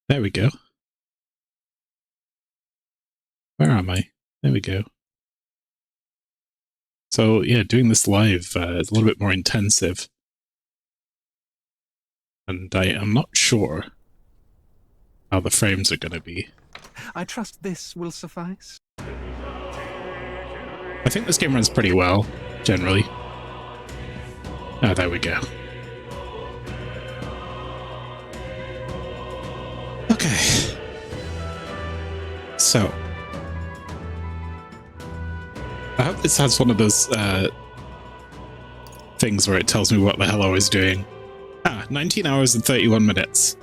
There we go. Where am I? There we go. So yeah, doing this live is a little bit more intensive. And I am not sure how the frames are going to be. I trust this will suffice. I think this game runs pretty well, generally. Oh, there we go. Okay. So. I hope this has one of those things where it tells me what the hell I was doing. 19 hours and 31 minutes.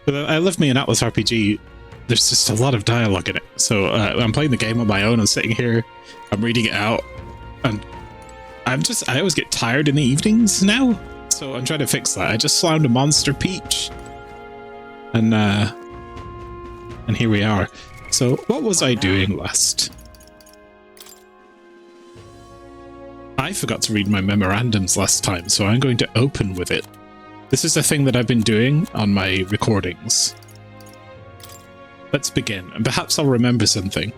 But I love me an Atlas RPG. There's just a lot of dialogue in it. So I'm playing the game on my own. I'm sitting here, I'm reading it out, and I always get tired in the evenings now. So I'm trying to fix that. I just slammed a monster peach. And here we are. So what was I doing last? I forgot to read my memorandums last time, so I'm going to open with it. This is a thing that I've been doing on my recordings. Let's begin, and perhaps I'll remember something.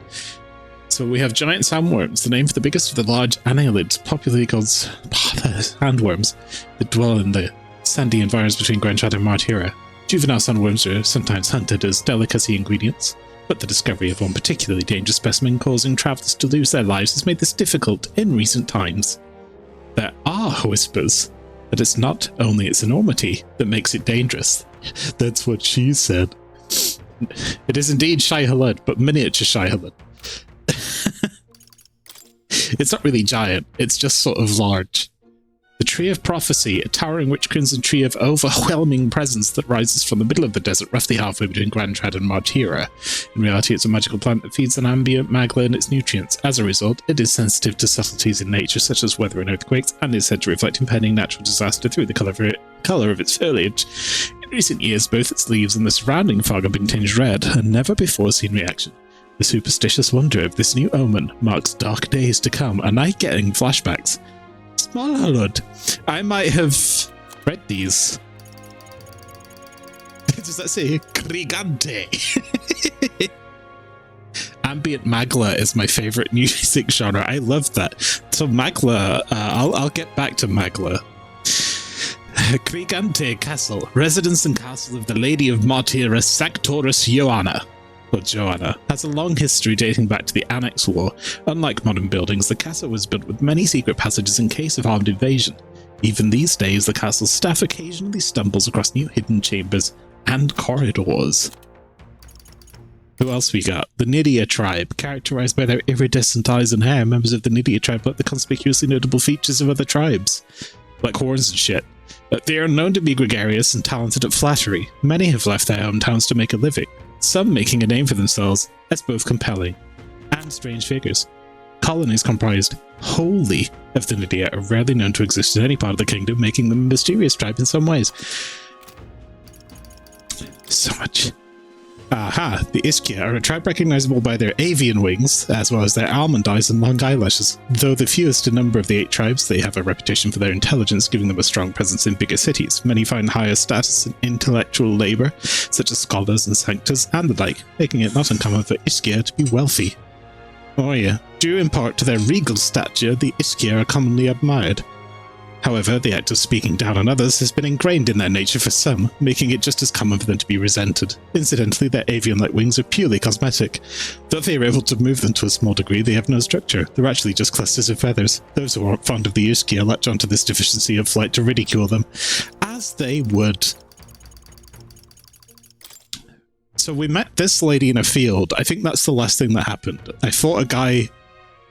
So we have giant sandworms, the name for the biggest of the large annelids, popularly called sandworms, that dwell in the sandy environs between Grandchat and Martira. Juvenile sandworms are sometimes hunted as delicacy ingredients, but the discovery of one particularly dangerous specimen causing travellers to lose their lives has made this difficult in recent times. There are whispers that it's not only its enormity that makes it dangerous. That's what she said. It is indeed Shai-Hulud, but miniature Shai-Hulud. It's not really giant, it's just sort of large. The Tree of Prophecy, a towering rich crimson tree of overwhelming presence that rises from the middle of the desert, roughly halfway between Grandchat and Martira. In reality, it's a magical plant that feeds on ambient magma and its nutrients. As a result, it is sensitive to subtleties in nature, such as weather and earthquakes, and is said to reflect impending natural disaster through the colour of its foliage. In recent years, both its leaves and the surrounding fog have been tinged red, a never-before-seen reaction. The superstitious wonder of this new omen marks dark days to come, and I'm getting flashbacks. Small-Hulud. I might have read these. Does that say Krigante? Ambient Magla is my favorite music genre. I love that. So Magla, I'll get back to Magla. Krigante Castle, residence and castle of the Lady of Martira, Sanctoris Joanna. Or Joanna, has a long history dating back to the Annex War. Unlike modern buildings, the castle was built with many secret passages in case of armed invasion. Even these days, the castle's staff occasionally stumbles across new hidden chambers and corridors. Who else we got? The Nydia tribe. Characterized by their iridescent eyes and hair, members of the Nydia tribe lack the conspicuously notable features of other tribes, like horns and shit. But they are known to be gregarious and talented at flattery. Many have left their hometowns to make a living, some making a name for themselves as both compelling and strange figures. Colonies comprised wholly of the Nydia are rarely known to exist in any part of the kingdom, making them a mysterious tribe in some ways. So much. Aha, the Ishkia are a tribe recognizable by their avian wings, as well as their almond eyes and long eyelashes. Though the fewest in number of the 8 tribes, they have a reputation for their intelligence, giving them a strong presence in bigger cities. Many find higher status in intellectual labor, such as scholars and sanctors and the like, making it not uncommon for Ishkia to be wealthy. Oh yeah, due in part to their regal stature, the Ishkia are commonly admired. However, the act of speaking down on others has been ingrained in their nature for some, making it just as common for them to be resented. Incidentally, their avian-like wings are purely cosmetic. Though they are able to move them to a small degree, they have no structure. They're actually just clusters of feathers. Those who aren't fond of the Ishkia latch onto this deficiency of flight to ridicule them, as they would. So we met this lady in a field. I think that's the last thing that happened. I fought a guy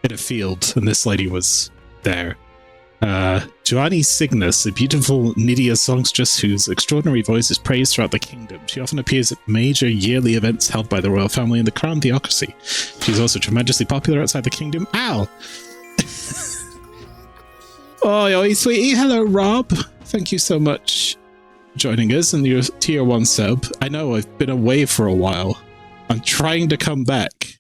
in a field, and this lady was there. Joanni Cygnus, a beautiful Nydia songstress whose extraordinary voice is praised throughout the kingdom. She often appears at major yearly events held by the royal family and the crown theocracy. She's also tremendously popular outside the kingdom. Ow! Oi, sweetie. Hello, Rob. Thank you so much for joining us and your tier 1 sub. I know I've been away for a while. I'm trying to come back.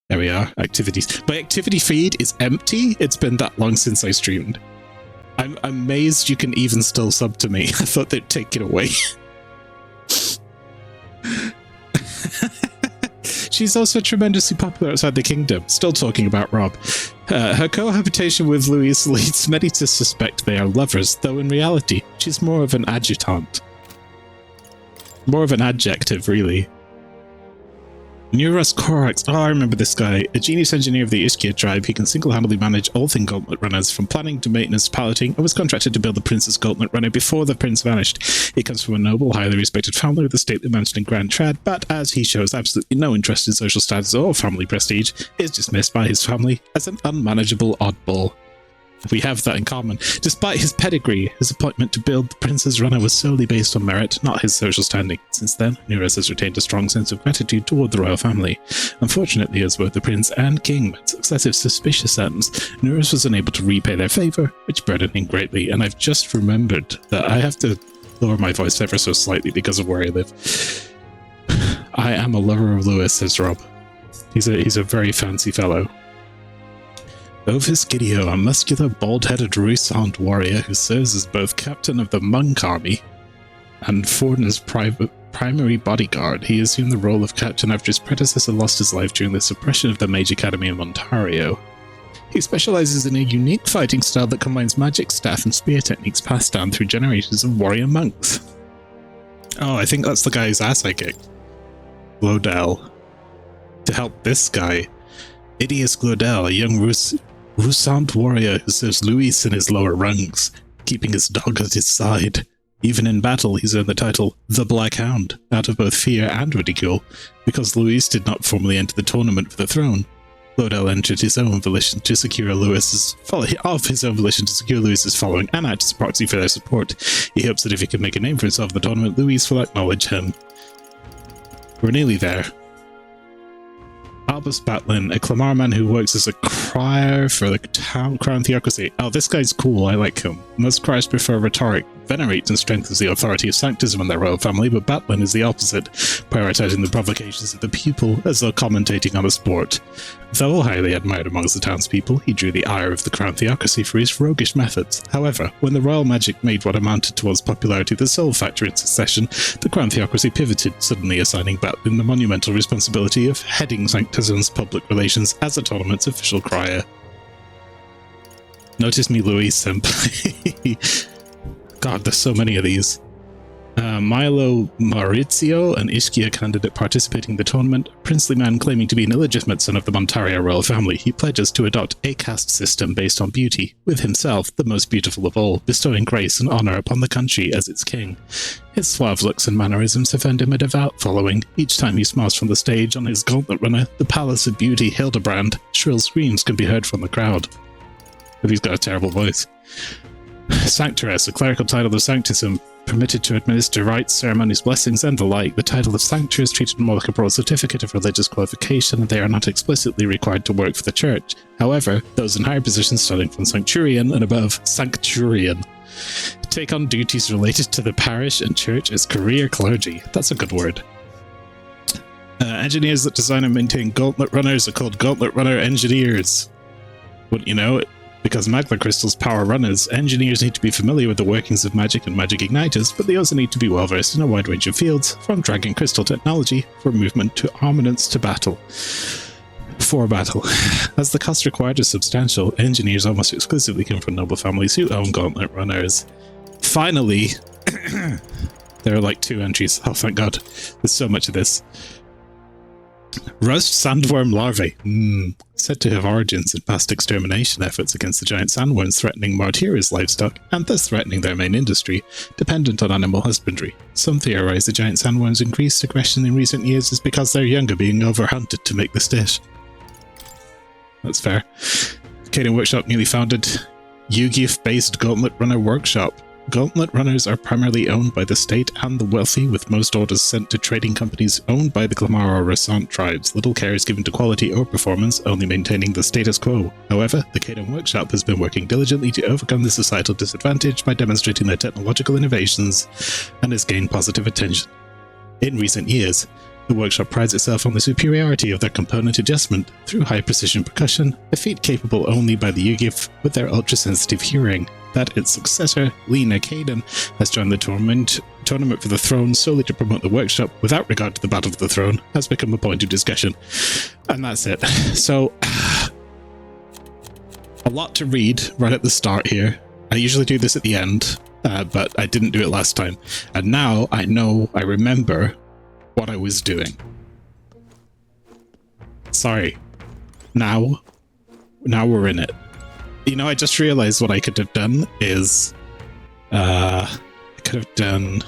There we are, activities. My activity feed is empty. It's been that long since I streamed. I'm amazed you can even still sub to me. I thought they'd take it away. She's also tremendously popular outside the kingdom. Still talking about Rob. Her cohabitation with Louise leads many to suspect they are lovers, though in reality, she's more of an adjutant. More of an adjective, really. Neuros Corax. Oh, I remember this guy. A genius engineer of the Ishkia tribe, he can single-handedly manage all things gauntlet runners, from planning to maintenance to piloting, and was contracted to build the Prince's Gauntlet Runner before the Prince vanished. He comes from a noble, highly respected family with a stately mansion in Grand Trad, but as he shows absolutely no interest in social status or family prestige, is dismissed by his family as an unmanageable oddball. We have that in common. Despite his pedigree, his appointment to build the Prince's Runner was solely based on merit, not his social standing. Since then, Neuros has retained a strong sense of gratitude toward the royal family. Unfortunately, as both the Prince and King met successive suspicious ends, Neuros was unable to repay their favour, which burdened him greatly, and I've just remembered that I have to lower my voice ever so slightly because of where I live. I am a lover of Lewis, says Rob. He's a very fancy fellow. Ovis Gidio, a muscular, bald-headed Rusant warrior who serves as both captain of the Monk army and Forden's primary bodyguard. He assumed the role of captain after his predecessor lost his life during the suppression of the Mage Academy in Ontario. He specializes in a unique fighting style that combines magic, staff, and spear techniques passed down through generations of warrior monks. Oh, I think that's the guy's ass I kicked. Glodell. To help this guy, Idius Glodell, a young Rusant warrior who serves Luis in his lower ranks, keeping his dog at his side. Even in battle, he's earned the title The Black Hound, out of both fear and ridicule, because Luis did not formally enter the tournament for the throne. Glodell entered his own volition to secure Lewis's following, and act as a proxy for their support. He hopes that if he can make a name for himself in the tournament, Luis will acknowledge him. We're nearly there. Albus Batlin, a Clamar man who works as a crier for the Crown Theocracy. Oh, this guy's cool, I like him. Most criers prefer rhetoric, venerates and strengthens the authority of sanctism in their royal family, but Batlin is the opposite, prioritizing the provocations of the people as though commentating on a sport. Though highly admired amongst the townspeople, he drew the ire of the Crown Theocracy for his roguish methods. However, when the royal magic made what amounted towards popularity the sole factor in succession, the Crown Theocracy pivoted, suddenly assigning Batlin the monumental responsibility of heading Sanctism's public relations as a tournament's official crier. Notice me, Louis Senpai. God, there's so many of these. Milo Maurizio, an Ishkia candidate participating in the tournament, a princely man claiming to be an illegitimate son of the Montaria royal family. He pledges to adopt a caste system based on beauty, with himself the most beautiful of all, bestowing grace and honor upon the country as its king. His suave looks and mannerisms have earned him a devout following. Each time he smiles from the stage on his gauntlet runner, the Palace of Beauty Hildebrand, shrill screams can be heard from the crowd. But he's got a terrible voice. Sanctoress, a clerical title of sanctism, permitted to administer rites, ceremonies, blessings, and the like. The title of Sanctor is treated more like a broad certificate of religious qualification, and they are not explicitly required to work for the church. However, those in higher positions starting from Sancturian and above, Sancturian, take on duties related to the parish and church as career clergy. That's a good word. Engineers that design and maintain gauntlet runners are called gauntlet runner engineers. Wouldn't you know it? Because magma crystals power runners, engineers need to be familiar with the workings of magic and magic igniters, but they also need to be well versed in a wide range of fields, from dragon crystal technology, for movement to armaments to battle. For battle. As the cost required is substantial, engineers almost exclusively come from noble families who own gauntlet runners. Finally, there are like 2 entries. Oh, thank God. There's so much of this. Roast sandworm larvae. Said to have origins in past extermination efforts against the giant sandworms threatening Martyria's livestock, and thus threatening their main industry, dependent on animal husbandry. Some theorize the giant sandworms' increased aggression in recent years is because their young are being overhunted to make this dish. That's fair. Caden Workshop newly founded Yu-Gi-Oh-based Gauntlet Runner Workshop. Gauntlet runners are primarily owned by the state and the wealthy, with most orders sent to trading companies owned by the Clamar or Rasant tribes. Little care is given to quality or performance, only maintaining the status quo. However, the Caden Workshop has been working diligently to overcome the societal disadvantage by demonstrating their technological innovations and has gained positive attention. In recent years, The workshop prides itself on the superiority of their component adjustment through high-precision percussion, a feat capable only by the Yugi with their ultra-sensitive hearing. That its successor, Lena Kaden, has joined the tournament for the throne solely to promote the workshop without regard to the Battle of the Throne has become a point of discussion. And that's it. So, a lot to read right at the start here. I usually do this at the end, but I didn't do it last time. And now I remember what I was doing. Sorry. Now we're in it. You know, I just realized what I could have done is, I could have done,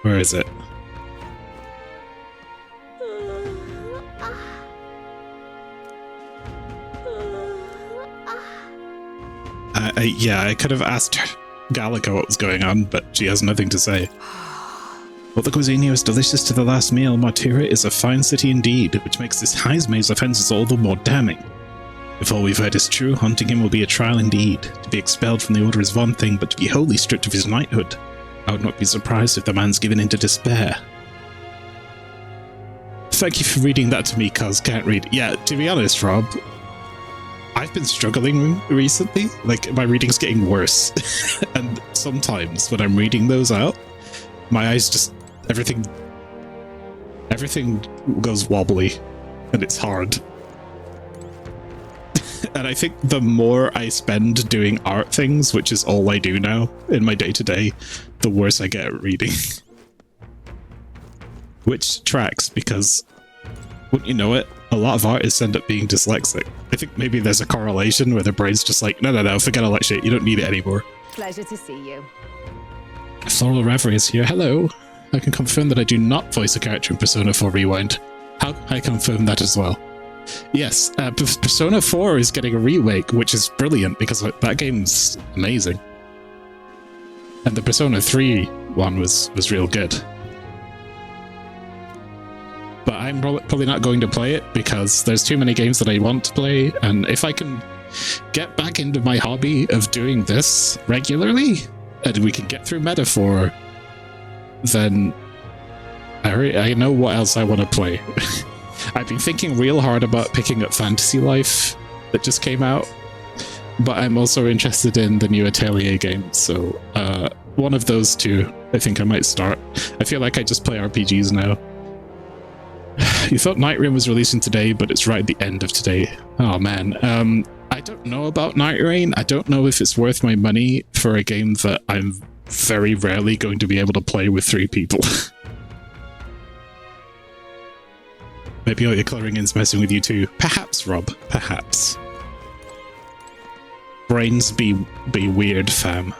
where is it? Yeah, I could have asked Gallica what was going on, but she has nothing to say. While the cuisine here is delicious to the last meal, Martira is a fine city indeed, which makes this Heismay's offences all the more damning. If all we've heard is true, hunting him will be a trial indeed. To be expelled from the Order is one thing, but to be wholly stripped of his knighthood, I would not be surprised if the man's given in to despair. Thank you for reading that to me, cuz can't read. Yeah, to be honest, Rob, I've been struggling recently. Like, my reading's getting worse. And sometimes when I'm reading those out, my eyes just... Everything goes wobbly. And it's hard. And I think the more I spend doing art things, which is all I do now in my day-to-day, the worse I get at reading. Which tracks, because, wouldn't you know it, a lot of artists end up being dyslexic. I think maybe there's a correlation where the brain's just like, no, forget all that shit, you don't need it anymore. Pleasure to see you. Floral Reverie is here. Hello. I can confirm that I do not voice a character in Persona 4 Rewind. How I confirm that as well. Yes, Persona 4 is getting a remake, which is brilliant because that game's amazing. And the Persona 3 one was real good. But I'm probably not going to play it because there's too many games that I want to play, and if I can get back into my hobby of doing this regularly, and we can get through Metaphor, then I know what else I want to play. I've been thinking real hard about picking up Fantasy Life that just came out, but I'm also interested in the new Atelier game, so one of those two I think I might start. I feel like I just play RPGs now. You thought Night Rain was releasing today, but it's right at the end of today. Oh man, I don't know about Night Rain. I don't know if it's worth my money for a game that I'm very rarely going to be able to play with 3 people. Maybe all your colouring in's messing with you too. Perhaps, Rob. Perhaps. Brains be weird, fam.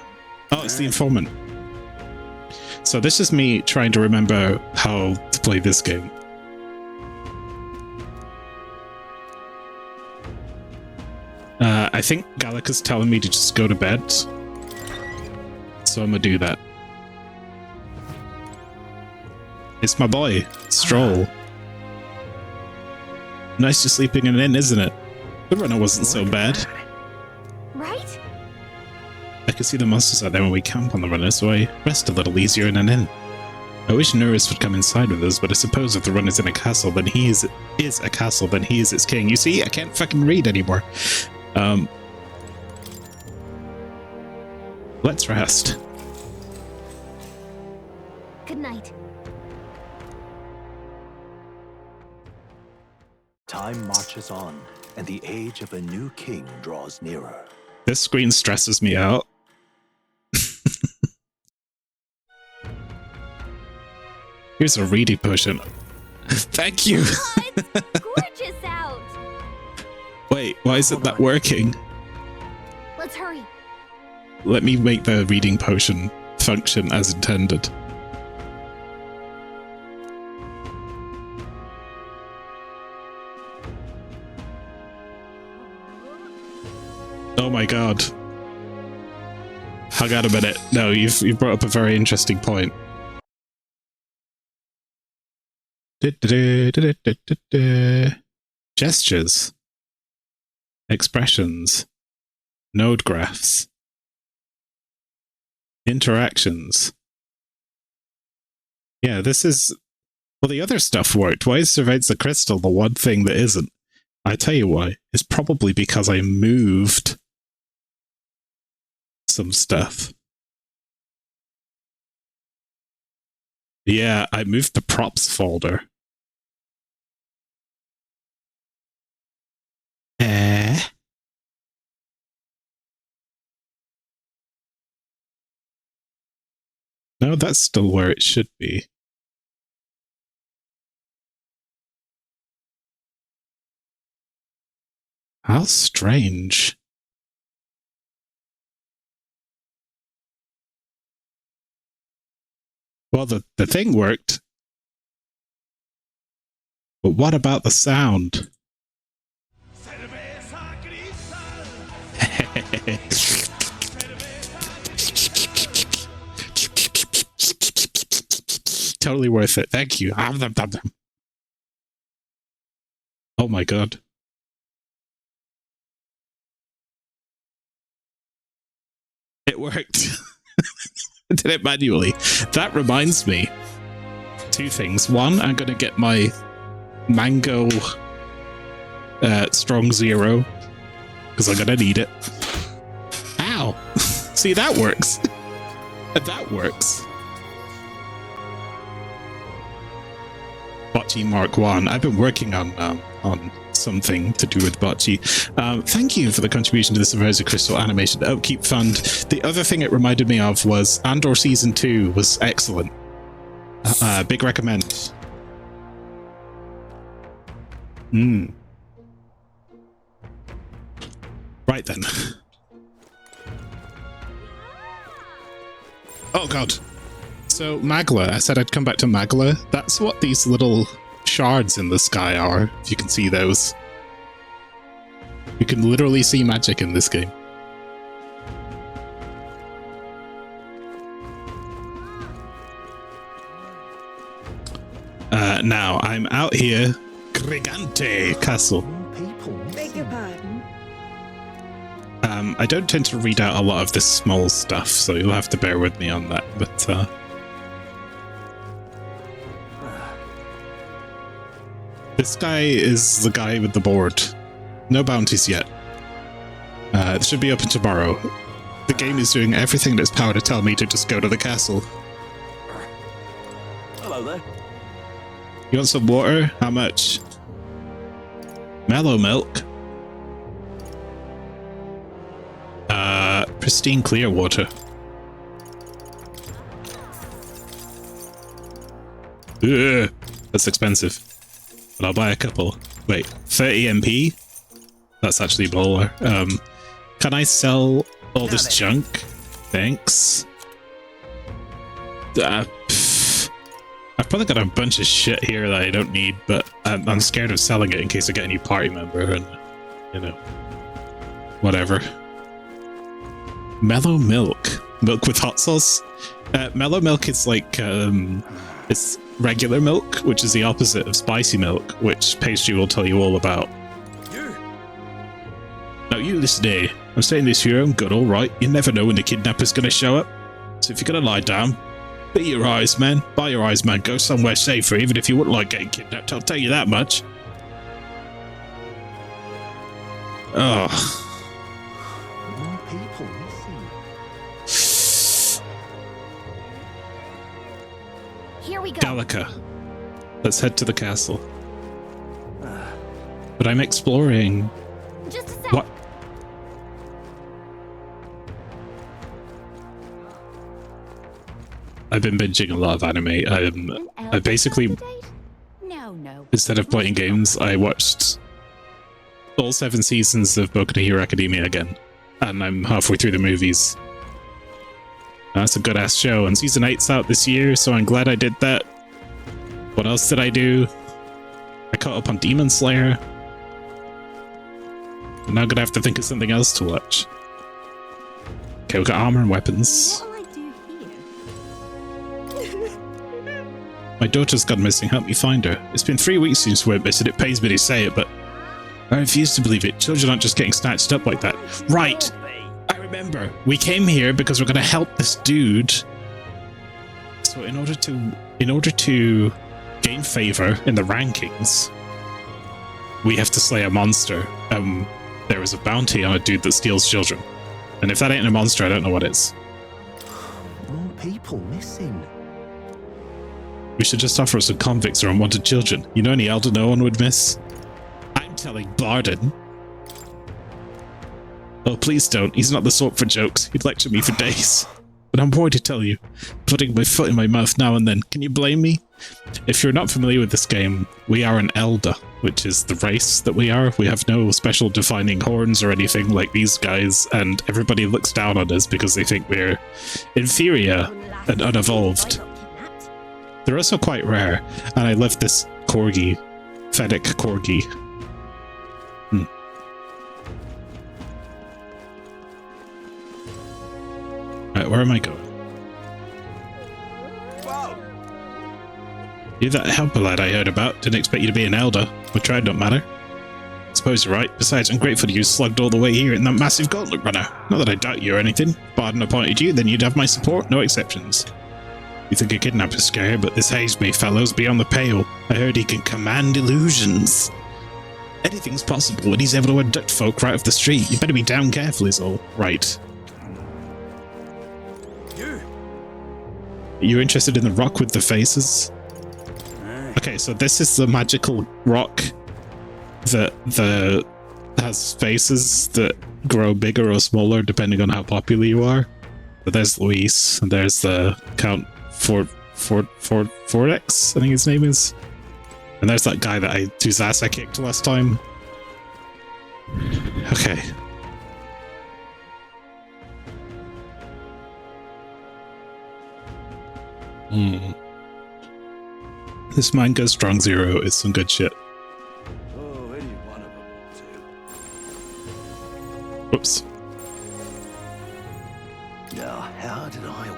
Oh, it's the informant. So this is me trying to remember how to play this game. I think Gallica's telling me to just go to bed. So I'm gonna do that. It's my boy, Stroll. Nice just sleeping in an inn, isn't it? The runner wasn't so bad. Right? I can see the monsters out there when we camp on the runner, so I rest a little easier in an inn. I wish Nurus would come inside with us, but I suppose if the runner's in a castle, then he is a castle, then he is its king. You see, I can't fucking read anymore. Let's rest. Good night. Time marches on, and the age of a new king draws nearer. This screen stresses me out. Here's a reading potion. Thank you! Oh, it's gorgeous out! Wait, why isn't that working? Let's hurry. Let me make the reading potion function as intended. Oh my god. Hang on a minute. No, you've brought up a very interesting point. Gestures. Expressions. Node graphs. Interactions. Yeah, this is... Well, the other stuff worked. Why is Surveillance the Crystal the one thing that isn't? I tell you why. It's probably because I moved some stuff. Yeah, I moved the props folder. No, that's still where it should be. How strange. Well, the thing worked. But what about the sound? Totally worth it. Thank you. Oh my god. It worked. I did it manually. That reminds me. Two things. One, I'm going to get my mango strong zero because I'm going to need it. Ow. See, that works. That works. Bocce Mark 1. I've been working on something to do with bocce. Thank you for the contribution to the Subversive Crystal Animation Upkeep Fund. The other thing it reminded me of was Andor Season 2 was excellent. Big recommend. Right then. Oh god. So Magla, I said I'd come back to Magla. That's what these little shards in the sky are, if you can see those. You can literally see magic in this game. Now, I'm out here. Gigante Castle. Beg your pardon? I don't tend to read out a lot of this small stuff, so you'll have to bear with me on that, but this guy is the guy with the board. No bounties yet. It should be open tomorrow. The game is doing everything in its power to tell me to just go to the castle. Hello there. You want some water? How much? Mellow milk? Pristine clear water. Ugh, that's expensive. But I'll buy a couple. Wait, 30 MP? That's actually a bowler. Can I sell all this junk? Thanks. I've probably got a bunch of shit here that I don't need, but I'm scared of selling it in case I get a new party member and, you know, whatever. Mellow milk. Milk with hot sauce? Mellow milk is like, it's regular milk, which is the opposite of spicy milk, which Pastry will tell you all about. Now you listen here. I'm saying this here on good, alright? You never know when the kidnapper's gonna show up. So if you're gonna lie down, be your eyes, man. By your eyes, man. Go somewhere safer, even if you wouldn't like getting kidnapped. I'll tell you that much. Oh. People missing. Here we go. Gallica. Let's head to the castle. But I'm exploring. Just a sec. What? I've been binging a lot of anime. I basically, No. instead of playing games, I watched all 7 seasons of Boku no Hero Academia again. And I'm halfway through the movies. That's a good-ass show, and Season 8's out this year, so I'm glad I did that. What else did I do? I caught up on Demon Slayer. I'm now gonna have to think of something else to watch. Okay, we've got armor and weapons. What'll I do here? My daughter's gone missing, help me find her. It's been 3 weeks since we went missing, it pains me to say it, but I refuse to believe it. Children aren't just getting snatched up like that. Right! I remember. We came here because we're gonna help this dude So in order to gain favor in the rankings, we have to slay a monster. There is a bounty on a dude that steals children. And if that ain't a monster, I don't know what is. More people missing. We should just offer some convicts or unwanted children. You know any elder no one would miss? I'm telling Barden. Oh, please don't. He's not the sort for jokes. He'd lecture me for days. But I'm worried to tell you, putting my foot in my mouth now and then. Can you blame me? If you're not familiar with this game, we are an elder, which is the race that we are. We have no special defining horns or anything like these guys, and everybody looks down on us because they think we're inferior and unevolved. They're also quite rare, and I left this corgi, Fennec corgi. Right, where am I going? You're that helper lad I heard about. Didn't expect you to be an elder. We tried, don't matter. Suppose you're right. Besides, I'm grateful you slugged all the way here in that massive gauntlet runner. Not that I doubt you or anything. If Barden appointed you, then you'd have my support, no exceptions. You think a kidnapper's scary, but this Hazeby fellow's beyond the pale. I heard he can command illusions. Anything's possible when he's able to abduct folk right off the street. You better be damn careful is all. Right. You're interested in the rock with the faces? Okay, so this is the magical rock that has faces that grow bigger or smaller depending on how popular you are. So there's Luis, and there's the Count Fordex, I think his name is. And there's that guy that whose ass I kicked last time. Okay. This Manga Strong Zero is some good shit. Oh, any one of them will do. Whoops. Now, how did I...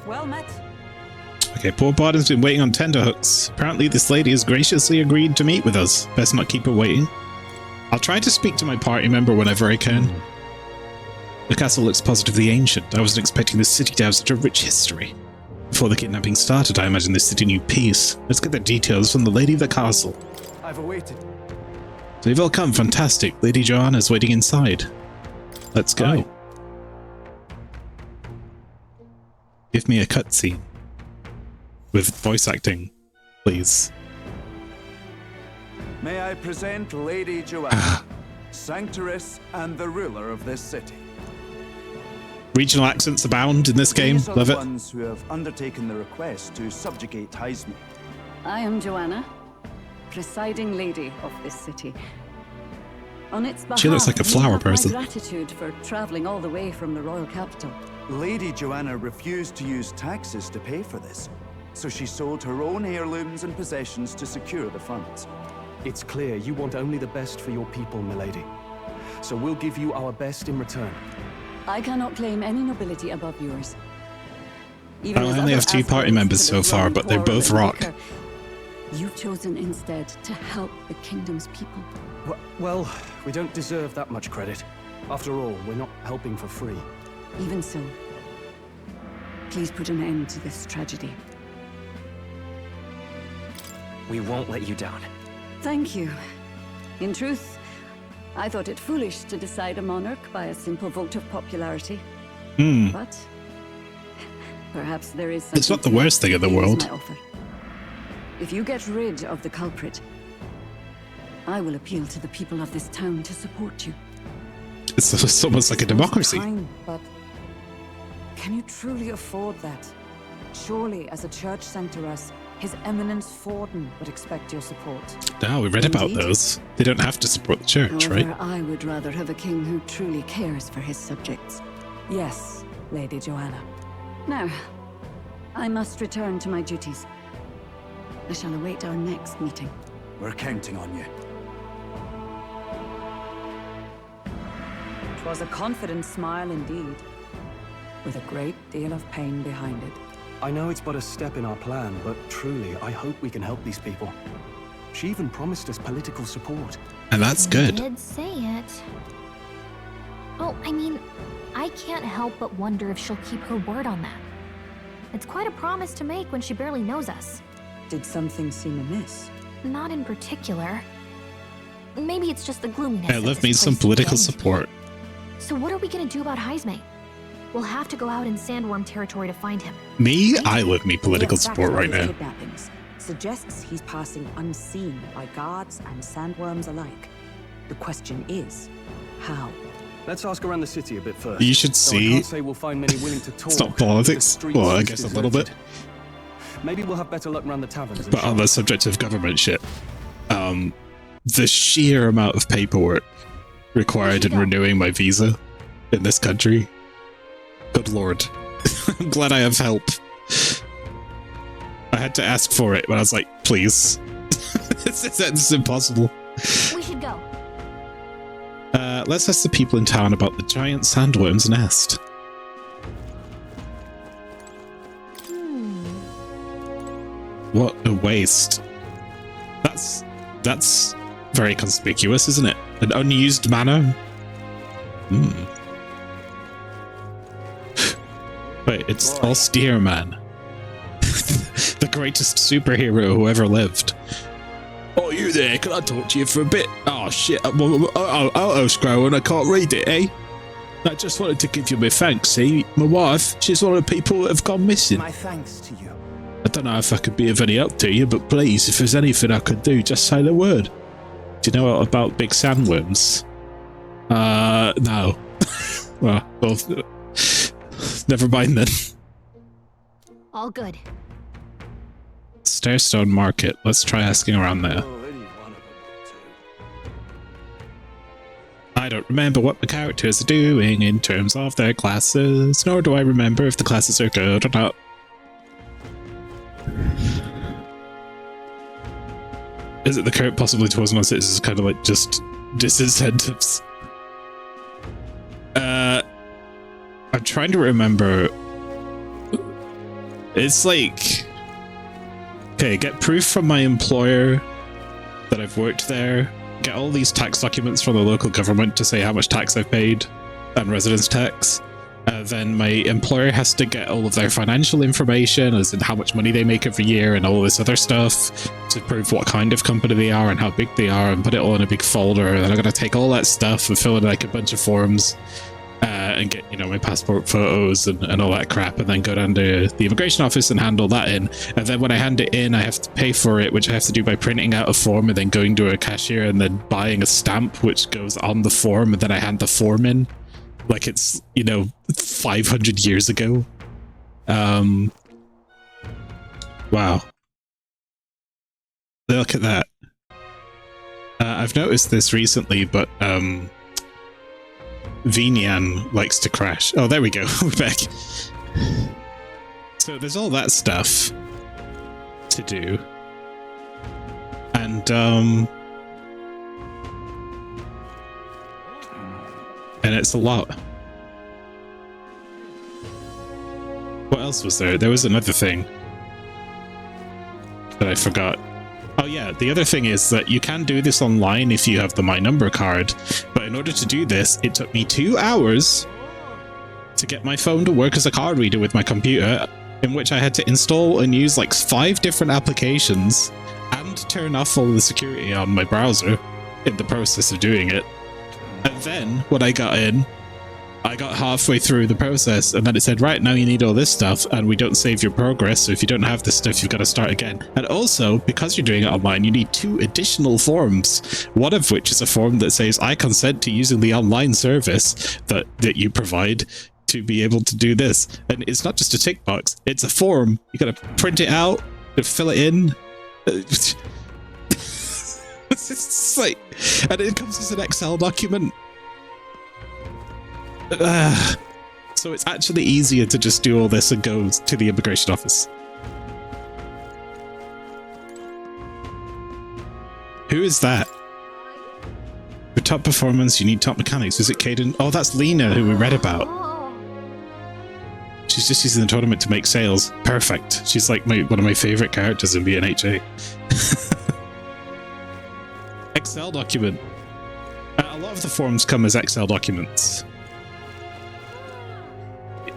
Well met. Okay, poor Barden's been waiting on tenterhooks. Apparently this lady has graciously agreed to meet with us. Best not keep her waiting. I'll try to speak to my party member whenever I can. The castle looks positively ancient. I wasn't expecting this city to have such a rich history. Before the kidnapping started, I imagined this city knew peace. Let's get the details from the lady of the castle. I've awaited. So you've all come, fantastic. Lady Joanna's waiting inside. Let's go. Aye. Give me a cutscene. With voice acting, please. May I present Lady Joanna, Sanctoress and the ruler of this city. Regional accents abound in this game. These are Love the it. ones who have undertaken the request to subjugate Hazeby. I am Joanna, presiding lady of this city. On its behalf, She looks like a flower person. My gratitude for traveling all the way from the royal capital. Lady Joanna refused to use taxes to pay for this, so she sold her own heirlooms and possessions to secure the funds. It's clear you want only the best for your people, milady. So we'll give you our best in return. I cannot claim any nobility above yours. I only other have 2 party aspirants members to so the far, throne but they're quarrel both and rock. bicker, you've chosen instead to help the kingdom's people. Well, we don't deserve that much credit. After all, we're not helping for free. Even so, please put an end to this tragedy. We won't let you down. Thank you. In truth, I thought it foolish to decide a monarch by a simple vote of popularity. But perhaps there is something It's not the to worst thing in the Here is world. my offer. If you get rid of the culprit, I will appeal to the people of this town to support you. It's almost like a democracy. Fine, but can you truly afford that? Surely, as a church sanctoress, His Eminence Forden would expect your support. Now we read about Indeed. those. They don't have to support the church, However, right? I would rather have a king who truly cares for his subjects. Yes, Lady Joanna. Now, I must return to my duties. I shall await our next meeting. We're counting on you. 'Twas a confident smile indeed, with a great deal of pain behind it. I know it's but a step in our plan, but truly, I hope we can help these people. She even promised us political support. And that's You good. did say it. Oh, I mean, I can't help but wonder if she'll keep her word on that. It's quite a promise to make when she barely knows us. Did something seem amiss? Not in particular. Maybe it's just the gloominess. I that love this me some place political is in. support. So what are we gonna do about Heisme? We'll have to go out in Sandworm territory to find him. Me? I love me political The support right fact of now. his kidnappings suggests he's passing unseen by guards and sandworms alike. The question is, how? Let's ask around the city a bit first. You should Though I see. can't say we'll find many willing to talk. It's not The politics. streets Well, I is guess a little bit. deserted. Maybe we'll have better luck around the taverns. and But on the shops. subject of government shit, the sheer amount of paperwork required in renewing my visa in this country. Good lord. I'm glad I have help. I had to ask for it when I was like, please. This is impossible. We should go. Let's ask the people in town about the giant sandworm's nest. What a waste. That's very conspicuous, isn't it? An unused manor? Wait, it's Austere Man. The greatest superhero who ever lived. Oh, you there? Can I talk to you for a bit? Oh, shit. Oh, scroll, and I can't read it, eh? I just wanted to give you my thanks, see? My wife, she's one of the people that have gone missing. My thanks to you. I don't know if I could be of any help to you, but please, if there's anything I could do, just say the word. Do you know about big sandworms? No. well, never mind then. All good. Starestone Market. Let's try asking around there. I don't remember what the characters are doing in terms of their classes, nor do I remember if the classes are good or not. Is it the current possibly towards non-citizens kind of like just disincentives? I'm trying to remember. It's like, okay, get proof from my employer that I've worked there, get all these tax documents from the local government to say how much tax I've paid and residence tax. Then my employer has to get all of their financial information, as in how much money they make every year and all this other stuff to prove what kind of company they are and how big they are, and put it all in a big folder. And then I'm going to take all that stuff and fill in like a bunch of forms and get, you know, my passport photos and all that crap, and then go down to the immigration office and hand all that in. And then when I hand it in, I have to pay for it, which I have to do by printing out a form and then going to a cashier and then buying a stamp which goes on the form, and then I hand the form in. Like it's, you know, 500 years ago. Wow. Look at that. I've noticed this recently, but Vinian likes to crash. Oh, there we go. We're back. So there's all that stuff to do. And it's a lot. What else was there? There was another thing that I forgot. Oh yeah, the other thing is that you can do this online if you have the My Number card, but in order to do this, it took me 2 hours to get my phone to work as a card reader with my computer, in which I had to install and use like 5 different applications and turn off all the security on my browser in the process of doing it. And then, when I got in, I got halfway through the process, and then it said, right, now you need all this stuff, and we don't save your progress, so if you don't have this stuff, you've got to start again. And also, because you're doing it online, you need 2 additional forms, one of which is a form that says, I consent to using the online service that you provide to be able to do this. And it's not just a tick box, it's a form. You got to print it out, fill it in. It's like, and it comes as an Excel document. So it's actually easier to just do all this and go to the immigration office. Who is that? For top performance, you need top mechanics. Is it Caden? Oh, that's Lena, who we read about. She's just using the tournament to make sales. Perfect. She's like one of my favorite characters in BNHA. Excel document. A lot of the forms come as Excel documents.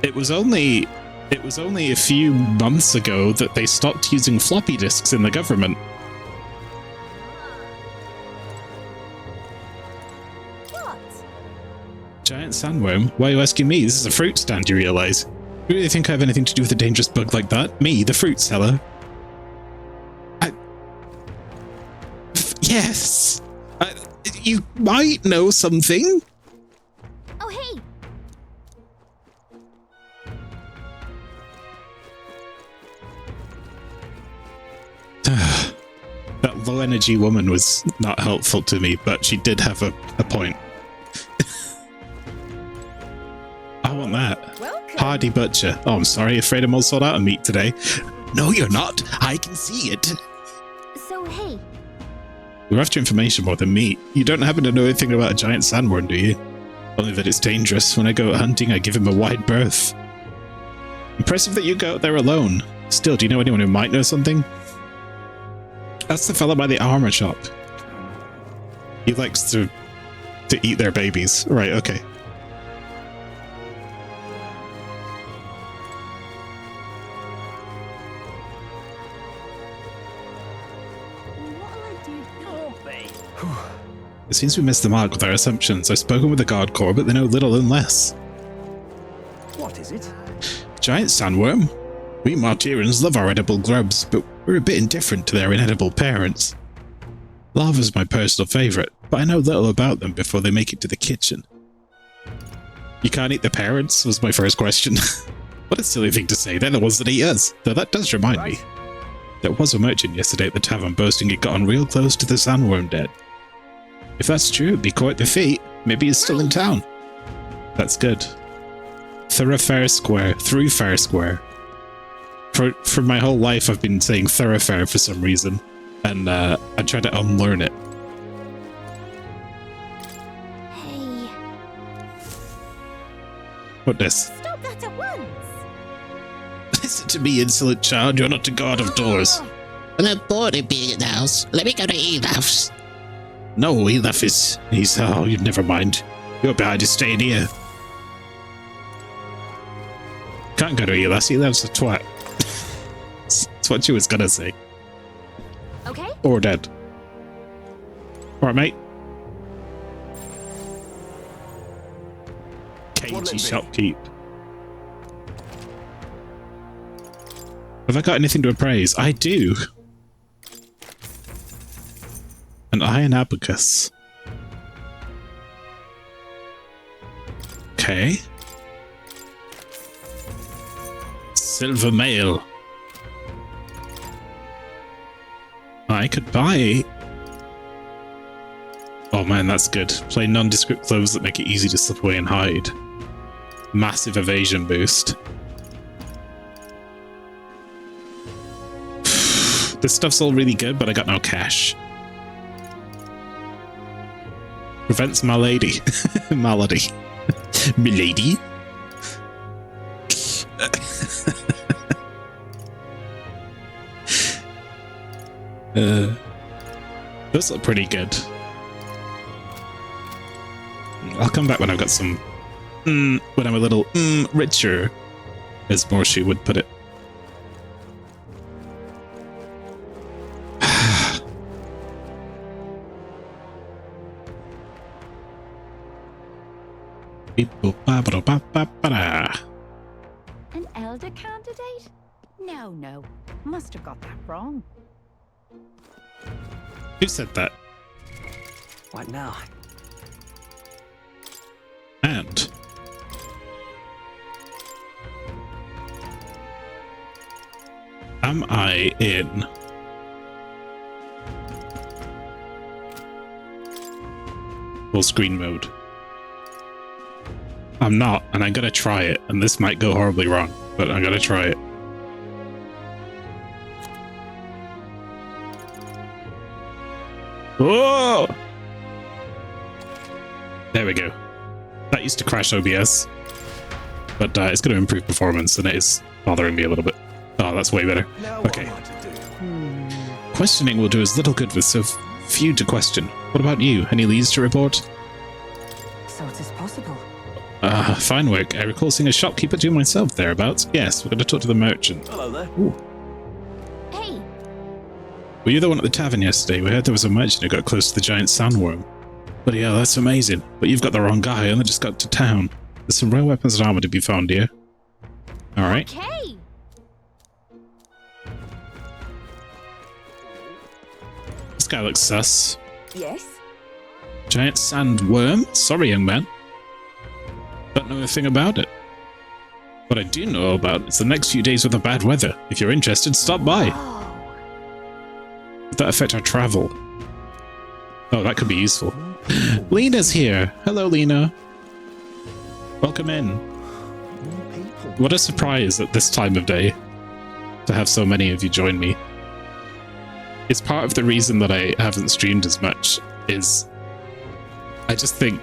It was only a few months ago that they stopped using floppy disks in the government. What? Giant sandworm? Why are you asking me? This is a fruit stand, you realize? You really think I have anything to do with a dangerous bug like that? Me, the fruit seller? Yes! You might know something? Oh, hey! That low-energy woman was not helpful to me, but she did have a point. I want that. Welcome. Hardy Butcher. Oh, I'm sorry, afraid I'm all sold out of meat today. No, you're not. I can see it. So, hey. We're after information more than meat. You don't happen to know anything about a giant sandworm, do you? Only that it's dangerous. When I go out hunting, I give him a wide berth. Impressive that you go out there alone. Still, do you know anyone who might know something? That's the fella by the armor shop. He likes to eat their babies. Right, okay. It seems we missed the mark with our assumptions. I've spoken with the Guard Corps, but they know little and less. What is it? Giant sandworm? We Martyrans love our edible grubs, but we're a bit indifferent to their inedible parents. Larva's my personal favourite, but I know little about them before they make it to the kitchen. You can't eat the parents, was my first question. What a silly thing to say, they're the ones that eat us. Though that does remind me. There was a merchant yesterday at the tavern boasting he'd gotten real close to the sandworm den. If that's true, it'd be quite the feat. Maybe he's still in town. That's good. Thoroughfare Square. Thoroughfare Square. For my whole life, I've been saying thoroughfare for some reason, and I tried to unlearn it. Hey. What this? Stop that at once! Listen to me, insolent child. You're not to go out of doors. I'm bored of being in the house. Let me go to Elaf's. No, Elaf is... He's... Oh, you never mind. You're behind is staying here. Can't go to Elaf. Elaf's a twat. That's what she was gonna say. Okay. Or dead. Alright, mate. Cagey shopkeep. Have I got anything to appraise? I do. An iron abacus. Okay. Silver mail. I could buy... Oh man, that's good. Play nondescript clothes that make it easy to slip away and hide. Massive evasion boost. This stuff's all really good, but I got no cash. Prevents malady. Malady. Milady. Those look pretty good. I'll come back when I've got some... when I'm a little richer, as Morshu would put it. An elder candidate? No. Must have got that wrong. Who said that? What now? And am I in full screen mode? I'm not, and I'm gonna try it, and this might go horribly wrong, but I'm gonna try it. Whoa! There we go. That used to crash OBS, but it's going to improve performance, and it is bothering me a little bit. Oh, that's way better. Okay. Questioning will do us little good with so few to question. What about you? Any leads to report? So it is possible. Fine work. I recall seeing a shopkeeper do myself thereabouts. Yes, we're going to talk to the merchant. Hello there. Ooh. Hey, Were you the one at the tavern yesterday? We heard there was a merchant who got close to the giant sandworm. Bloody hell, that's amazing. But you've got the wrong guy. I only just got to town. There's some rare weapons and armor to be found here. Alright. okay. This guy looks sus. Yes? Giant sandworm? Sorry, young man. Don't know a thing about it. What I do know about is the next few days with the bad weather. If you're interested, stop by. Oh, Would that affect our travel? Oh, that could be useful. Lena's here. Hello, Lena. Welcome in. What a surprise at this time of day to have so many of you join me. It's part of the reason that I haven't streamed as much is I just think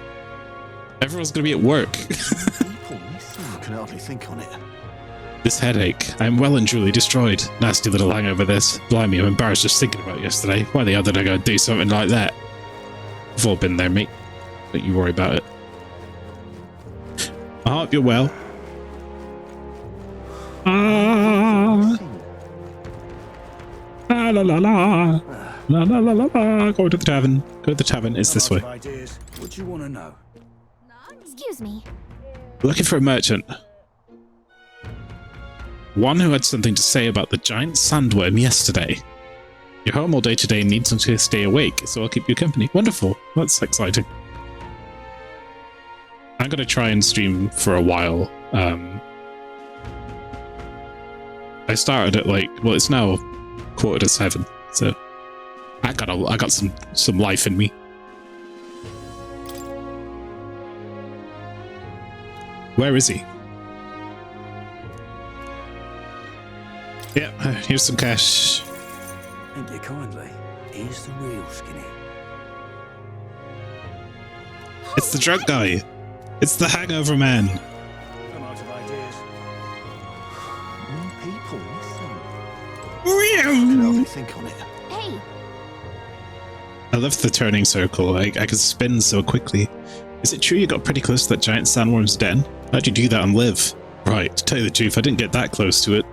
everyone's going to be at work. People missing. I can hardly think on it. This headache. I'm well and truly destroyed. Nasty little hangover this. Blimey, I'm embarrassed just thinking about yesterday. Why the hell did I go do something like that? We've all been there, mate. Don't you worry about it. I hope you're well. La la la la. La la la la la. Go to the tavern. Go to the tavern. It's this way. What do you want to know? excuse me. Looking for a merchant. One who had something to say about the giant sandworm yesterday. You're home all day today and need something to stay awake, so I'll keep you company. Wonderful. That's exciting. I'm going to try and stream for a while. I started at well, it's now 6:45, so I got some life in me. Where is he? Yeah, here's some cash. Thank you kindly. Here's the real skinny. It's the drunk guy. It's the hangover man. I'm out of ideas. More people missing. I can hardly think on it. Hey, I love the turning circle. I can spin so quickly. Is it true you got pretty close to that giant sandworm's den? How'd you do that and live? Right, to tell you the truth, I didn't get that close to it.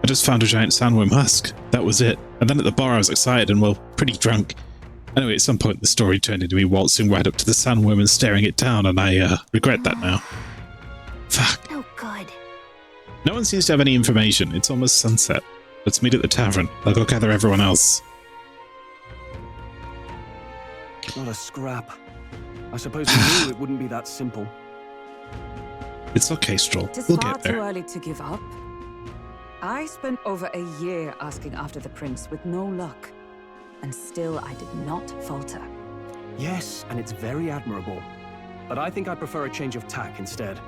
I just found a giant sandworm husk. That was it. And then at the bar I was excited and, well, pretty drunk. Anyway, at some point the story turned into me waltzing right up to the sandworm and staring it down, and I regret that now. Fuck. oh good. No one seems to have any information. It's almost sunset. Let's meet at the tavern. I'll go gather everyone else. Not a scrap. I suppose we knew it wouldn't be that simple. It's okay, Stroll. It is We'll far get too there. early to give up. I spent over a year asking after the prince with no luck. And still I did not falter. Yes, and it's very admirable. But I think I prefer a change of tack instead.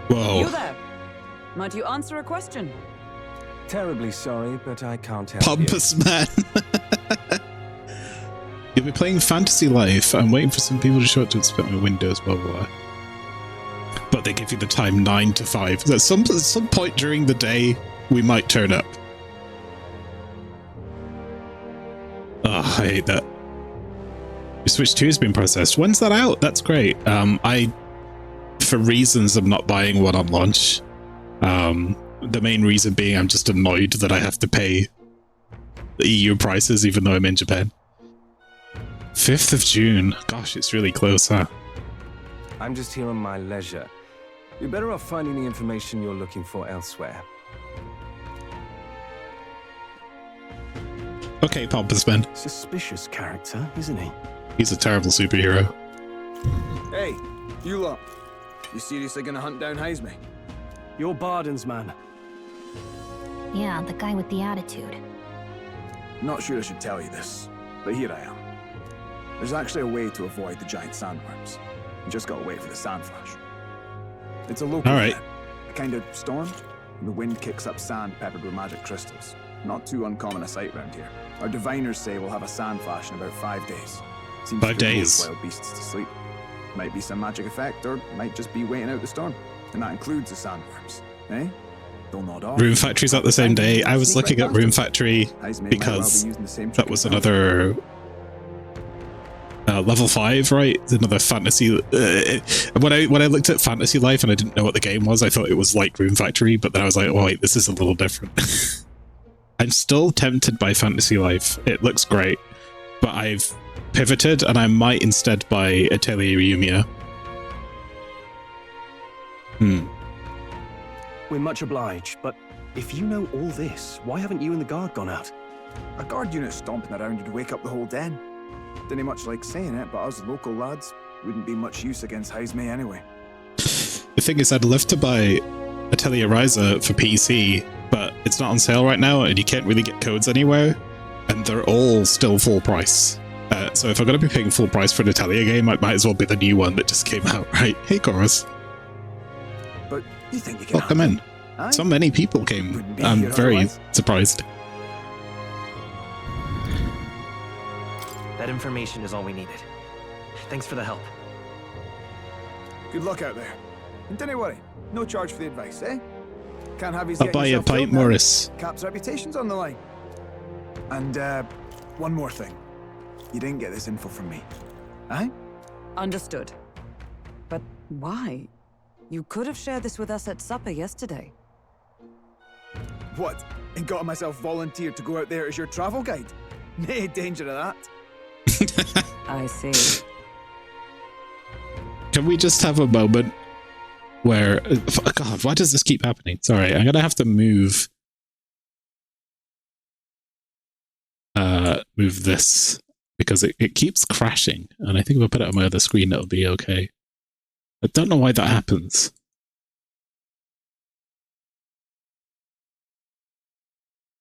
Whoa. You there? Might you answer a question? Terribly sorry, but I can't help Pompous man. You'll be playing Fantasy Life. I'm waiting for some people to show up to inspect my windows, blah, blah, blah. But they give you the time 9 to 5. At some point during the day, we might turn up. Oh, I hate that. Your Switch 2 has been processed. When's that out? That's great. For reasons of not buying one on launch, the main reason being I'm just annoyed that I have to pay the EU prices even though I'm in Japan. 5th of June. Gosh, it's really close, huh? I'm just here on my leisure. You're better off finding the information you're looking for elsewhere. Okay, Pompous Man. Suspicious character, isn't he? He's a terrible superhero. Hey, you lot. You seriously gonna hunt down Heisme? You're Barden's man. Yeah, the guy with the attitude. Not sure I should tell you this, but here I am. There's actually a way to avoid the giant sandworms. You just gotta wait for the sand flash. It's a local All right. event, a kind of storm, and the wind kicks up sand peppered with magic crystals. Not too uncommon a sight round here. Our diviners say we'll have a sand flash in about 5 days. Seems 5 to lull days. wild beasts to sleep. Might be some magic effect, or might just be waiting out the storm. And that includes the sandworms, eh? They'll nod off. Room Factory's out the same day. I was looking at Room Factory because that was another level 5, right? It's another fantasy. When I looked at Fantasy Life and I didn't know what the game was, I thought it was like Room Factory, but then I was like, oh wait, this is a little different. I'm still tempted by Fantasy Life. It looks great, but I've pivoted and I might instead buy Atelier Yumia. We're much obliged, but if you know all this, why haven't you and the guard gone out? A guard unit stomping around would wake up the whole den. Didn't much like saying it, but us local lads wouldn't be much use against Heismay anyway. The thing is, I'd love to buy Atelier Ryza for PC, but it's not on sale right now and you can't really get codes anywhere, and they're all still full price. So if I'm going to be paying full price for an Atelier game, it might as well be the new one that just came out, right? Hey, Chorus. But you think you can Welcome in. So many people came. I'm very surprised. That information is all we needed. Thanks for the help. Good luck out there. And don't worry, no charge for the advice, eh? Can't have you I'll buy you a pint, Morris. Cap's reputation's on the line. And one more thing. You didn't get this info from me. Eh? Understood. But why? You could have shared this with us at supper yesterday. What? And got myself volunteered to go out there as your travel guide? Nay danger of that. I see. Can we just have a moment where... God, why does this keep happening? Sorry, I'm gonna have to move... move this, because it keeps crashing, and I think if I put it on my other screen, it'll be okay. I don't know why that happens.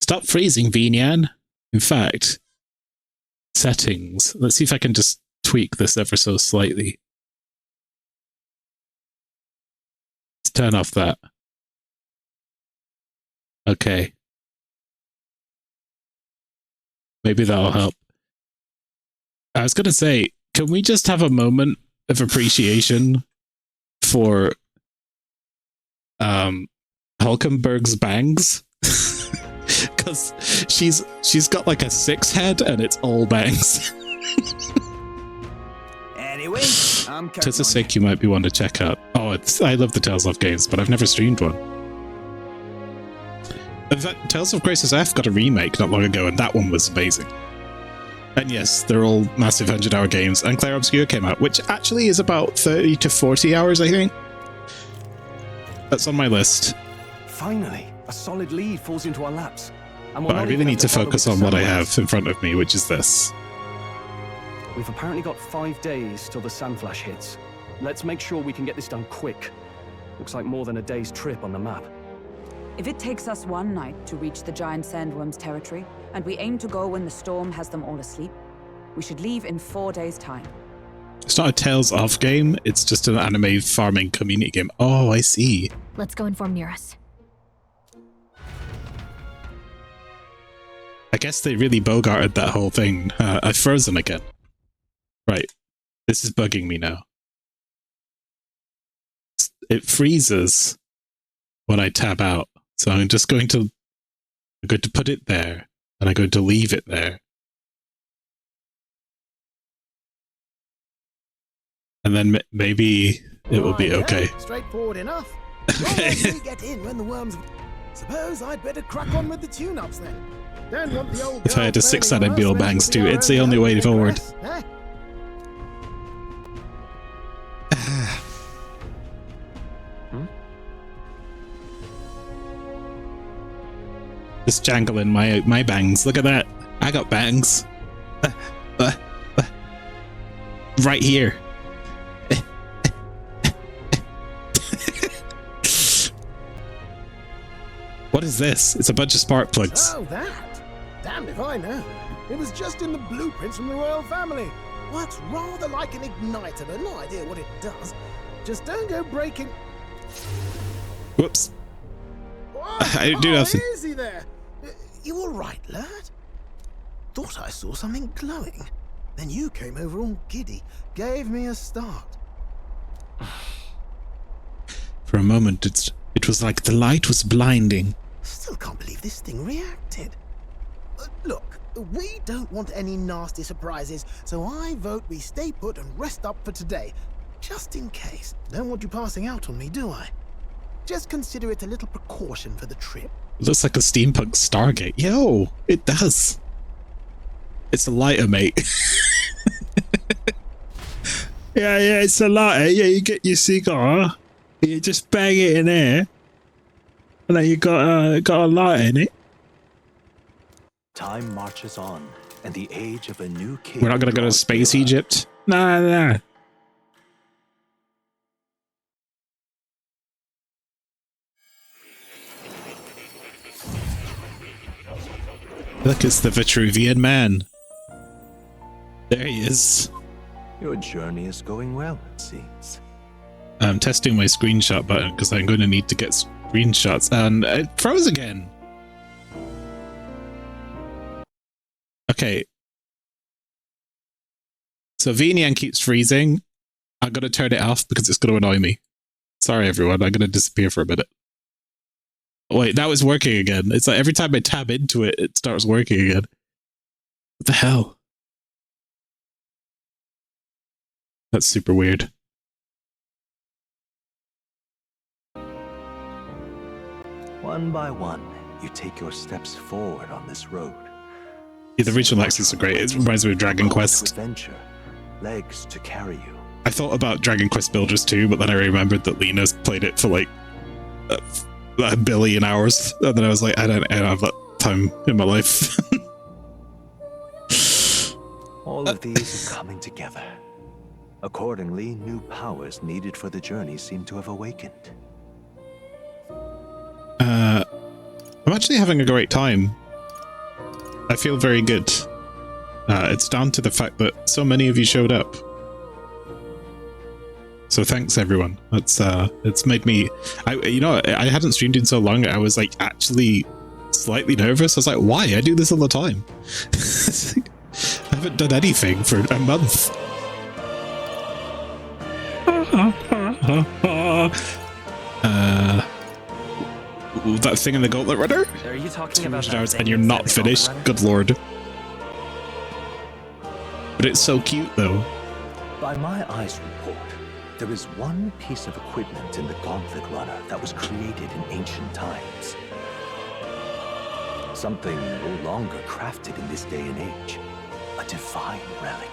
Stop freezing, Vinyan. In fact, settings. Let's see if I can just tweak this ever so slightly. Let's turn off that. Okay. Maybe that'll help. I was going to say, can we just have a moment of appreciation for Hulkenberg's bangs? Because she's got like a 6 head and it's all bangs. Anyway, I'm Just a sake, you might be one to check out. Oh, I love the Tales of games, but I've never streamed one. In fact, Tales of Grace's F got a remake not long ago, and that one was amazing. And yes, they're all massive 100-hour games, and Claire Obscure came out, which actually is about 30 to 40 hours, I think. That's on my list. Finally, a solid lead falls into our laps. And But I really need to focus on what I have in front of me, which is this. We've apparently got 5 days till the Sandflash hits. Let's make sure we can get this done quick. Looks like more than a day's trip on the map. If it takes us one night to reach the giant sandworm's territory, and we aim to go when the storm has them all asleep, we should leave in 4 days' time. It's not a Tales of game, it's just an anime farming community game. Oh, I see. Let's go inform Nearest. I guess they really bogarted that whole thing. I've frozen again. Right. This is bugging me now. It freezes when I tab out. So I'm just going to put it there, and I'm going to leave it there. And then maybe it will be okay. Straightforward enough. Okay. We get in when the worms... Suppose I'd better crack on with the tune-ups then. Don't want the old If I had a 6-sided Beetle Bangs too, it's the only way forward. Just jangling my bangs. Look at that. I got bangs. Right here. What is this? It's a bunch of spark plugs. Oh, that? Damned if I know. It was just in the blueprints from the royal family. Works rather like an igniter, but no idea what it does. Just don't go breaking... Whoops. What? I didn't do nothing. Easy there. You all right, lad? Thought I saw something glowing. Then you came over all giddy. Gave me a start. For a moment, It was like the light was blinding. Still can't believe this thing reacted. Look, we don't want any nasty surprises, so I vote we stay put and rest up for today. Just in case. Don't want you passing out on me, do I? Just consider it a little precaution for the trip. It looks like a steampunk Stargate. Yo, it does. It's a lighter, mate. Yeah, it's a lighter. Yeah, you get your cigar, you just bang it in there, and then you got a light in it. Time marches on, and the age of a new king. We're not gonna go to Space Egypt. Nah. Look, it's the Vitruvian Man. There he is. Your journey is going well, it seems. I'm testing my screenshot button because I'm going to need to get screenshots, and it froze again. Okay. So VNyan keeps freezing. I'm going to turn it off because it's going to annoy me. Sorry, everyone. I'm going to disappear for a minute. Wait, now it's working again. It's like every time I tab into it, it starts working again. What the hell? That's super weird. One by one, you take your steps forward on this road. Yeah, the regional accents are great. It reminds me of Dragon Quest. Adventure, legs to carry you. I thought about Dragon Quest Builders too, but then I remembered that Lena's played it for like a billion hours, and then I was like, I don't have that time in my life. All of these are coming together. Accordingly, new powers needed for the journey seem to have awakened. I'm actually having a great time. I feel very good. It's down to the fact that so many of you showed up. So thanks everyone. It's made me, I hadn't streamed in so long. I was like actually slightly nervous. I was like, why? I do this all the time. I haven't done anything for a month. That thing in the Gauntlet Runner? Are you talking about that and you're not finished? Good lord. But it's so cute though. By my eyes report, there is one piece of equipment in the Gauntlet Runner that was created in ancient times. Something no longer crafted in this day and age. A divine relic.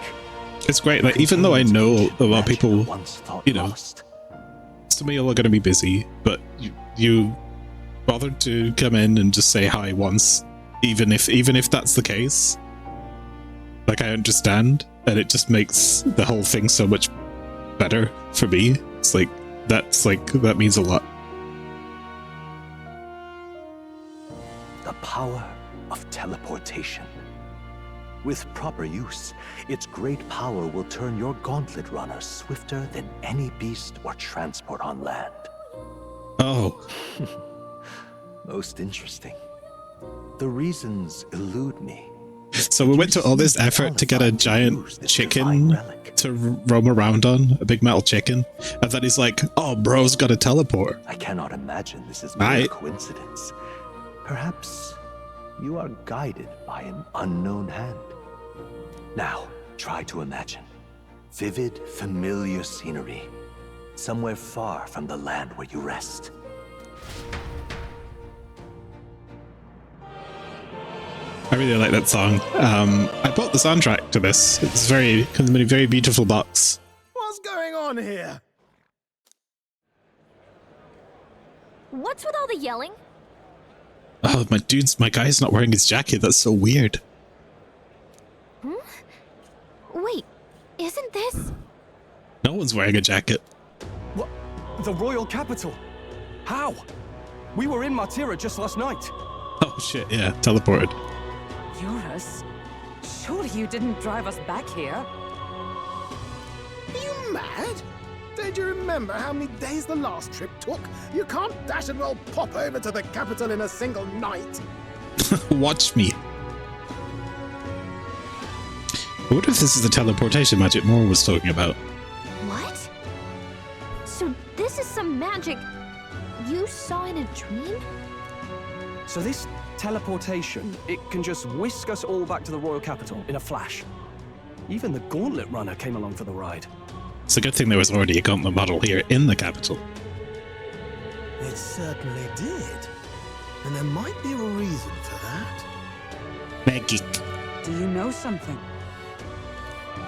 It's great, like even though I know a lot of people, you know, some of y'all are going to be busy, but you bothered to come in and just say hi once, even if that's the case. Like, I understand, and it just makes the whole thing so much better for me. It's like that means a lot. The power of teleportation. With proper use, its great power will turn your Gauntlet Runner swifter than any beast or transport on land. Oh. Most interesting. The reasons elude me. So we went to all this effort to get a giant chicken to roam around on, a big metal chicken, and then he's like, oh, bro's got a teleport. I cannot imagine this is mere coincidence. Perhaps you are guided by an unknown hand. Now, try to imagine. Vivid, familiar scenery. Somewhere far from the land where you rest. I really like that song. I bought the soundtrack to this. It's comes in a very beautiful box. What's going on here? What's with all the yelling? Oh, my guy's not wearing his jacket. That's so weird. Hmm? Wait, isn't this? No one's wearing a jacket. What? The royal capital? How? We were in Martira just last night. Oh shit, yeah, teleported. Eurus? Surely you didn't drive us back here? Are you mad? Don't you remember how many days the last trip took? You can't dash and well pop over to the capital in a single night. Watch me. I wonder if this is the teleportation magic Moore was talking about. What? So this is some magic You saw in a dream? So this teleportation, it can just whisk us all back to the royal capital in a flash. Even the gauntlet runner came along for the ride. It's a good thing there was already a gauntlet model here in the capital. It certainly did. And there might be a reason for that. Magic. Do you know something?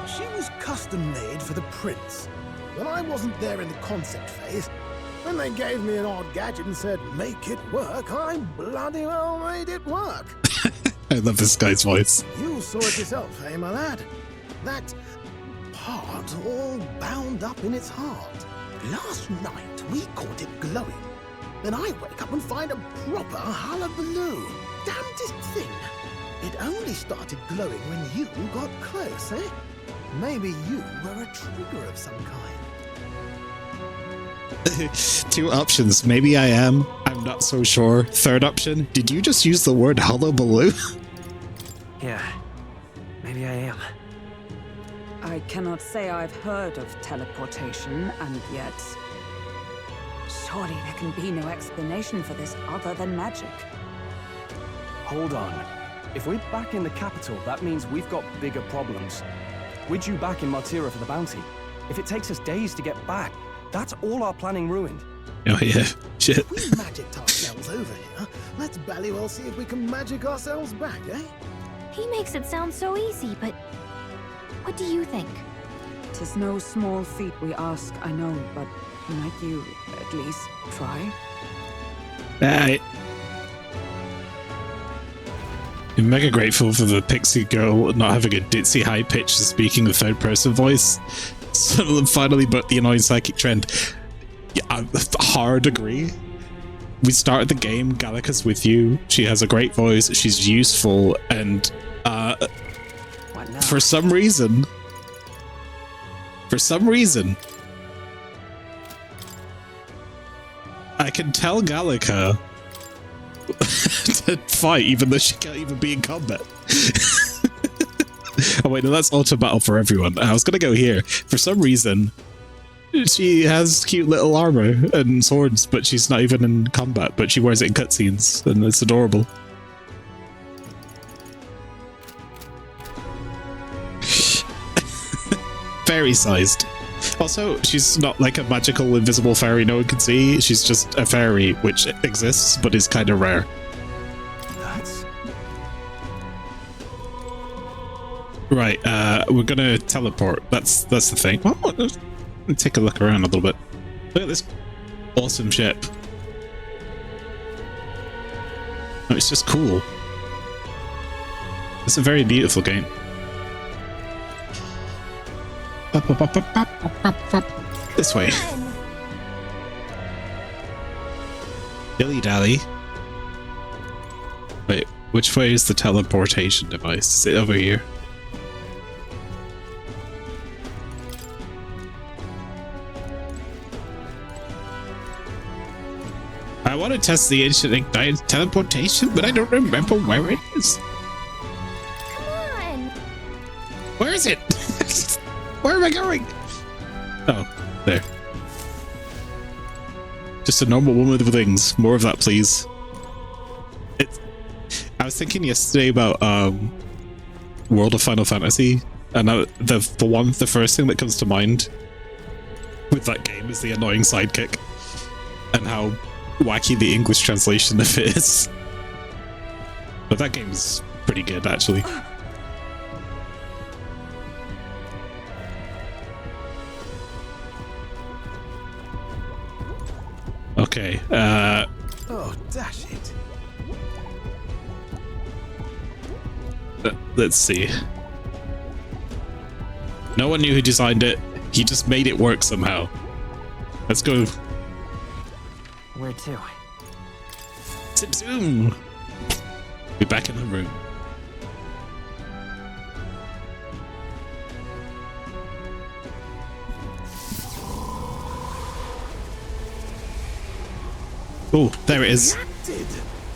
She was custom made for the prince. When I wasn't there in the concept phase, when they gave me an odd gadget and said, make it work, I bloody well made it work. I love this guy's voice. You saw it yourself, eh, my lad? That part all bound up in its heart. Last night, we caught it glowing. Then I wake up and find a proper hullabaloo. Damnedest thing. It only started glowing when you got close, eh? Maybe you were a trigger of some kind. Two options. Maybe I am. I'm not so sure. Third option. Did you just use the word hullabaloo? Yeah. Maybe I am. I cannot say I've heard of teleportation, and yet... surely there can be no explanation for this other than magic. Hold on. If we're back in the capital, that means we've got bigger problems. We're due back in Martira for the bounty. If it takes us days to get back, that's all our planning ruined. Oh yeah, shit. If we magicked ourselves over here, let's bally well see if we can magic ourselves back, eh? He makes it sound so easy, but what do you think? 'Tis no small feat we ask, I know, but might you at least try? I'm mega grateful for the pixie girl not having a ditzy high pitch speaking the third person voice. Some of them finally but the annoying psychic trend. Yeah, I hard agree. We started the game, Gallica's with you. She has a great voice, she's useful, and for some reason, I can tell Gallica to fight even though she can't even be in combat. Oh wait, no, that's auto battle for everyone. I was gonna go here. For some reason, she has cute little armor and swords, but she's not even in combat, but she wears it in cutscenes, and it's adorable. Fairy sized. Also, she's not like a magical invisible fairy no one can see. She's just a fairy, which exists, but is kind of rare. Right, we're gonna teleport. That's the thing. Oh, let me take a look around a little bit. Look at this awesome ship. Oh, it's just cool. It's a very beautiful game. This way. Dilly dally. Wait, which way is the teleportation device? Is it over here? I want to test the ancient ignite teleportation, but I don't remember where it is. Come on! Where is it? Where am I going? Oh, there. Just a normal woman with wings. More of that, please. I was thinking yesterday about World of Final Fantasy, and the first thing that comes to mind with that game is the annoying sidekick, and how wacky the English translation of it is. But that game's pretty good, actually. Okay, oh, dash it. Let's see. No one knew who designed it. He just made it work somehow. Let's go. Where to? Zip zoom. Be back in the room. Oh, there it is. Reacted.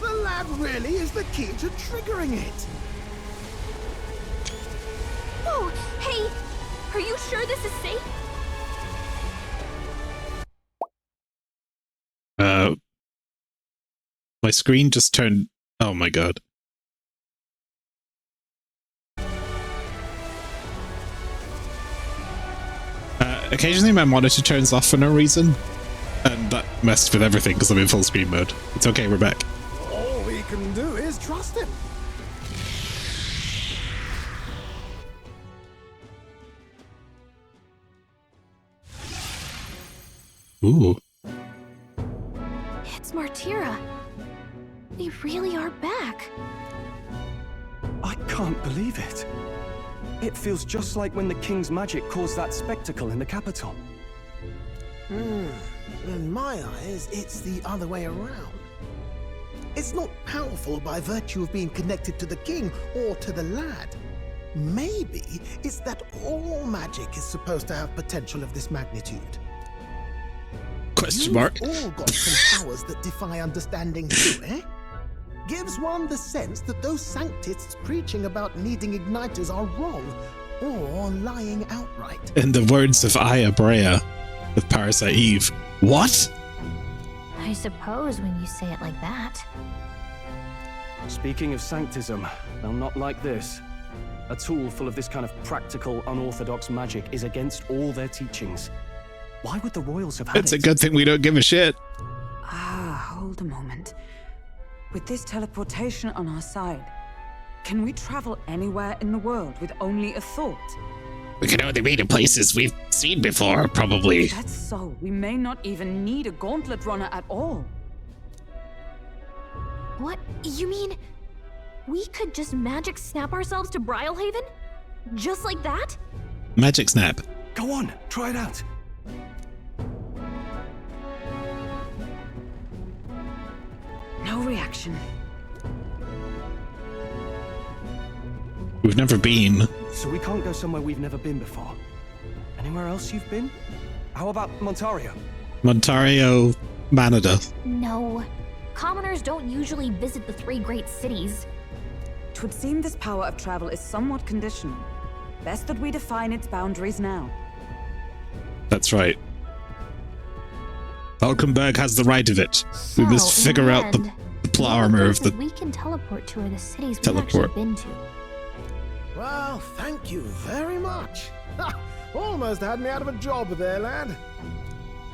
The lab really is the key to triggering it. Whoa! Hey! Are you sure this is safe? My screen just turned... Oh my god. Occasionally my monitor turns off for no reason, and that messed with everything because I'm in full screen mode. It's okay, we're back. All we can do is trust him. Ooh. It's Martira. We really are back. I can't believe it. It feels just like when the king's magic caused that spectacle in the capital. In my eyes, it's the other way around. It's not powerful by virtue of being connected to the king or to the lad. Maybe it's that all magic is supposed to have potential of this magnitude. Question mark. You've all got some powers that defy understanding too, eh? Gives one the sense that those sanctists preaching about needing igniters are wrong, or lying outright. In the words of Aya Brea, of Parasite Eve, what? I suppose when you say it like that. Speaking of sanctism, they'll not like this. A tool full of this kind of practical, unorthodox magic is against all their teachings. Why would the royals have had It's a good thing we don't give a shit. Hold a moment. With this teleportation on our side, can we travel anywhere in the world with only a thought? We can only be to places we've seen before, probably. That's so. We may not even need a gauntlet runner at all. What? You mean we could just magic snap ourselves to Brylehaven? Just like that? Magic snap. Go on, try it out. No reaction. We've never been. So we can't go somewhere we've never been before. Anywhere else you've been? How about Montario? Montario, Manada. No. Commoners don't usually visit the 3 great cities. 'Twould seem this power of travel is somewhat conditional. Best that we define its boundaries now. That's right. Falkenberg has the right of it. We must figure out the plot armor of the... We can teleport to are the cities we've actually been to. Well, thank you very much. Almost had me out of a job there, lad.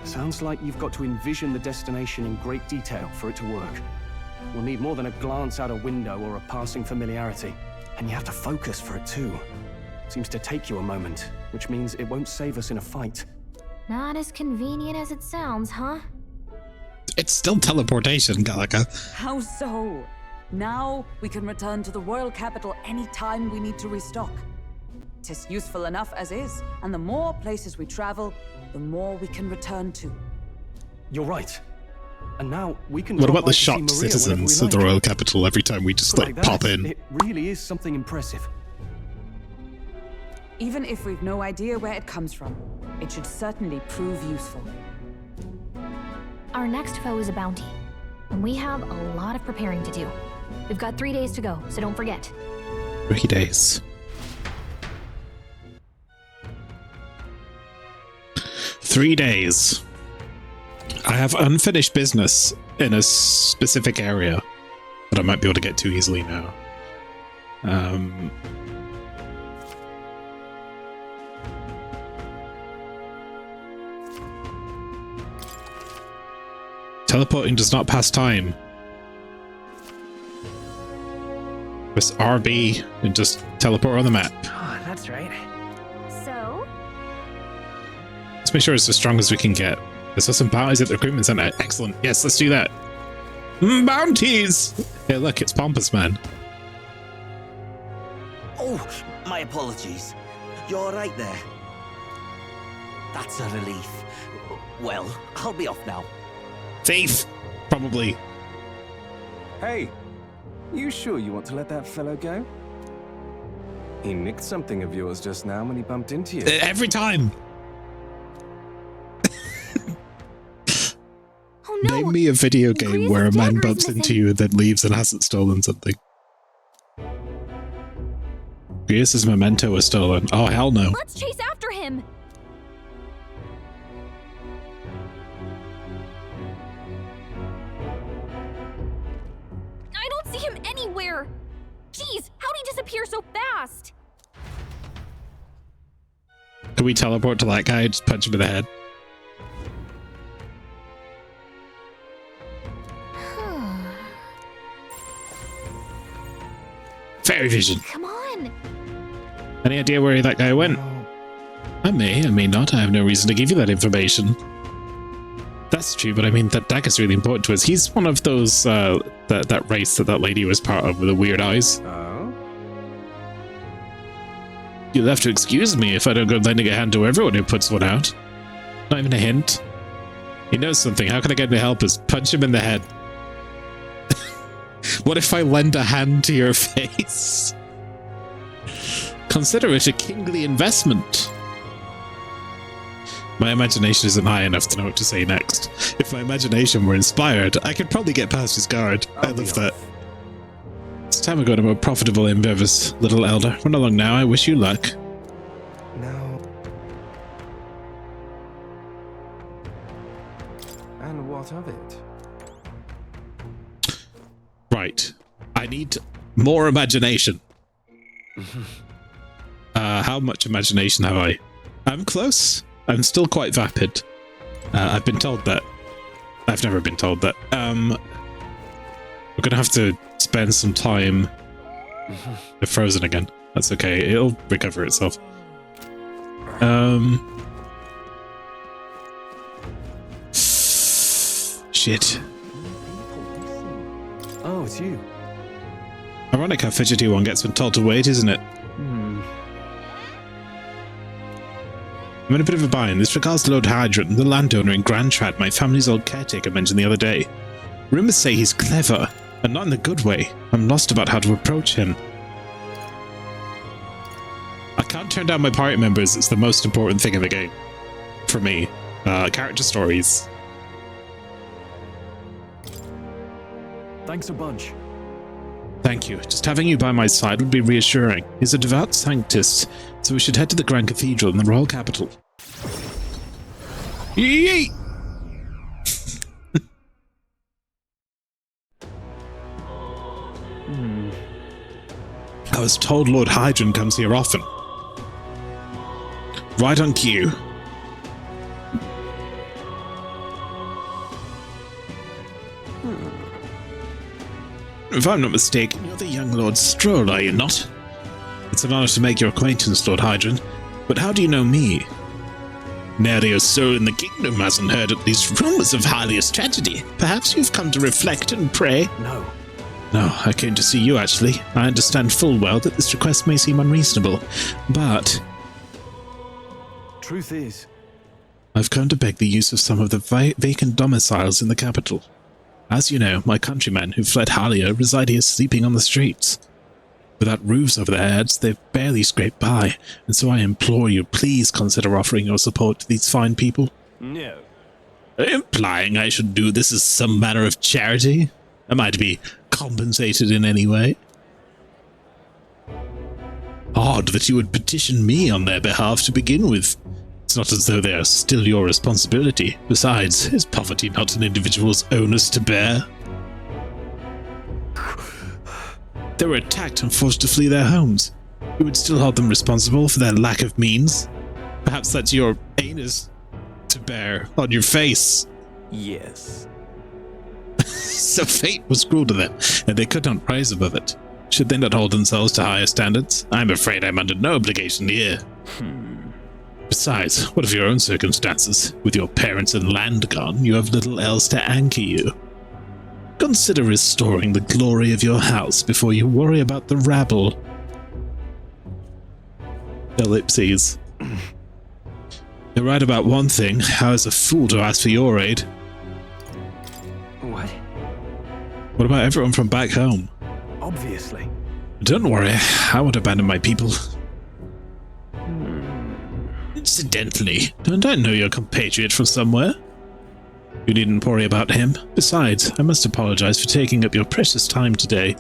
Sounds like you've got to envision the destination in great detail for it to work. We'll need more than a glance out a window or a passing familiarity. And you have to focus for it too. Seems to take you a moment, which means it won't save us in a fight. Not as convenient as it sounds, huh? It's still teleportation, Galaka. How so? Now we can return to the royal capital any time we need to restock. 'Tis useful enough as is, and the more places we travel, the more we can return to. You're right. And now we can... What about the shocked citizens of the royal capital every time we just like pop in? It really is something impressive. Even if we've no idea where it comes from, it should certainly prove useful. Our next foe is a bounty, and we have a lot of preparing to do. We've got 3 days to go, so don't forget. 3 days. 3 days. I have unfinished business in a specific area that I might be able to get to easily now. Teleporting does not pass time. Press RB and just teleport on the map. Oh, that's right. So? Let's make sure it's as strong as we can get. There's some bounties at the recruitment center. Excellent. Yes, let's do that. Bounties! Hey, look, it's Pompous Man. Oh, my apologies. You're right there. That's a relief. Well, I'll be off now. Thief! Probably. Hey, you sure you want to let that fellow go? He nicked something of yours just now when he bumped into you. Every time! Oh no! Name me a video game where a man bumps into you and then leaves and hasn't stolen something. Grievous' memento was stolen. Oh, hell no. Let's chase after him! him anywhere! Jeez, how'd he disappear so fast? Can we teleport to that guy and just punch him in the head? Fairy vision. Come on! Any idea where that guy went? I may not. I have no reason to give you that information. That's true, but I mean, that dagger's really important to us. He's one of those, that race that lady was part of with the weird eyes. Oh? You'll have to excuse me if I don't go lending a hand to everyone who puts one out. Not even a hint. He knows something. How can I get him to help us? Punch him in the head. What if I lend a hand to your face? Consider it a kingly investment. My imagination isn't high enough to know what to say next. If my imagination were inspired, I could probably get past his guard. I love that. It's time I got a more profitable endeavors, little elder. Run along now. I wish you luck. No. And what of it? Right. I need more imagination. How much imagination have I? I'm close. I'm still quite vapid. I've been told that. I've never been told that. We're gonna have to spend some time. They're frozen again. That's okay. It'll recover itself. Shit. Oh, it's you. Ironic how fidgety one gets when told to wait, isn't it? I'm in a bit of a bind. This regards to Lord Hydron, the landowner in Grand Trad my family's old caretaker mentioned the other day. Rumours say he's clever, and not in the good way. I'm lost about how to approach him. I can't turn down my party members. It's the most important thing in the game. For me. Character stories. Thanks a bunch. Thank you. Just having you by my side would be reassuring. He's a devout sanctist, so we should head to the Grand Cathedral in the royal capital. Yeet! I was told Lord Hydron comes here often. Right on cue. If I'm not mistaken, you're the young Lord Stroll, are you not? It's an honor to make your acquaintance, Lord Hydron, but how do you know me? Nary a soul in the kingdom hasn't heard at least rumors of Hylia's tragedy. Perhaps you've come to reflect and pray? No. No, I came to see you, actually. I understand full well that this request may seem unreasonable, but... Truth is... I've come to beg the use of some of the vacant domiciles in the capital. As you know, my countrymen who fled Hylia reside here sleeping on the streets. Without roofs over their heads, they've barely scraped by, and so I implore you, please consider offering your support to these fine people. No. Implying I should do this as some manner of charity? Am I to be compensated in any way? Odd that you would petition me on their behalf to begin with. It's not as though they are still your responsibility. Besides, is poverty not an individual's onus to bear? They were attacked and forced to flee their homes. You would still hold them responsible for their lack of means? Perhaps that's your anus to bear on your face. Yes. So fate was cruel to them, and they could not rise above it. Should they not hold themselves to higher standards? I'm afraid I'm under no obligation here. Besides, what of your own circumstances? With your parents and land gone, you have little else to anchor you. Consider restoring the glory of your house before you worry about the rabble. Ellipses. You're right about one thing. I was a fool to ask for your aid. What? What about everyone from back home? Obviously. Don't worry, I won't abandon my people. Incidentally, don't I know your compatriot from somewhere? You needn't worry about him. Besides, I must apologize for taking up your precious time today.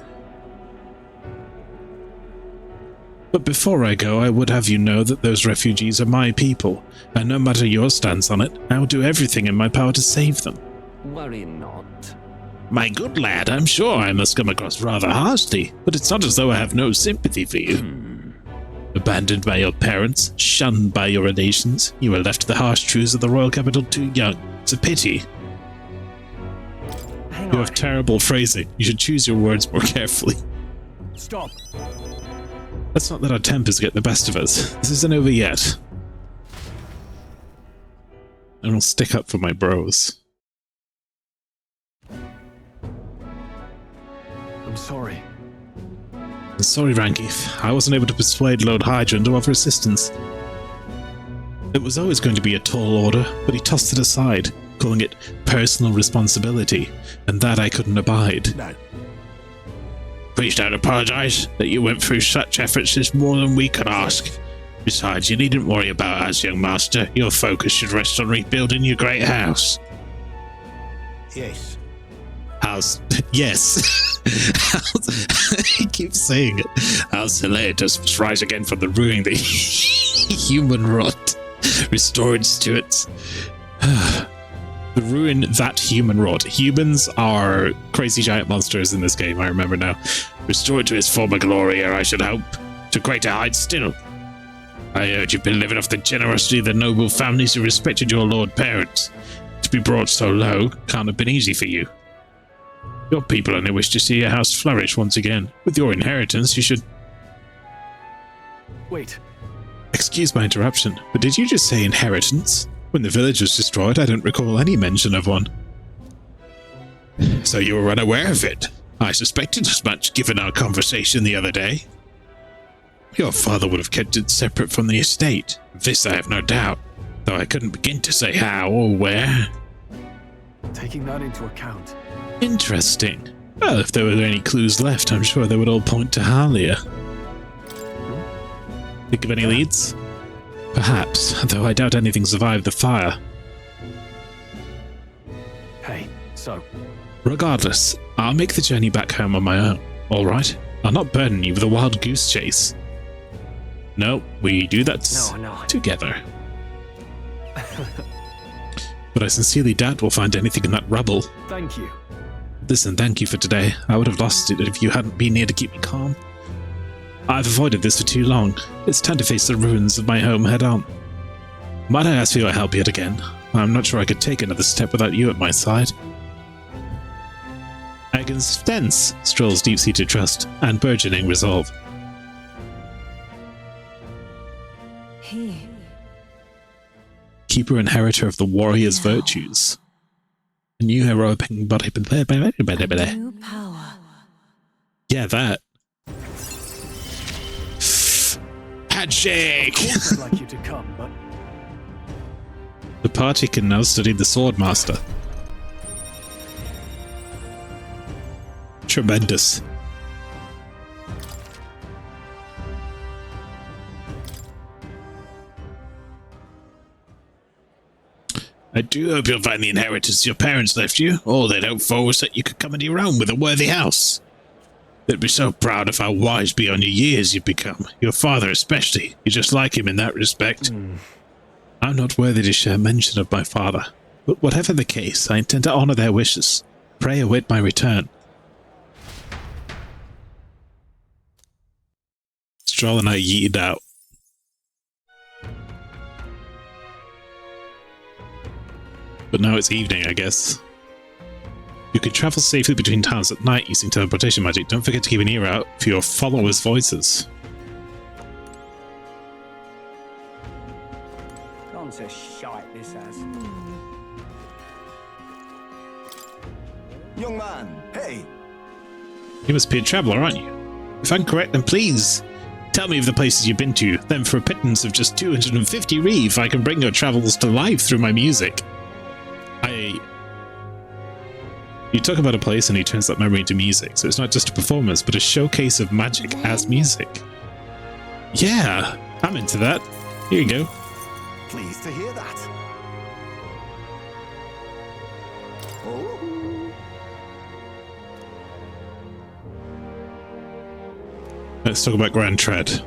But before I go, I would have you know that those refugees are my people, and no matter your stance on it, I will do everything in my power to save them. Worry not. My good lad, I'm sure I must come across rather harshly, but it's not as though I have no sympathy for you. Abandoned by your parents, shunned by your relations, you were left to the harsh truths of the royal capital too young. It's a pity. You have terrible phrasing. You should choose your words more carefully. Stop. Let's not let our tempers get the best of us. This isn't over yet. And I'll stick up for my bros. I'm sorry. Sorry, Rankeef. I wasn't able to persuade Lord Hydron to offer assistance. It was always going to be a tall order, but he tossed it aside, calling it personal responsibility, and that I couldn't abide. No. Please don't apologize. That you went through such efforts is more than we could ask. Besides, you needn't worry about us, young master. Your focus should rest on rebuilding your great house. Yes. House. Yes. House. He keeps saying it. House Helatus must rise again from the ruin the human rot. Restored to its... the ruin that human rot. Humans are crazy giant monsters in this game, I remember now. Restored to its former glory, or I should hope, to greater heights still. I heard you've been living off the generosity of the noble families who respected your lord parents. To be brought so low can't have been easy for you. Your people only wish to see your house flourish once again. With your inheritance, you should... Wait. Excuse my interruption, but did you just say inheritance? When the village was destroyed, I don't recall any mention of one. So you were unaware of it? I suspected as much, given our conversation the other day. Your father would have kept it separate from the estate. Of this I have no doubt, though I couldn't begin to say how or where. Taking that into account. Interesting. Well, if there were any clues left, I'm sure they would all point to Halia. Think of any leads? Perhaps, though I doubt anything survived the fire. Hey, so? Regardless, I'll make the journey back home on my own, alright? I'll not burden you with a wild goose chase. No, we do that together. But I sincerely doubt we'll find anything in that rubble. Thank you. Listen, thank you for today. I would have lost it if you hadn't been here to keep me calm. I've avoided this for too long. It's time to face the ruins of my home head on. Might I ask for your help yet again? I'm not sure I could take another step without you at my side. I can sense Stroll's deep-seated trust and burgeoning resolve. Keeper inheritor of the warrior's virtues. A new heroic body. New power. Yeah, that. Handshake! Of course I'd like you to come, but... The party can now study the Swordmaster. Tremendous. I do hope you'll find the inheritance your parents left you. All they'd hoped for was that you could come into your own with a worthy house. They'd be so proud of how wise beyond your years you've become. Your father especially. You're just like him in that respect. I'm not worthy to share mention of my father. But whatever the case, I intend to honor their wishes. Pray await my return. Stroll and I yeeted out. But now it's evening, I guess. You can travel safely between towns at night using teleportation magic. Don't forget to keep an ear out for your followers' voices. Gone to shite, this has. Young man, hey! You must be a traveller, aren't you? If I'm correct, then please tell me of the places you've been to. Then for a pittance of just 250 reeve, I can bring your travels to life through my music. You talk about a place and he turns that memory into music, so it's not just a performance, but a showcase of magic as music. Yeah, I'm into that. Here you go. Pleased to hear that. Oh. Let's talk about Grand Tread.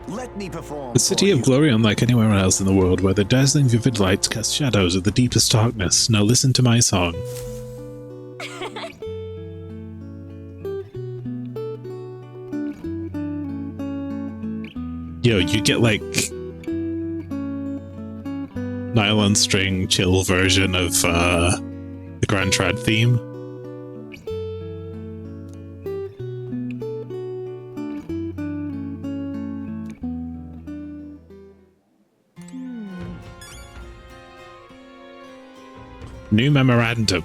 Let Let me perform. The city of glory, unlike anywhere else in the world, where the dazzling vivid lights cast shadows of the deepest darkness. Now listen to my song. Yo, you get like nylon string chill version of the Grand Trad theme. New memorandum.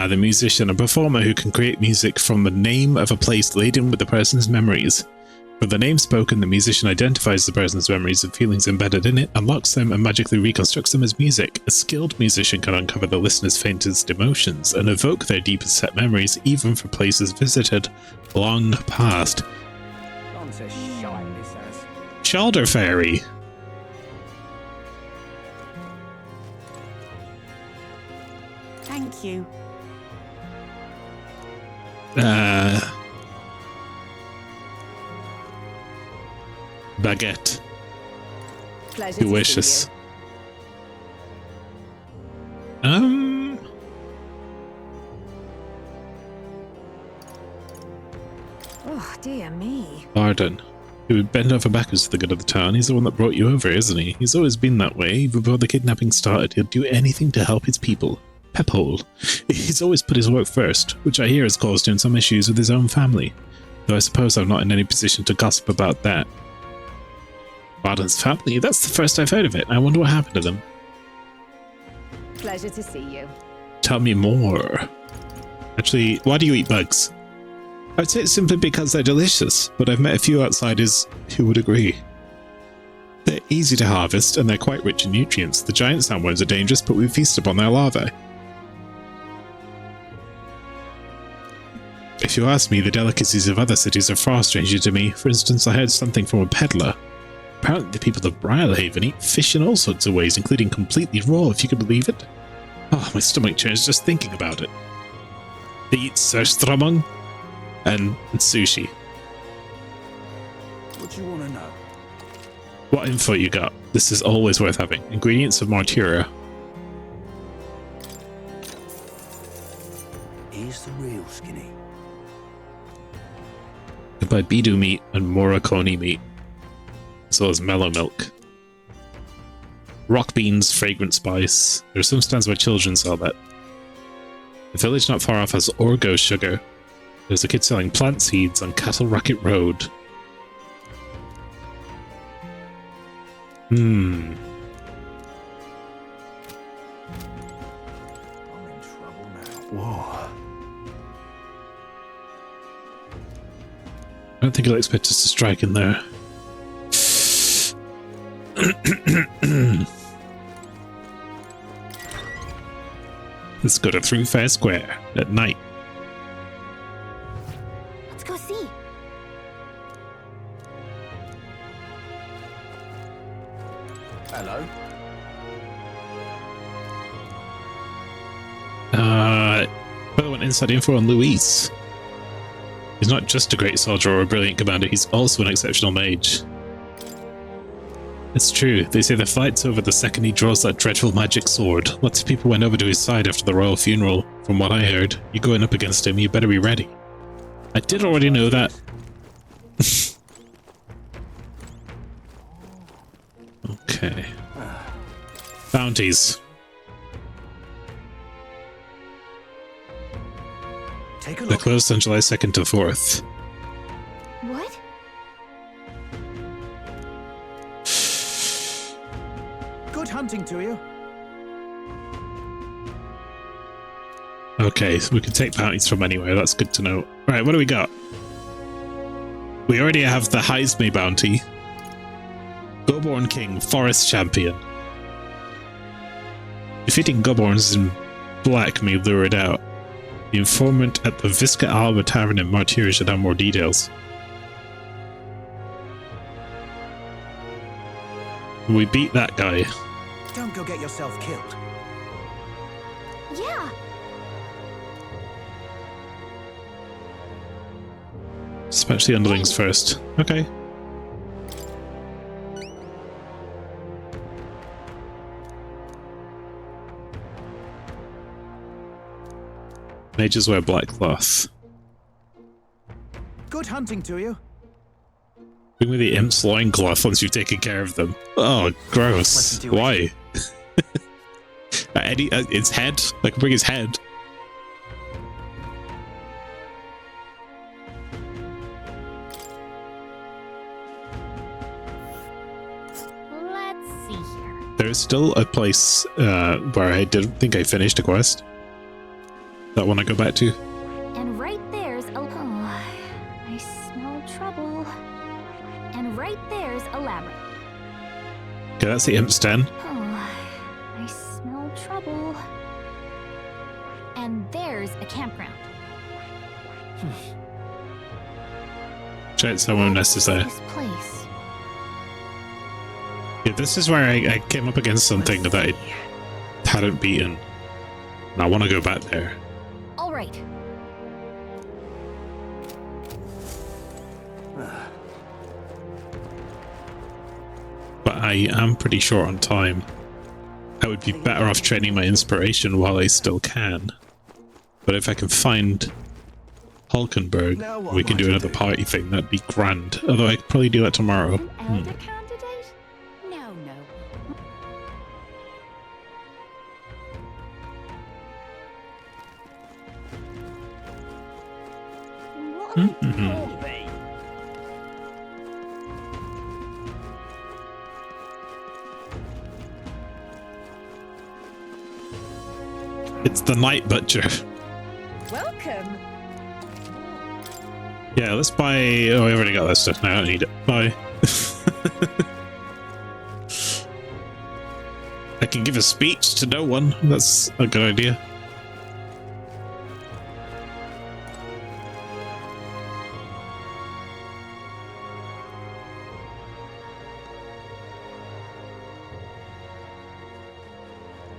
The musician, a performer who can create music from the name of a place laden with the person's memories. From the name spoken, the musician identifies the person's memories and feelings embedded in it, unlocks them, and magically reconstructs them as music. A skilled musician can uncover the listener's faintest emotions and evoke their deepest set memories, even for places visited long past. Shoulder Fairy. Thank you. Baguette. Pleasure Delicious. Oh, dear me. Pardon. He would bend over backwards for the good of the town. He's the one that brought you over, isn't he? He's always been that way. Even before the kidnapping started, he'll do anything to help his people. Pephole. He's always put his work first, which I hear has caused him some issues with his own family. Though I suppose I'm not in any position to gossip about that. Barden's family? That's the first I've heard of it. I wonder what happened to them. Pleasure to see you. Tell me more. Actually, why do you eat bugs? I'd say it's simply because they're delicious, but I've met a few outsiders who would agree. They're easy to harvest, and they're quite rich in nutrients. The giant sandworms are dangerous, but we feast upon their larvae. If you ask me, the delicacies of other cities are far stranger to me. For instance, I heard something from a peddler. Apparently the people of Briarhaven eat fish in all sorts of ways, including completely raw, if you could believe it. Oh, my stomach churns just thinking about it. They eat surströmming and sushi. What do you want to know? What info you got? This is always worth having. Ingredients of Martyria. Here's the real skinny. You buy Bidu meat and Moroconi meat, as well as mellow milk. Rock beans, fragrant spice. There are some stands where children sell that. The village not far off has Orgo sugar. There's a kid selling plant seeds on Cattle Racket Road. I'm in trouble now. Whoa. I don't think he'll expect us to strike in there. Let's go to Through Fair Square at night. Let's go see. Hello? Further went inside info on Luis. He's not just a great soldier or a brilliant commander, he's also an exceptional mage. It's true, they say the fight's over the second he draws that dreadful magic sword. Lots of people went over to his side after the royal funeral. From what I heard, you're going up against him, you better be ready. I did already know that. Okay. Bounties. Take a They're look. closed on July 2nd to 4th. What? Good hunting to you. Okay, so we can take bounties from anywhere, that's good to know. Right, what do we got? We already have the Heisme bounty. Goborn King, Forest Champion. Defeating Goborns in black may lure it out. The informant at the Visca Alba Tavern in Martyria should have more details. We beat that guy. Don't go get yourself killed. Yeah. Dispatch the underlings first. Okay. Mages wear black cloth. Good hunting to you. Bring me the imp's loincloth once you've taken care of them. Oh, gross. Why? Eddie, its head? I can bring his head. Let's see here. There is still a place where I didn't think I finished a quest. That one I go back to. And right there's a... Oh, I smell trouble. And right there's a labyrinth. Okay, that's the imp's den. Oh, I smell trouble. And there's a campground. Check someone necessary. This place. Yeah, this is where I came up against something that I hadn't beaten. And I want to go back there. All right. But I am pretty short on time. I would be better off training my inspiration while I still can. But if I can find Hulkenberg, we can do another party thing. That'd be grand. Although I could probably do that tomorrow. An elder candidate? No, no. It's the Night Butcher. Welcome. Yeah, let's buy... Oh, I already got that stuff now. I don't need it. Bye. I can give a speech to no one. That's a good idea.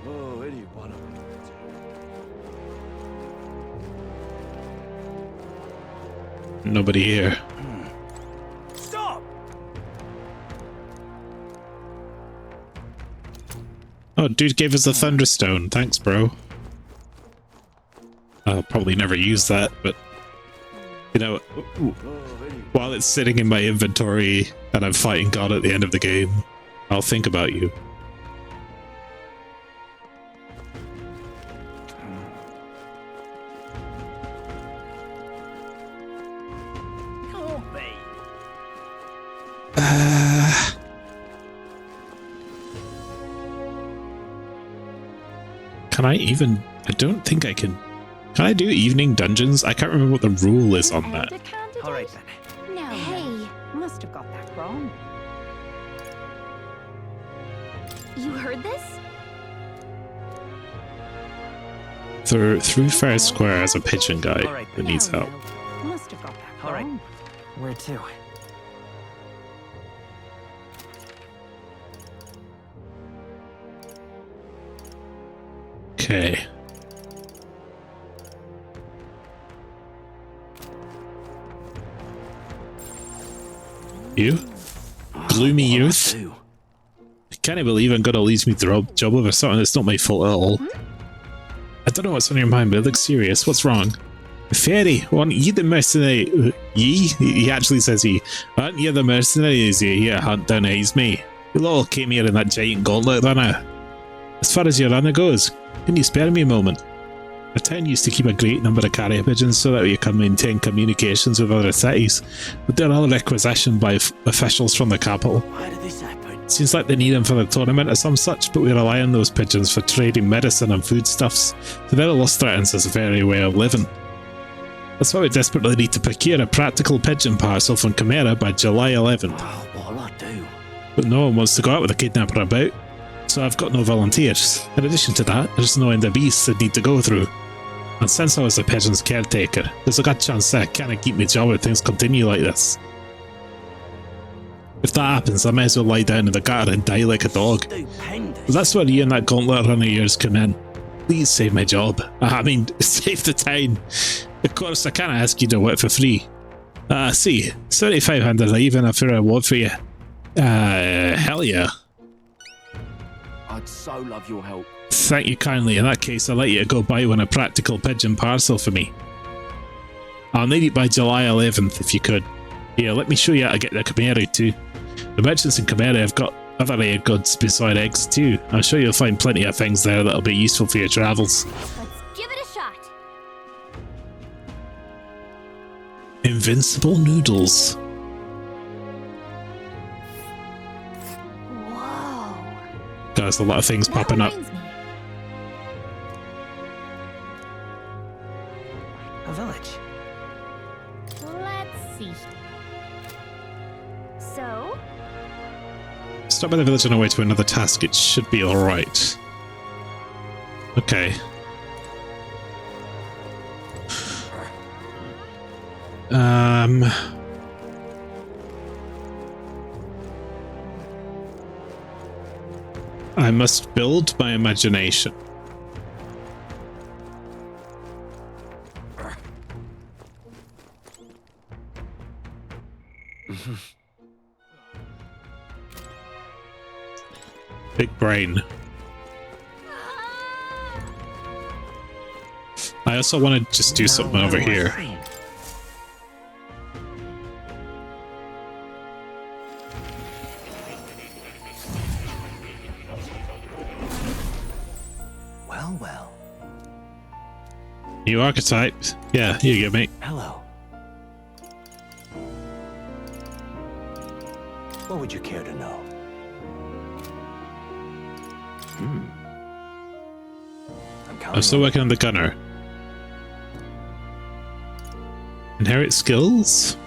Oh, Eddie, what Nobody here. Stop! Oh, dude gave us a Thunderstone. Thanks, bro. I'll probably never use that, but... You know, while it's sitting in my inventory and I'm fighting God at the end of the game, I'll think about you. Can I even... I don't think I can... Can I do evening dungeons? I can't remember what the rule is on that. All right then. No, hey, must have got that wrong. You heard this? Through Fair Square as a pigeon guy that needs help. Must have got that All right. wrong. Where to? Okay. You? Gloomy youth? I can't believe I'm gonna lose me job over something that's not my fault at all. I don't know what's on your mind, but it looks serious. What's wrong? Fairy, aren't you the mercenary? Ye? He actually says he. Aren't you the mercenaries you here hunt down A's me? You all came here in that giant gauntlet runner. As far as your runner goes, can you spare me a moment? The town used to keep a great number of carrier pigeons so that you can maintain communications with other cities, but they're all requisitioned by officials from the capital. Why did this happen? Seems like they need them for the tournament or some such, but we rely on those pigeons for trading medicine and foodstuffs, so their loss threatens this very way of living. That's why we desperately need to procure a practical pigeon parcel from Chimera by July 11th. Oh, what'll I do? But no one wants to go out with a kidnapper about, so I've got no volunteers. In addition to that, there's no end of beasts I need to go through. And since I was the pigeon's caretaker, there's a good chance that I can't keep my job if things continue like this. If that happens, I may as well lie down in the gutter and die like a dog. But that's where you and that gauntlet run of yours come in. Please save my job. I mean, save the town. Of course, I can't ask you to work for free. See, 7,500 even if for a reward for you. Hell yeah. I'd so love your help. Thank you kindly. In that case, I'll let you go buy one a practical pigeon parcel for me. I'll need it by July 11th if you could. Here, let me show you how to get the Chimera too. The merchants in Chimera have got other air goods beside eggs too. I'm sure you'll find plenty of things there that'll be useful for your travels. Let's give it a shot. Invincible noodles. Whoa. There's a lot of things popping up. A village. Let's see. So? Stop by the village on our way to another task. It should be alright. Okay. I must build my imagination. Big brain. I also want to just do something over here. Well. New archetype. Yeah, here you go, mate. Hello. What would you care to know? I'm still working on the gunner. Inherit skills?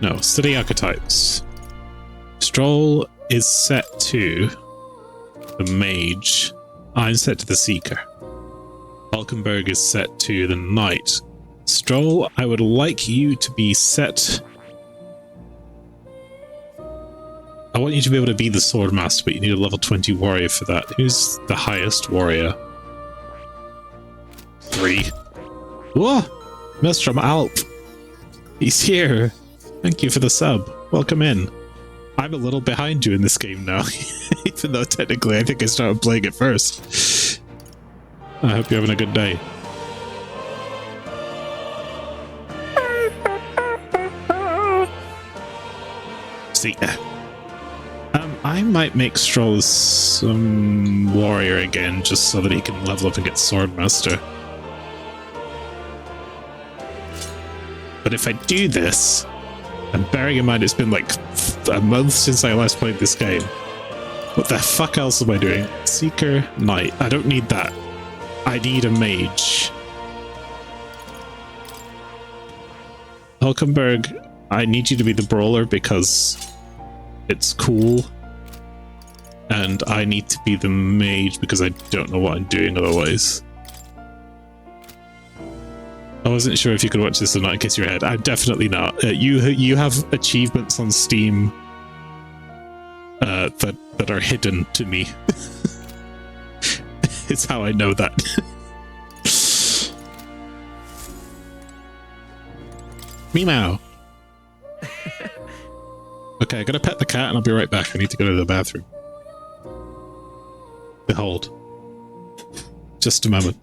No, study archetypes. Stroll is set to the mage. I'm set to the seeker. Valkenberg is set to the knight. Stroll, I would like you to be set. I want you to be able to be the sword master, but you need a level 20 warrior for that. Who's the highest warrior? 3. Whoa! Maelstrom Alp! He's here! Thank you for the sub. Welcome in. I'm a little behind you in this game now, even though technically I think I started playing it first. I hope you're having a good day. See, I might make Stroll some warrior again, just so that he can level up and get Swordmaster. But if I do this, and bearing in mind it's been like a month since I last played this game, what the fuck else am I doing? Seeker, Knight. I don't need that. I need a mage. Hulkenberg, I need you to be the brawler because it's cool. And I need to be the mage because I don't know what I'm doing otherwise. I wasn't sure if you could watch this or not in case you're ahead. I'm definitely not. You have achievements on Steam that are hidden to me. It's how I know that. Meow. Okay, I gotta pet the cat and I'll be right back. I need to go to the bathroom. Behold. Just a moment.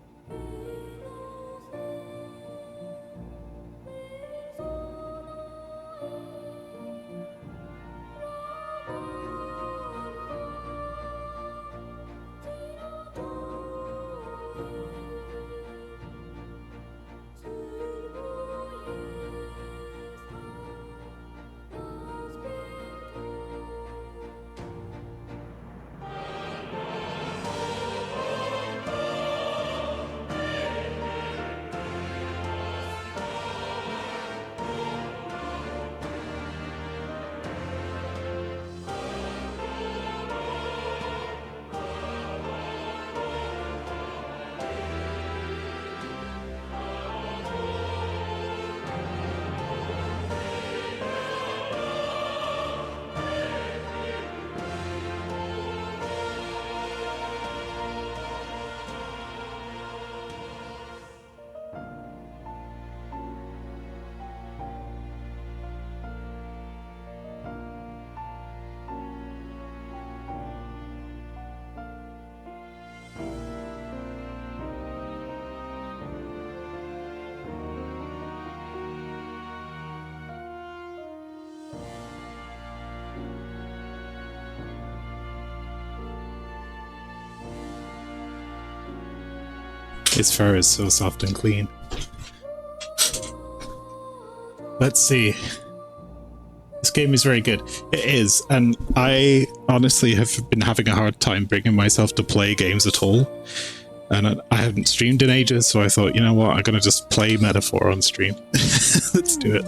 His fur is so soft and clean. Let's see. This game is very good. It is, and I honestly have been having a hard time bringing myself to play games at all. And I haven't streamed in ages, so I thought, you know what, I'm gonna just play Metaphor on stream. Let's do it.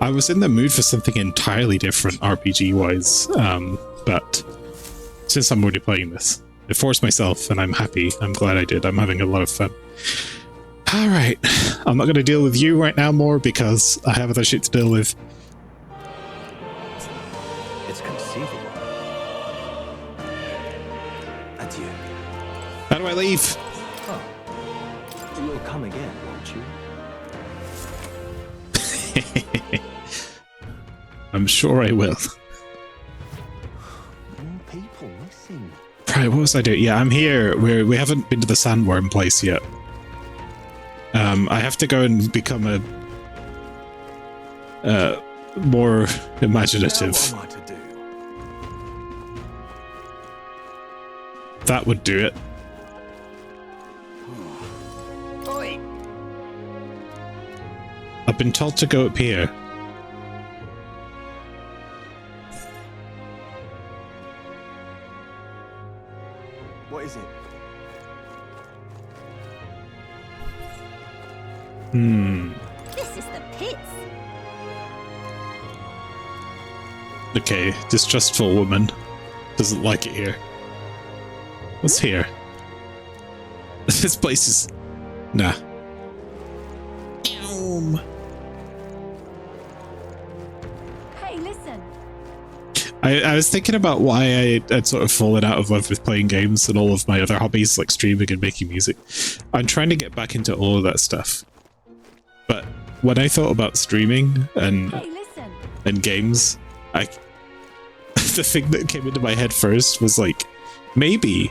I was in the mood for something entirely different RPG-wise, but since I'm already playing this, I forced myself, and I'm happy. I'm glad I did. I'm having a lot of fun. Alright, I'm not going to deal with you right now more because I have other shit to deal with. It's conceivable. Adieu. How do I leave? Oh. You'll come again, won't you? I'm sure I will. More people missing. Right, what was I doing? Yeah, I'm here. We haven't been to the sandworm place yet. I have to go and become a more imaginative. Now what am I to do? That would do it. Oi! I've been told to go up here. What is it? This is the pits. Okay, distrustful woman. Doesn't like it here. What's here? This place is... Nah. Hey, listen. I was thinking about why I had sort of fallen out of love with playing games and all of my other hobbies like streaming and making music. I'm trying to get back into all of that stuff. But when I thought about streaming and games, the thing that came into my head first was like, maybe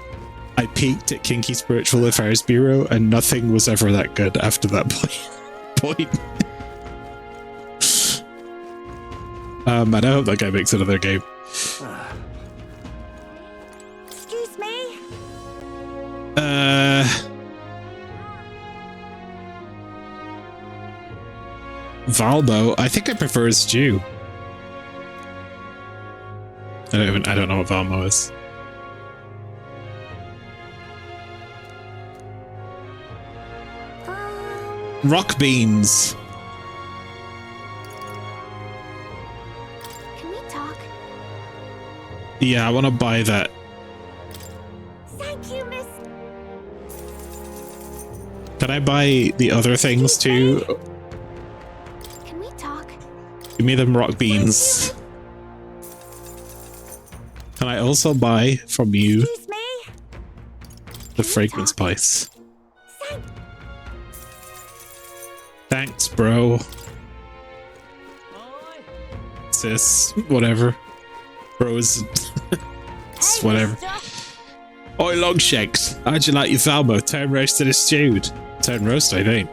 I peaked at Kinky Spiritual Affairs Bureau and nothing was ever that good after that point. And I hope that guy makes another game. Excuse me? Valbo, I think I prefer stew. I don't know what Valmo is. Rock beans. Can we talk? Yeah, I want to buy that. Thank you, miss. Can I buy the other things too? Can we talk? Give me them rock beans. Can I also buy from you the fragrance spice? Thanks, bro. Sis, whatever. Bros. It's whatever. Oi, Longshanks. How'd you like your Valmo? Turn roasted or stewed? Turn roast, I think.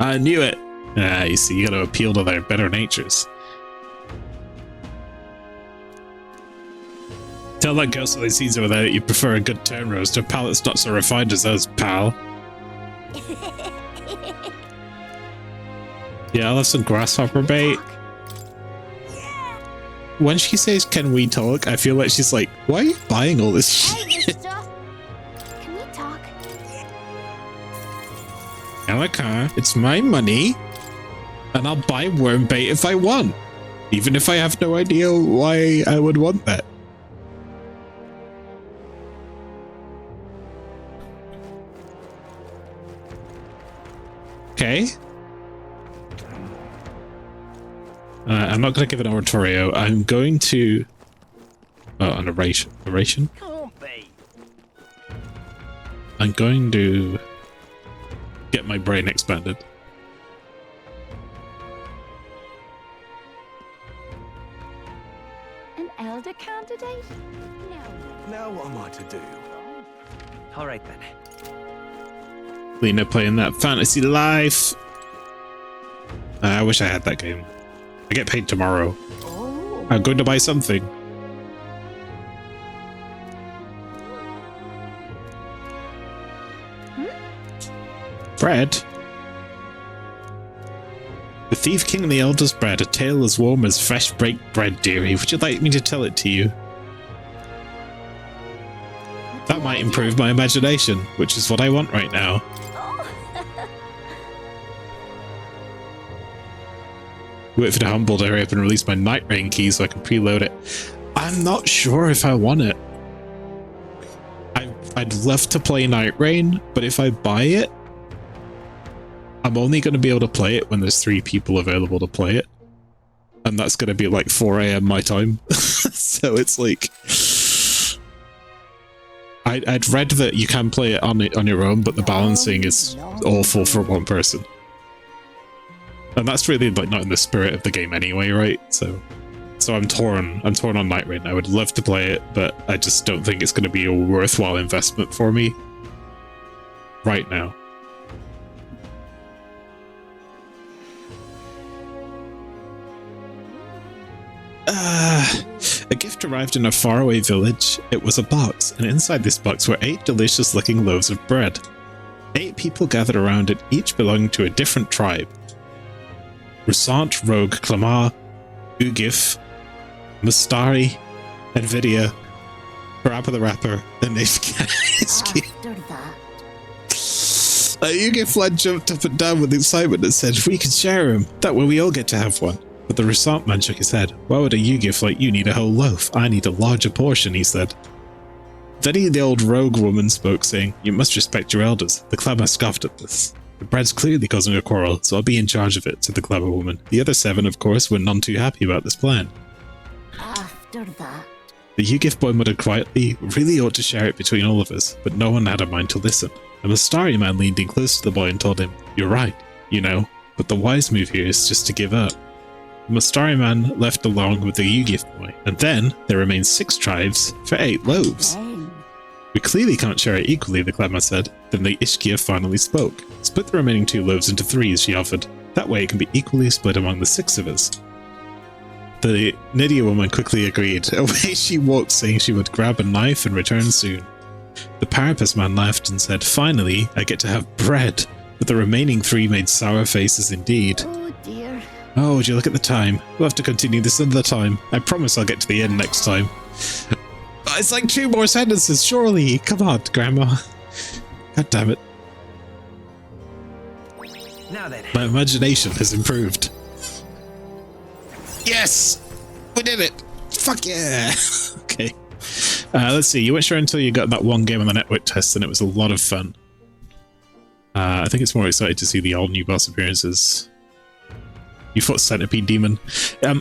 I knew it. Ah, you see, you gotta appeal to their better natures. Tell that girl so they sees over there that you prefer a good turn roast. Her palate's not so refined as us, pal. Yeah, I'll have some grasshopper bait. When she says, can we talk? I feel like she's like, why are you buying all this shit? Can we talk? Alaka, it's my money. And I'll buy worm bait if I want. Even if I have no idea why I would want that. Okay. I'm not going to give an oratorio. I'm going to... Oh, an oration. Oration? I'm going to get my brain expanded. An elder candidate? No. Now what am I to do? All right then. Lena playing that fantasy life. I wish I had that game. I get paid tomorrow. I'm going to buy something. Bread? The Thief King and the Elder's bread, a tale as warm as fresh baked bread, dearie. Would you like me to tell it to you? That might improve my imagination, which is what I want right now. Wait for the humble to hurry up and release my Night Rain key so I can preload it. I'm not sure if I want it. I'd love to play Night Rain, but if I buy it, I'm only going to be able to play it when there's 3 people available to play it. And that's going to be like 4 AM my time. So it's like... I'd read that you can play it on your own, but the balancing is awful for one person. And that's really like not in the spirit of the game anyway, right? So I'm torn. I'm torn on Night Rain. I would love to play it, but I just don't think it's going to be a worthwhile investment for me right now. A gift arrived in a faraway village. It was a box, and inside this box were 8 delicious-looking loaves of bread. 8 people gathered around it, each belonging to a different tribe. Rusant, Rogue, Clamar, Ugif, Mustari, Nvidia, Parappa the Rapper, and Ifki. Ugif lad jumped up and down with excitement and said, "We can share him. That way we all get to have one." But the Rusant man shook his head. "Why would a Ugif like you need a whole loaf? I need a larger portion," he said. Then the old rogue woman spoke, saying, "You must respect your elders." The Clamor scoffed at this. "The bread's clearly causing a quarrel, so I'll be in charge of it," said the Clamor woman. The other 7, of course, were none too happy about this plan. After that... The Ugif boy muttered quietly, "Really ought to share it between all of us," but no one had a mind to listen. A Mustari man leaned in close to the boy and told him, "You're right, you know, but the wise move here is just to give up." The Mustari man left along with the Ugif boy, and then there remained 6 tribes for 8 loaves. "We clearly can't share it equally," the Clamor said. Then the Ishkia finally spoke. "Split the remaining 2 loaves into 3s, she offered. "That way it can be equally split among the 6 of us." The Nydia woman quickly agreed. Away she walked, saying she would grab a knife and return soon. The Parapus man laughed and said, "Finally, I get to have bread." But the remaining 3 made sour faces indeed. Oh dear. "Oh, would you look at the time? We'll have to continue this another time. I promise I'll get to the end next time." It's like 2 more sentences, surely. Come on, Grandma. God damn it. Now then. My imagination has improved. Yes! We did it! Fuck yeah! Okay. Let's see. You weren't sure until you got that one game on the network test, and it was a lot of fun. I think it's more excited to see the all new boss appearances. You fought Centipede Demon.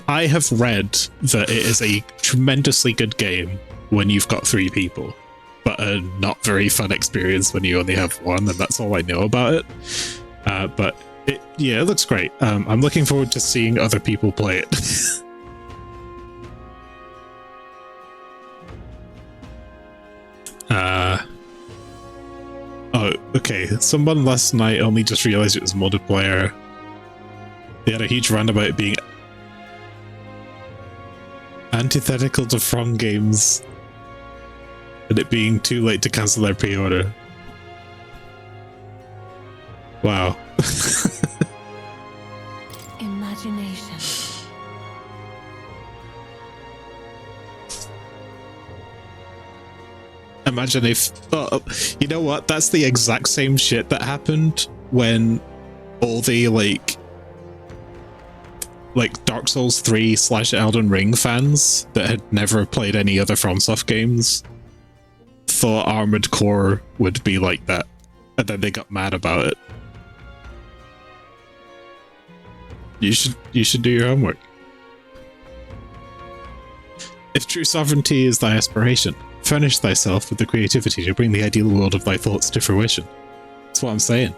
I have read that it is a tremendously good game when you've got 3 people, but a not very fun experience when you only have 1, and that's all I know about it. But it looks great. I'm looking forward to seeing other people play it. Oh, okay. Someone last night only just realized it was multiplayer. They had a huge rant about it being antithetical to From games and it being too late to cancel their pre-order. Wow. Imagination. Imagine if... Oh, you know what? That's the exact same shit that happened when all the, like Dark Souls 3 / Elden Ring fans that had never played any other FromSoft games thought Armored Core would be like that, and then they got mad about it. You should do your homework. If true sovereignty is thy aspiration, furnish thyself with the creativity to bring the ideal world of thy thoughts to fruition. That's what I'm saying.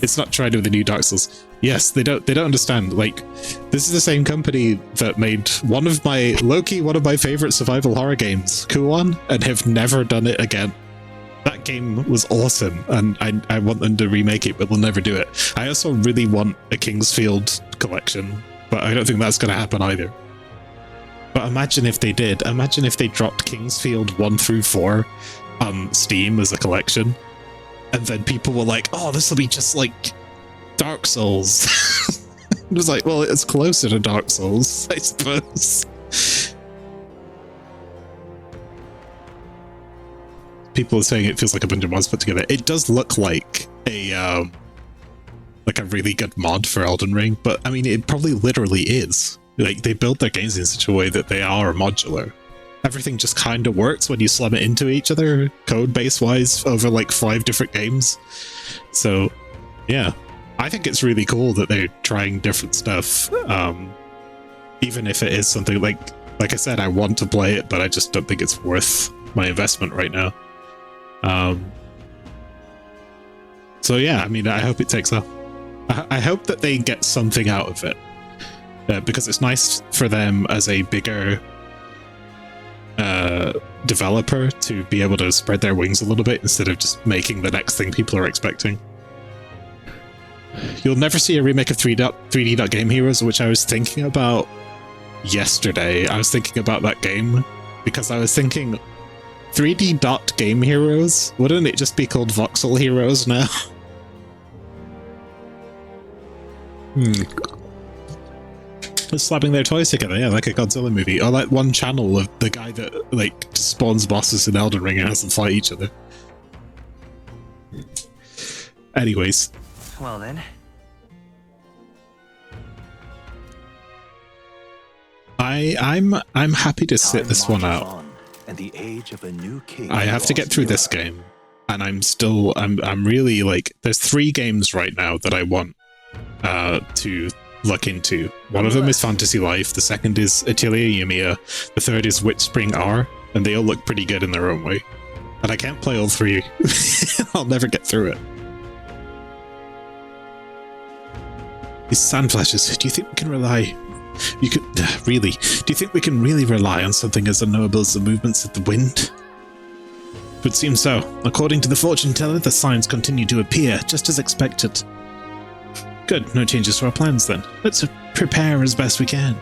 It's not tried with the new Dark Souls. Yes, they don't understand. Like, this is the same company that made one of my favorite survival horror games, Kuon, and have never done it again. That game was awesome, and I want them to remake it, but they'll never do it. I also really want a Kingsfield collection, but I don't think that's going to happen either. But imagine if they did. Imagine if they dropped Kingsfield 1 through 4 on Steam as a collection, and then people were like, "Oh, this will be just like Dark Souls." It was like, well, it's closer to Dark Souls, I suppose. People are saying it feels like a bunch of mods put together. It does look like a really good mod for Elden Ring, but I mean, it probably literally is. Like, they build their games in such a way that they are modular. Everything just kind of works when you slam it into each other, code base wise, over like 5 different games. So, yeah. I think it's really cool that they're trying different stuff, even if it is something like I said, I want to play it, but I just don't think it's worth my investment right now. So yeah, I mean, I hope it takes off. I hope that they get something out of it, because it's nice for them as a bigger developer to be able to spread their wings a little bit instead of just making the next thing people are expecting. You'll never see a remake of 3D Game Heroes, which I was thinking about yesterday. I was thinking about that game because I was thinking 3D Game Heroes, wouldn't it just be called Voxel Heroes now? They're slapping their toys together, yeah, like a Godzilla movie, or like one channel of the guy that like spawns bosses in Elden Ring and has them fight each other. Anyways. Well then. I'm happy to sit this one out. And the age of a new king. I have to get through this game, and I'm really like, there's 3 games right now that I want to look into. One of them is Fantasy Life, the second is Atelier Yumiya, the third is Witchspring R, and they all look pretty good in their own way. And I can't play all 3. I'll never get through it. These sand flashes, do you think we can rely... Do you think we can really rely on something as unknowable as the movements of the wind? It would seem so. According to the fortune teller, the signs continue to appear, just as expected. Good, no changes to our plans then. Let's prepare as best we can.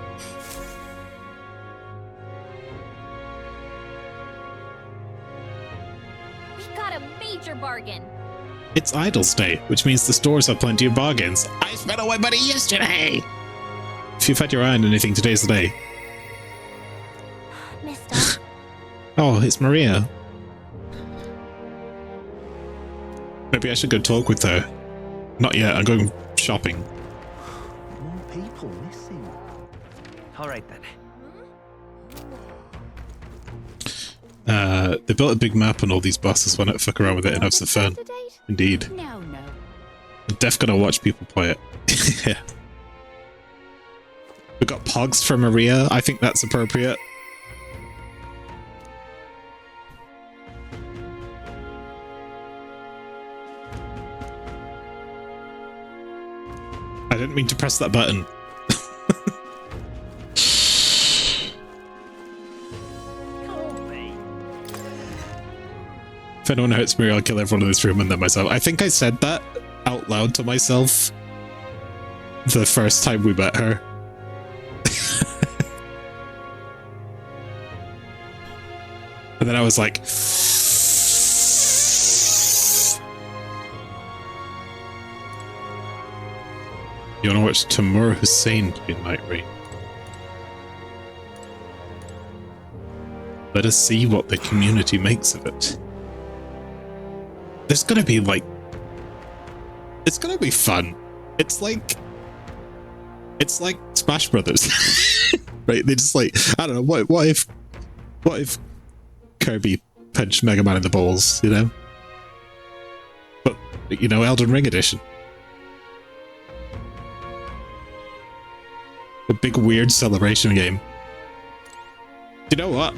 We got a major bargain. It's Idol's Day, which means the stores have plenty of bargains. I spent all my money yesterday! If you've had your eye on anything, today's the day. Mister. Oh, it's Maria. Maybe I should go talk with her. Not yet, I'm going shopping. More people missing. Alright then. They built a big map on all these buses. Why not fuck around with it and have some fun? Indeed. No. I'm def gonna watch people play it. Yeah. We got Pogs for Maria. I think that's appropriate. I didn't mean to press that button. If anyone hurts Maria, I'll kill everyone in this room and then myself. I think I said that out loud to myself the first time we met her. And then I was like... You wanna watch Timur Hussein in Night Rain? Let us see what the community makes of it. There's gonna be like... It's gonna be fun. It's like Smash Brothers. Right? They just like, I don't know, what if Kirby punched Mega Man in the balls, you know? But, you know, Elden Ring edition. A big weird celebration game. You know what?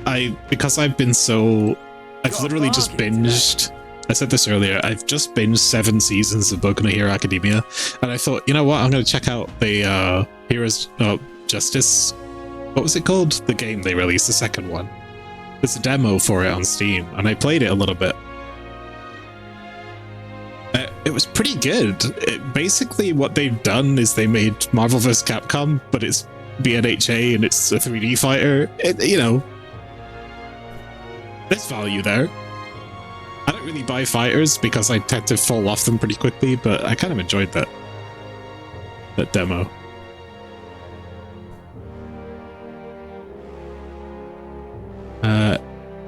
Because I've been so... I've literally just binged... I said this earlier, I've just binged 7 seasons of Boku no Hero Academia, and I thought, you know what, I'm going to check out the Heroes Justice... What was it called? The game they released, the second one. There's a demo for it on Steam, and I played it a little bit. It was pretty good. Basically, what they've done is they made Marvel vs. Capcom, but it's BNHA and it's a 3D fighter, you know, there's value there. I don't really buy fighters because I tend to fall off them pretty quickly, but I kind of enjoyed that demo.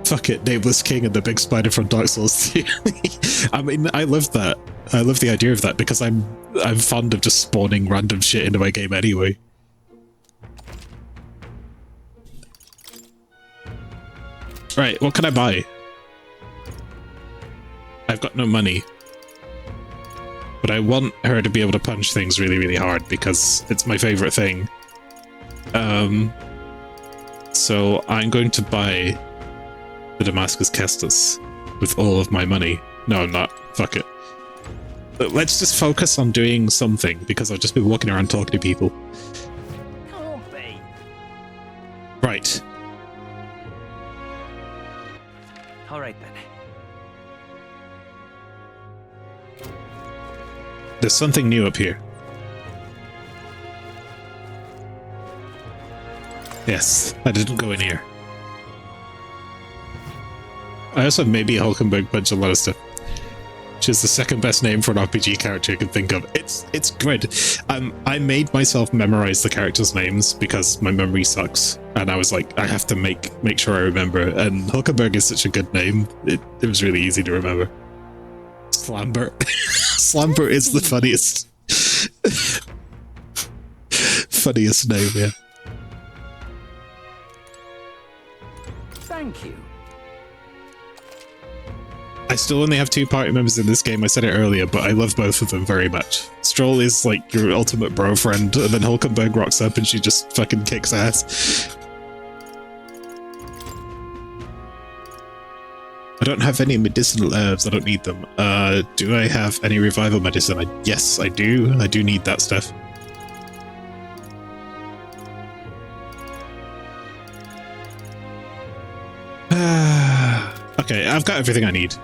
Fuck it, Nameless King and the Big Spider from Dark Souls 2. I mean, I love that. I love the idea of that because I'm fond of just spawning random shit into my game anyway. Right, what can I buy? I've got no money. But I want her to be able to punch things really, really hard because it's my favorite thing. So I'm going to buy the Damascus Kestis with all of my money. No, I'm not. Fuck it. But let's just focus on doing something because I've just been walking around talking to people. Right. All right then. There's something new up here. Yes, I didn't go in here. I also have maybe Hulkenberg punch a lot of stuff, which is the second best name for an RPG character I can think of. It's good. I made myself memorize the characters' names because my memory sucks, and I was like, I have to make sure I remember. And Hulkenberg is such a good name; it was really easy to remember. Slambert, Slambert is the funniest name, yeah. Thank you. I still only have 2 party members in this game, I said it earlier, but I love both of them very much. Stroll is like your ultimate bro friend, and then Hulkenberg rocks up and she just fucking kicks ass. I don't have any medicinal herbs, I don't need them. Do I have any revival medicine? Yes, I do. I do need that stuff. Okay, I've got everything I need.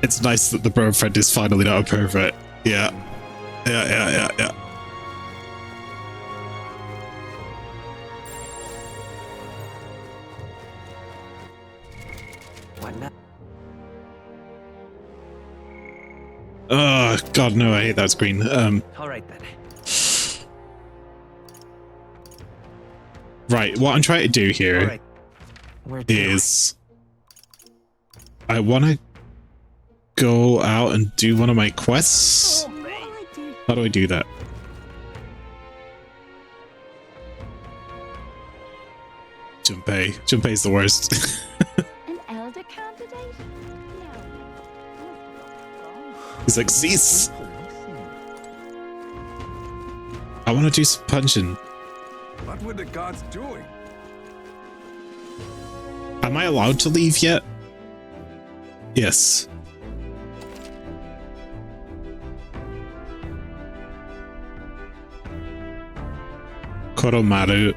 It's nice that the bro friend is finally not a pervert. Yeah. Yeah. Oh, God, no, I hate that screen. All right then. Right, what I'm trying to do here is I want to go out and do one of my quests. How do I do that? Junpei. Junpei's the worst. An elder candidate? He's like, cease! I want to do some punching. What were the gods doing? Am I allowed to leave yet? Yes. Koromaru.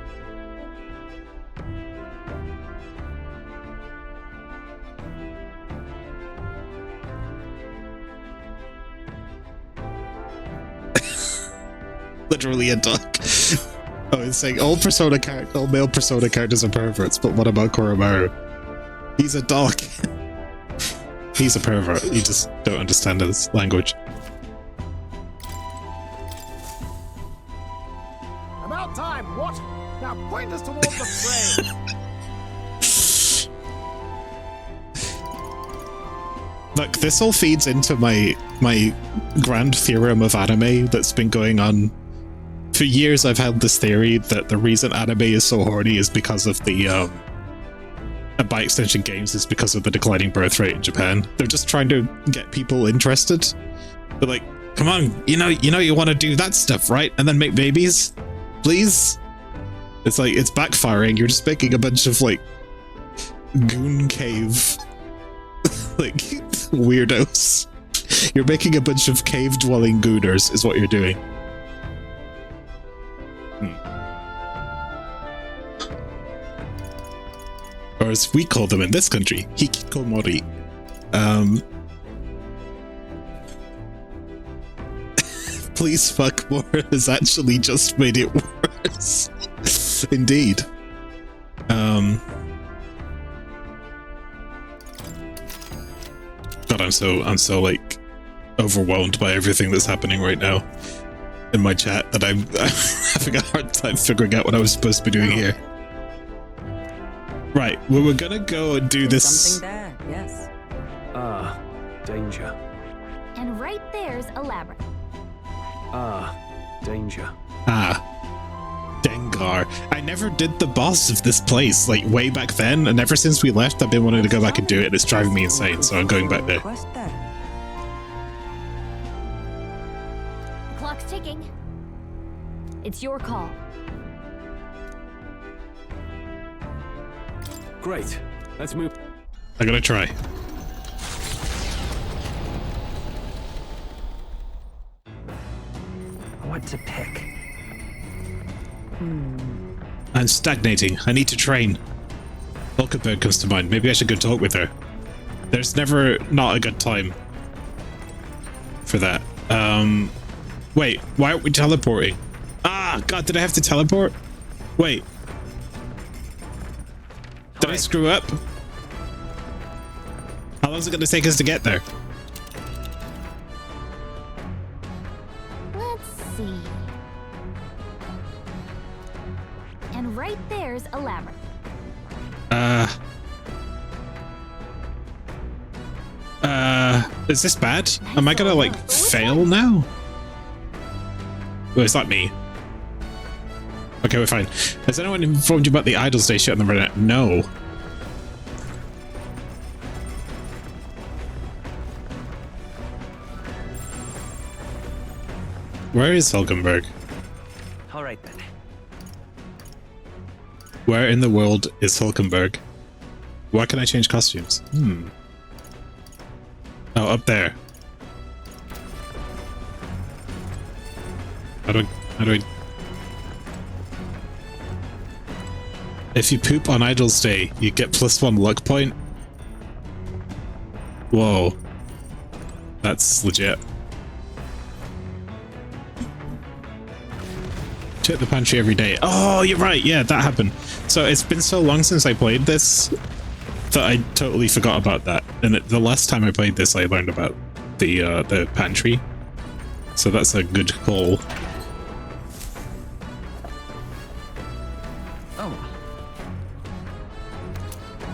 Literally a duck. Oh, it's saying all male Persona characters are perverts, but what about Koromaru? He's a dog. He's a pervert. You just don't understand his language. About time, what? Now point us towards the frame. Look, this all feeds into my grand theorem of anime that's been going on. For years I've had this theory that the reason anime is so horny is because of the, and by extension games, is because of the declining birth rate in Japan. They're just trying to get people interested. They're like, come on, you know you want to do that stuff, right? And then make babies? Please? It's like, it's backfiring. You're just making a bunch of, like, goon cave, like, weirdos. You're making a bunch of cave-dwelling gooners, is what you're doing. Or as we call them in this country, hikikomori. please fuck more has actually just made it worse. Indeed. God, I'm so like overwhelmed by everything that's happening right now in my chat that I'm having a hard time figuring out what I was supposed to be doing here. Right, well, we're gonna go and do this. Something there, yes. Ah, danger. And right there's a labyrinth. Ah, danger. Ah, Dengar. I never did the boss of this place, like, way back then, and ever since we left, I've been wanting to go back and do it, and it's driving me insane, so I'm going back there. The clock's ticking. It's your call. Great. Let's move. I'm gonna try. What to pick? I'm stagnating. I need to train. Hulkenberg comes to mind. Maybe I should go talk with her. There's never not a good time for that. Wait, why aren't we teleporting? Ah, God, did I have to teleport? Wait. Did I screw up? How long is it going to take us to get there? Let's see. And right there's a labyrinth. Is this bad? Am I gonna, like, fail now? Well, it's not me. Okay, we're fine. Has anyone informed you about the idol station on the internet? No. Where is Hulkenberg? All right then. Where in the world is Hulkenberg? Why can I change costumes? Oh, up there. How do I... If you poop on Idol's Day, you get +1 luck point? Whoa. That's legit. Check the pantry every day. Oh, you're right. Yeah, that happened. So it's been so long since I played this that I totally forgot about that. And the last time I played this, I learned about the pantry. So that's a good call. Oh.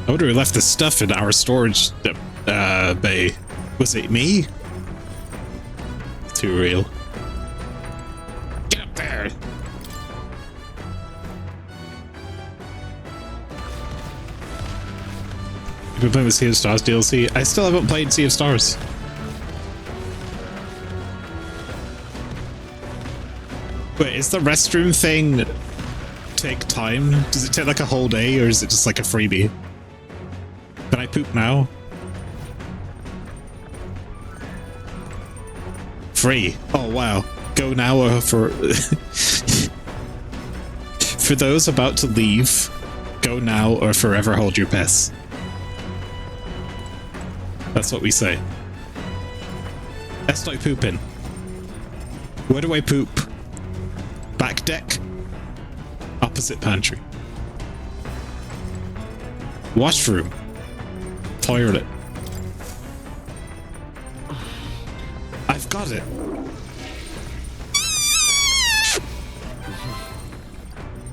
I would have left the stuff in our storage bay. Was it me? Too real. Get up there! You've been playing the Sea of Stars DLC? I still haven't played Sea of Stars. Wait, is the restroom thing take time? Does it take like a whole day, or is it just like a freebie? Can I poop now? Free. Oh wow. Go now or for... For those about to leave, go now or forever hold your peace. That's what we say. Estoy pooping. Where do I poop? Back deck? Opposite pantry. Washroom. Toilet. I've got it.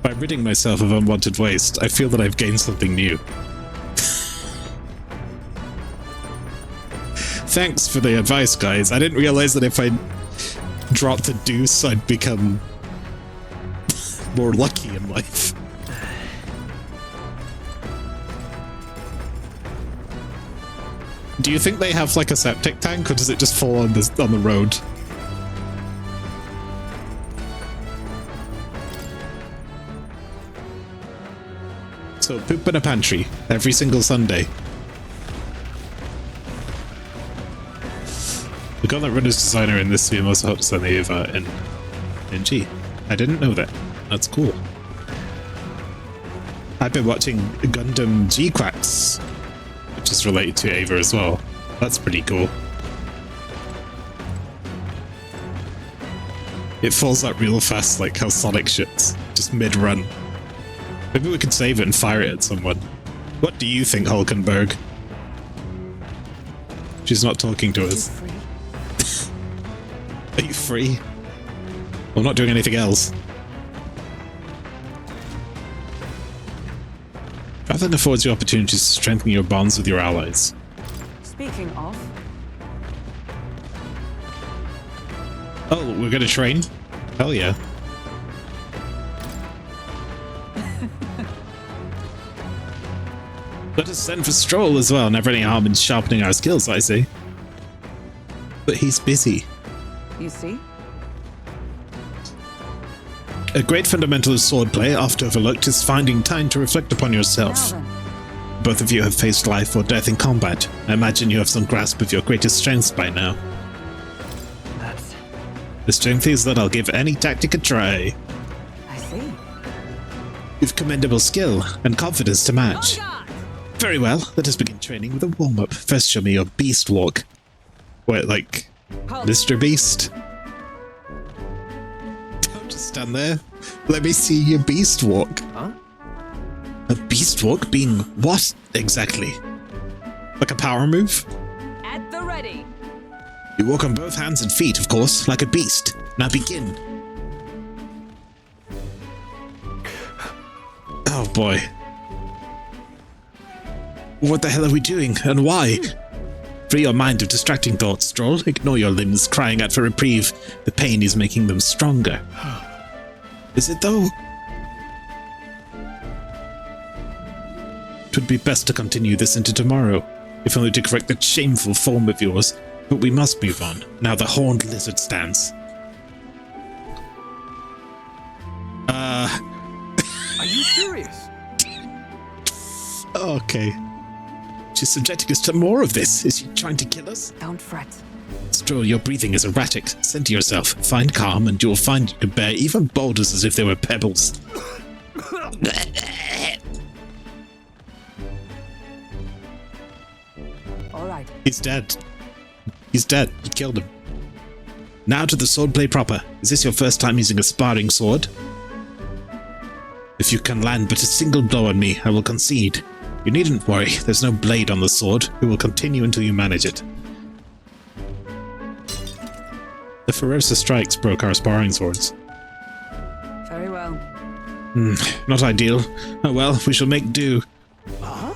By ridding myself of unwanted waste, I feel that I've gained something new. Thanks for the advice, guys. I didn't realize that if I dropped a deuce, I'd become more lucky in life. Do you think they have like a septic tank, or does it just fall on the road? So poop in a pantry every single Sunday. The gun that runner's designer in this game also helped design the Ava in G. I didn't know that. That's cool. I've been watching Gundam G-Quacks, which is related to Ava as well. That's pretty cool. It falls out real fast, like how Sonic shits, just mid-run. Maybe we could save it and fire it at someone. What do you think, Hulkenberg? She's not talking to us. Are you free? I'm not doing anything else. Traveling affords you opportunities to strengthen your bonds with your allies. Speaking of... Oh, we're gonna train? Hell yeah. Let us send for Stroll as well, never any harm in sharpening our skills, I say. But he's busy. You see? A great fundamental of swordplay, oft overlooked, is finding time to reflect upon yourself. Both of you have faced life or death in combat. I imagine you have some grasp of your greatest strengths by now. The strength is that I'll give any tactic a try. I see. You've commendable skill and confidence to match. Very well, let us begin training with a warm-up. First show me your beast walk. Wait, like, Mr. Beast? Don't just stand there. Let me see your beast walk. Huh? A beast walk being what, exactly? Like a power move? At the ready. You walk on both hands and feet, of course, like a beast. Now begin. Oh boy. What the hell are we doing, and why? Free your mind of distracting thoughts, Stroll. Ignore your limbs crying out for reprieve. The pain is making them stronger. Is it though? It would be best to continue this into tomorrow, if only to correct that shameful form of yours. But we must move on. Now the horned lizard stands. Are you serious? Okay. She's subjecting us to more of this. Is she trying to kill us? Don't fret. Stroll, your breathing is erratic. Center yourself. Find calm, and you'll find you can bear even boulders as if they were pebbles. All right. He's dead. He's dead. You killed him. Now to the swordplay proper. Is this your first time using a sparring sword? If you can land but a single blow on me, I will concede. You needn't worry. There's no blade on the sword. We will continue until you manage it. The Ferosa strikes broke our sparring swords. Very well. Not ideal. Oh well, we shall make do. Huh?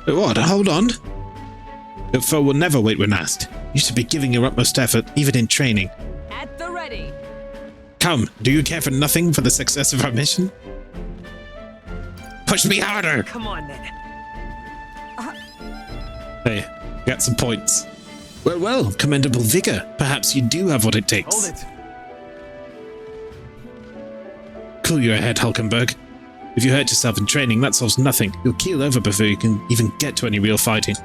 What? Hold on. Your foe will never wait when asked. You should be giving your utmost effort, even in training. At the ready. Come, do you care for nothing for the success of our mission? Push me harder! Come on then. Hey, got some points. Well, well, commendable vigor. Perhaps you do have what it takes. Hold it. Cool your head, Hulkenberg. If you hurt yourself in training, that solves nothing. You'll keel over before you can even get to any real fighting.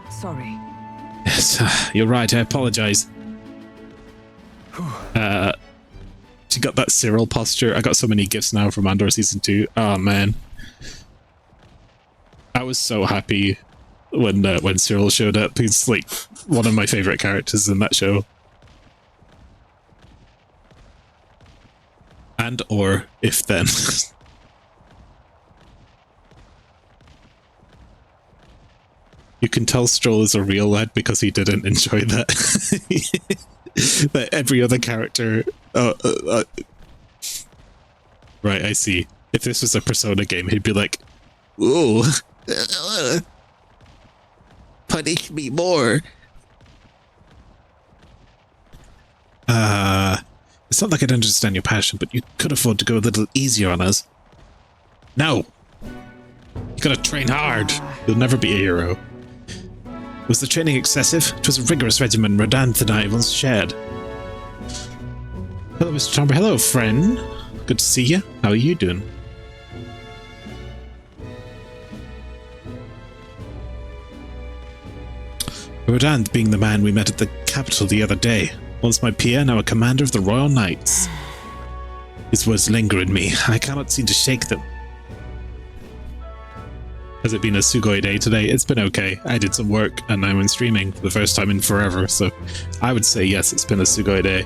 Sorry. Yes, you're right, I apologize. She got that Cyril posture. I got so many gifts now from Andor Season 2. Oh, man. I was so happy when Cyril showed up. He's, like, one of my favorite characters in that show. And or if then. You can tell Stroll is a real lad because he didn't enjoy that. That every other character... Right, I see. If this was a Persona game, he'd be like, "Ooh, punish me more." It's not like I don't understand your passion, but you could afford to go a little easier on us. No! You gotta train hard. You'll never be a hero. Was the training excessive? It was a rigorous regimen Radanthe and I once shared. Hello, Mr. Tomber. Hello, friend. Good to see you. How are you doing? Radanthe being the man we met at the capital the other day. Once my peer, now a commander of the Royal Knights. His words linger in me. I cannot seem to shake them. Has it been a sugoi day today? It's been okay. I did some work and I'm in streaming for the first time in forever, so I would say yes, it's been a sugoi day.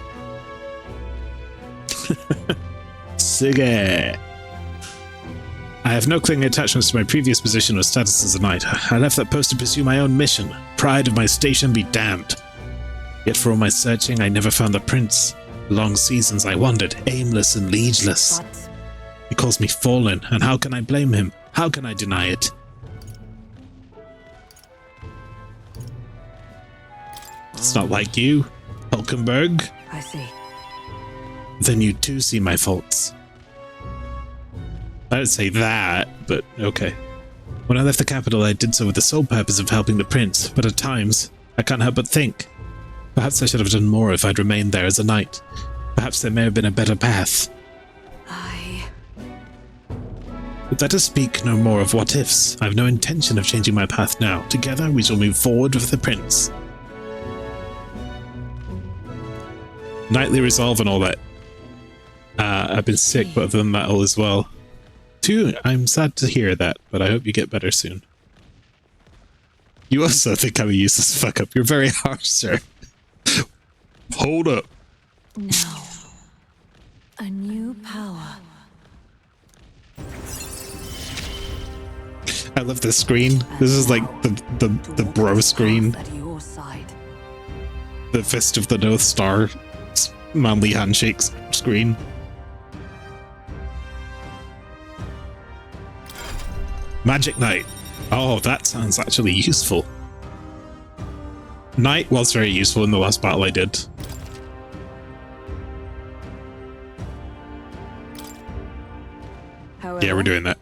Suge. I have no clinging attachments to my previous position or status as a knight. I left that post to pursue my own mission. Pride of my station be damned. Yet for all my searching, I never found the prince. Long seasons I wandered, aimless and liegeless. He calls me fallen, and how can I blame him? How can I deny it? It's not like you, Hulkenberg. I see. Then you too see my faults. I didn't say that, but okay. When I left the capital, I did so with the sole purpose of helping the prince, but at times, I can't help but think. Perhaps I should have done more if I'd remained there as a knight. Perhaps there may have been a better path. But let us speak no more of what-ifs. I have no intention of changing my path now. Together, we shall move forward with the prince. Knightly resolve and all that. I've been sick, but other than that, all is well. Too, I'm sad to hear that, but I hope you get better soon. You also think I'm a useless fuck-up. You're very harsh, sir. Hold up. Now, a new power. I love this screen. This is like the bro screen. The Fist of the North Star manly handshakes screen. Magic Knight. Oh, that sounds actually useful. Knight was very useful in the last battle I did. However, yeah, we're doing that.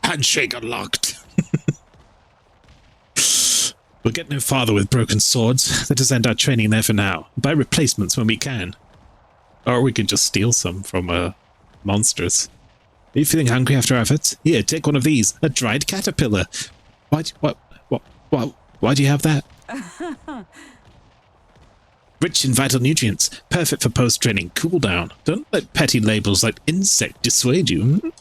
Handshake unlocked. We'll get no farther with broken swords. Let us end our training there for now. Buy replacements when we can. Or we can just steal some from monsters. Are you feeling hungry after our efforts? Here, take one of these. A dried caterpillar. Why do you have that? Rich in vital nutrients. Perfect for post-training cooldown. Don't let petty labels like insect dissuade you.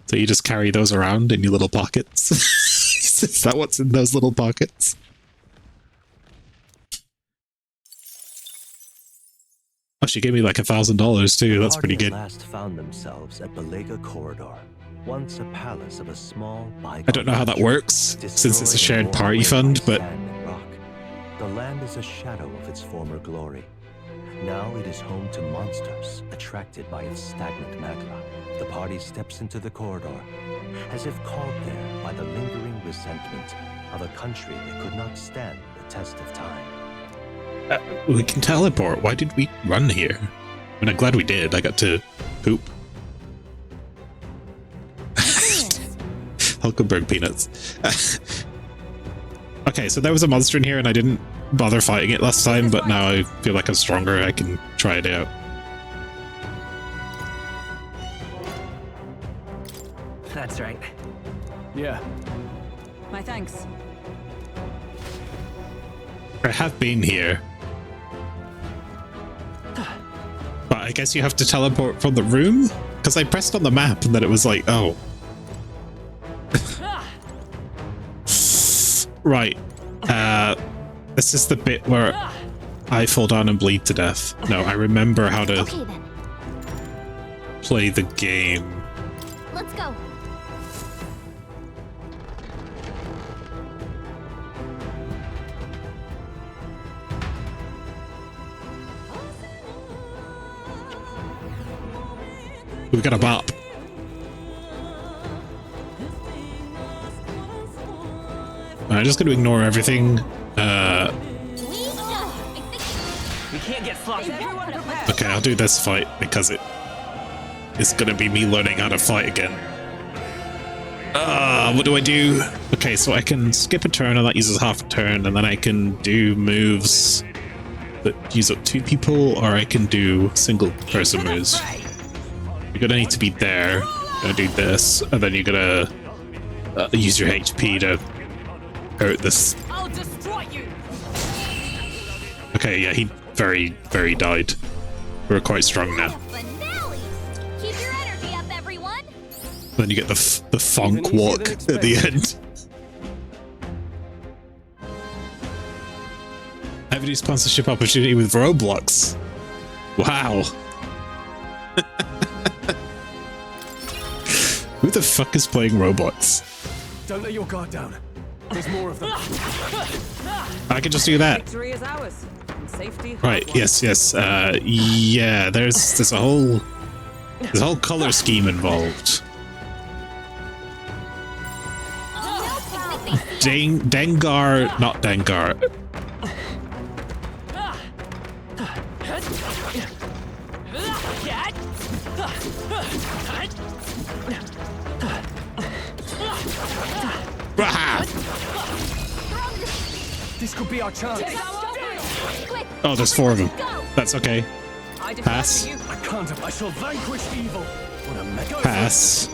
So you just carry those around in your little pockets? Is that what's in those little pockets? Oh, she gave me like $1,000 too. That's pretty good. Last found themselves at Belega Corridor, once a palace of a small bygone. I don't know how that works, since it's a shared party fund, but the land is a shadow of its former glory. Now it is home to monsters attracted by its stagnant magma. The party steps into the corridor, as if called there by the lingering resentment of a country that could not stand the test of time. We can teleport. Why did we run here? I mean, I'm glad we did. I got to poop. Hulkenberg peanuts. Okay, so there was a monster in here and I didn't bother fighting it last time, but now I feel like I'm stronger. I can try it out. That's right. Yeah. My thanks. I have been here. But I guess you have to teleport from the room? Because I pressed on the map and then it was like, oh. Right. This is the bit where I fall down and bleed to death. No, I remember how to play the game. Let's go. We've got a bop. I'm just going to ignore everything. We can't get sloppy. Okay, I'll do this fight because it's going to be me learning how to fight again. What do I do? Okay, so I can skip a turn and that uses half a turn, and then I can do moves that use up 2 people, or I can do single person moves. You're gonna need to be there. You're gonna do this, and then you're gonna use your HP to hurt this. I'll destroy you. Okay, yeah, he very died We're quite strong now. Finale! Keep your energy up, everyone! Then you get the funk walk at the end. Have a new sponsorship opportunity with Roblox. Wow. Who the fuck is playing Roblox? Don't let your guard down. There's more of them. I can just do that. Victory is ours. And safety. Right. Yes. Yes. Yeah. There's a whole color scheme involved. Dengar, not Dengar. This could be our chance. Oh, there's 4 of them. That's okay. Pass. I can't. I shall vanquish evil. Pass.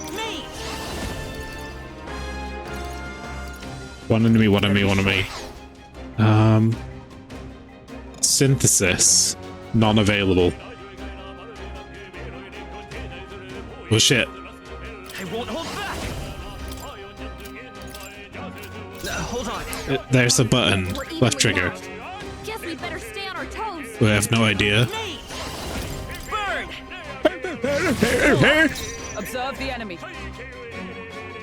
One enemy, one enemy, one enemy. Synthesis. Non-available. Oh shit. I won't hold back. Hold on. There's a button. Left trigger. Guess we better stay on our toes. We have no idea. Observe the enemy.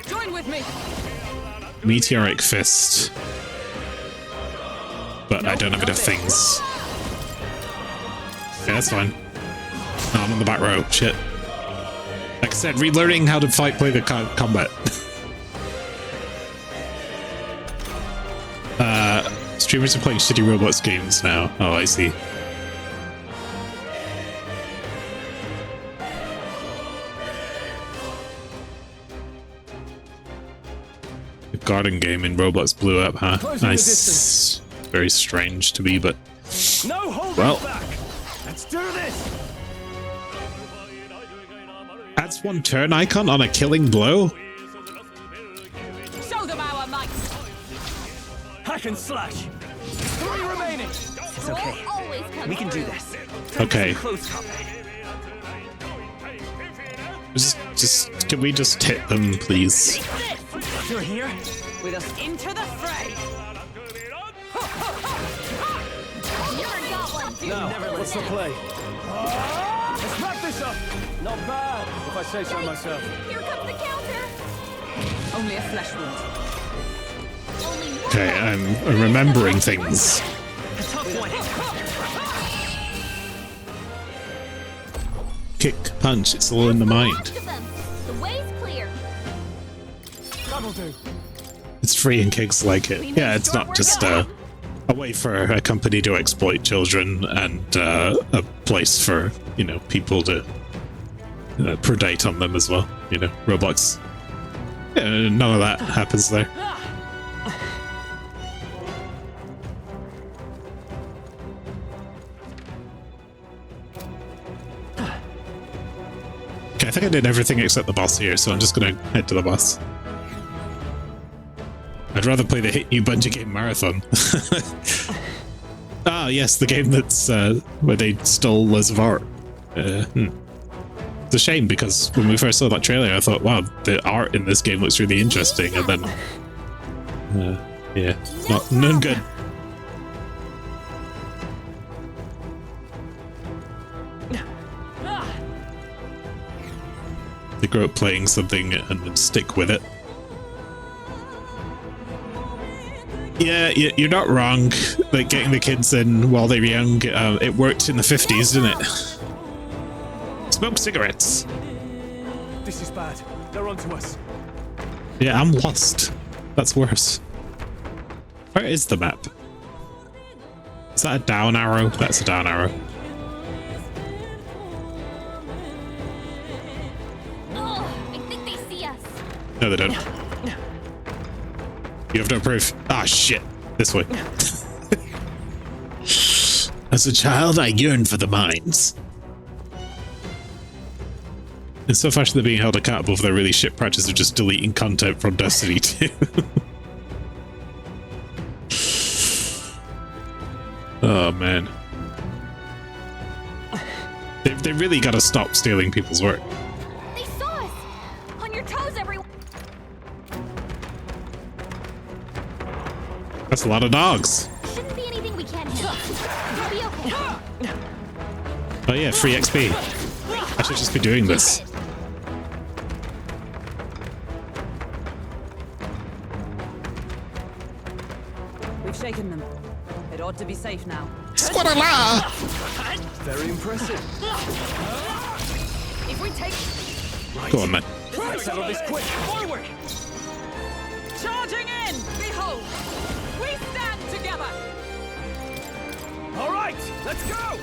Join with me. Meteoric fist. But I don't have enough things. Yeah, that's fine. No, I'm on the back row. Shit. Like I said, relearning how to play the combat. Streamers are playing shitty Roblox games now. Oh, I see. The garden game in Roblox blew up, huh? Nice. Very strange to me, but no holding back. Let's do this. Adds 1 turn icon on a killing blow. Show them our might. Hack and slash. 3 remaining. It's okay. We can do this. Okay. Close combat. Just can we just hit them, please? You're here with us into the fray. Now, what's the play? Let's wrap this up. Not bad, if I say so myself. Here comes the counter. Only a flesh wound. Okay, I'm remembering things. Kick, punch, it's all in the mind. The way's clear. That'll do. It's free and kids like it. Yeah, it's not just a way for a company to exploit children and a place for, you know, people to predate on them as well. You know, Roblox. Yeah, none of that happens there. Okay, I think I did everything except the boss here, so I'm just gonna head to the boss. I'd rather play the Hit New Bungie game marathon. Ah, yes, the game that's where they stole loads of art. It's a shame because when we first saw that trailer, I thought, wow, the art in this game looks really interesting, and then, yeah, none good. They grow up playing something and then stick with it. Yeah, you're not wrong. Like, getting the kids in while they're young, it worked in the 50s, didn't it? Smoke cigarettes. This is bad. They're onto us. Yeah, I'm lost. That's worse. Where is the map? Is that a down arrow? That's a down arrow. Oh, I think they see us. No, they don't. You have no proof. Ah, shit. This way. As a child, I yearned for the mines. It's so fashion they're being held accountable for their really shit practice of just deleting content from Destiny 2. Oh, man. They They really gotta stop stealing people's work. They saw us! On your toes, everyone! That's a lot of dogs. Shouldn't be anything we can't handle. You'll be okay. Oh yeah, free XP. I should just be doing this. We've shaken them. It ought to be safe now. Squadala! Very impressive. If we take... Right. Go on, man. Let's settle this quick. Forward! Charging in! Behold! We stand together! All right, let's go!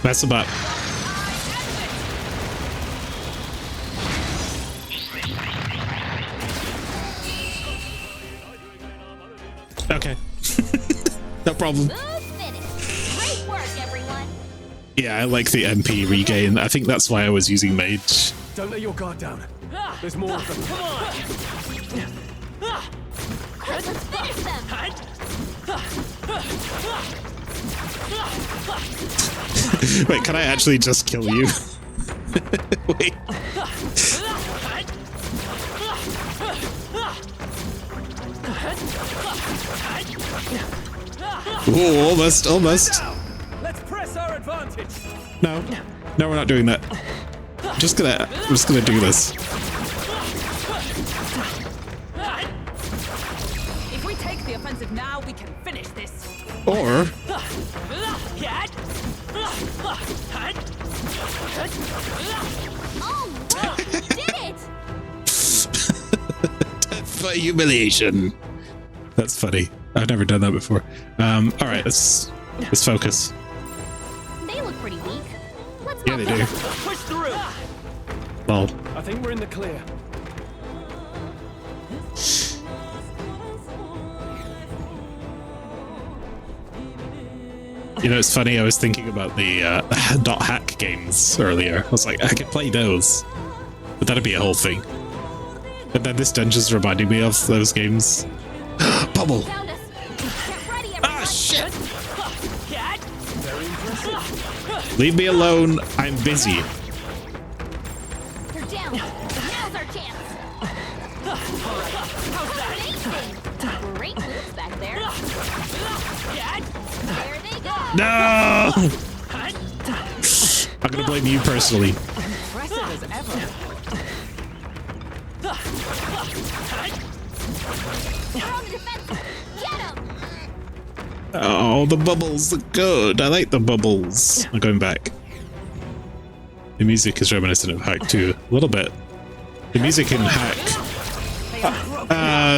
Mess them up. Okay. No problem. Great work, everyone! Yeah, I like the MP regain. I think that's why I was using Mage. Don't let your guard down. There's more of them. Come on! Let's finish them! Wait, can I actually just kill you? Wait. Ooh, almost. Let's press our advantage. No, we're not doing that. I'm just gonna do this. If we take the offensive now, we can finish this. Or Oh, look! We did it! death by humiliation. That's funny. I've never done that before. All right, let's focus. They look pretty weak. Let's Yeah, they do. Push through. Well, I think we're in the clear. you know, it's funny. I was thinking about the .hack games earlier. I was like, I could play those, but that'd be a whole thing. But then this dungeon's reminding me of those games. Bubble. Ah, shit! Leave me alone. I'm busy. They're down. Now's our chance. Amazing. Great moves back there. There they go. No! I'm gonna blame you personally. Impressive as ever. They're on the defense. Get him. Oh, the bubbles are good. I like the bubbles. I'm going back. The music is reminiscent of Hack too, a little bit. The music in Hack.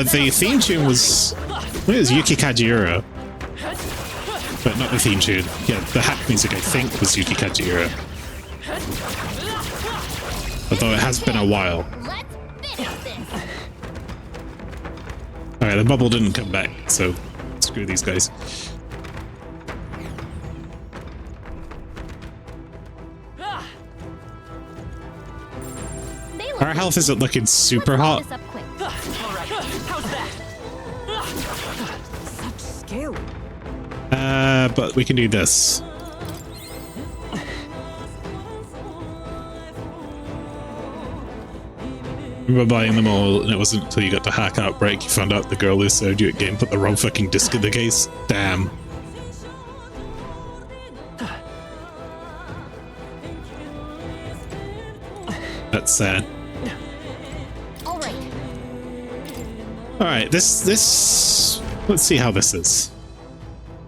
The theme tune was. I think it was Yuki Kajiura. But not the theme tune. Yeah, the Hack music I think was Yuki Kajiura. Although it has been a while. Alright, the bubble didn't come back, so screw these guys. Our health isn't looking super hot. Such skill. But we can do this. Remember buying them all, and it wasn't until you got to Hack Outbreak you found out the girl who served you at game put the wrong fucking disc in the case? Damn. That's sad. Alright, this... Let's see how this is.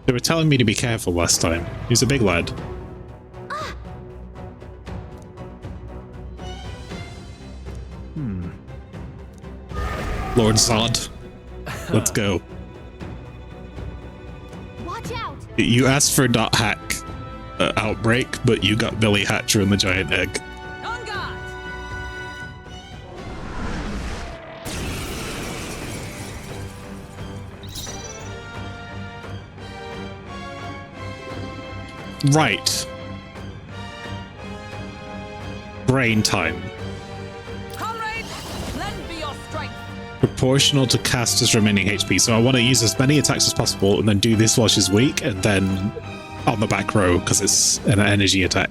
They were telling me to be careful last time. He's a big lad. Lord Zod. Let's go. Watch out. You asked for .hack Outbreak, but you got Billy Hatcher and the giant egg. On guard. Right. Brain time. Comrades, lend me your strength. Proportional to caster's remaining HP. So I want to use as many attacks as possible and then do this while she's weak and then on the back row because it's an energy attack.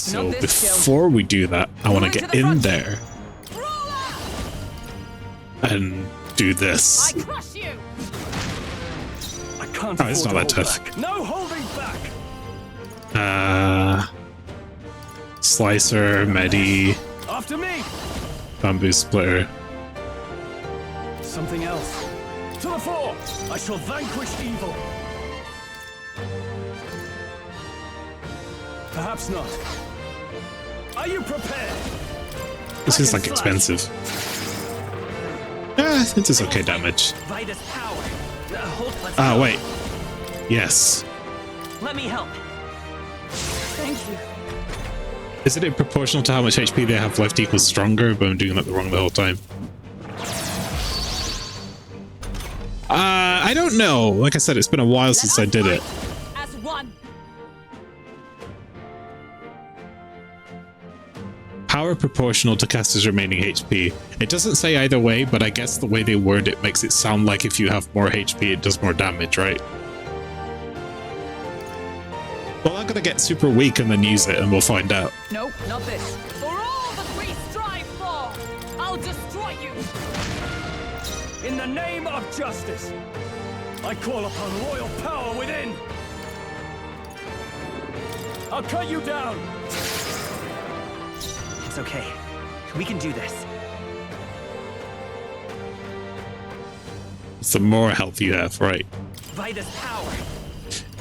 So before we do that, I want to get in there and do this. I crush you. I can't. Oh, it's not that tough. Back. No holding back. Slicer, Medi, After me. Bamboo Splitter. Something else. To the fore! I shall vanquish evil. Perhaps not. Are you prepared? This is like expensive. It is okay damage. Ah, wait. Yes. Let me help. Thank you. Isn't it proportional to how much HP they have left equals stronger? But I'm doing that wrong the whole time. I don't know. Like I said, it's been a while since I did it. As one. Power proportional to caster's remaining HP. It doesn't say either way, but I guess the way they word it makes it sound like if you have more HP, it does more damage, right? Well, I'm gonna get super weak and then use it, and we'll find out. Nope, not this. For all that we strive for, I'll destroy you. In the name of justice, I call upon royal power within. I'll cut you down. It's okay. We can do this. The more health you have, right? By this power.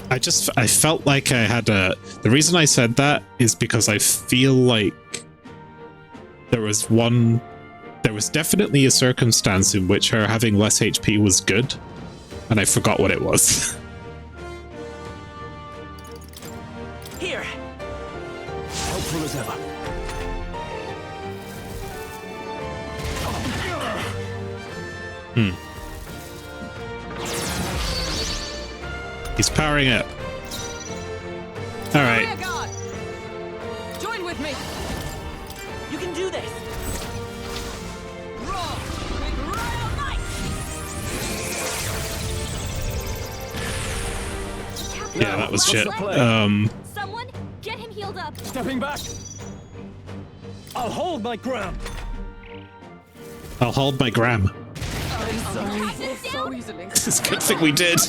I felt like I had a... The reason I said that is because I feel like there was definitely a circumstance in which her having less HP was good, and I forgot what it was. Here. Helpful as ever. He's powering up. All right. Join with me. You can do this. Roar with royal might. Yeah, that was shit. Someone get him healed up. Stepping back. I'll hold my ground. I'll hold my gram. I'm sorry. So easily. This is a good thing we did.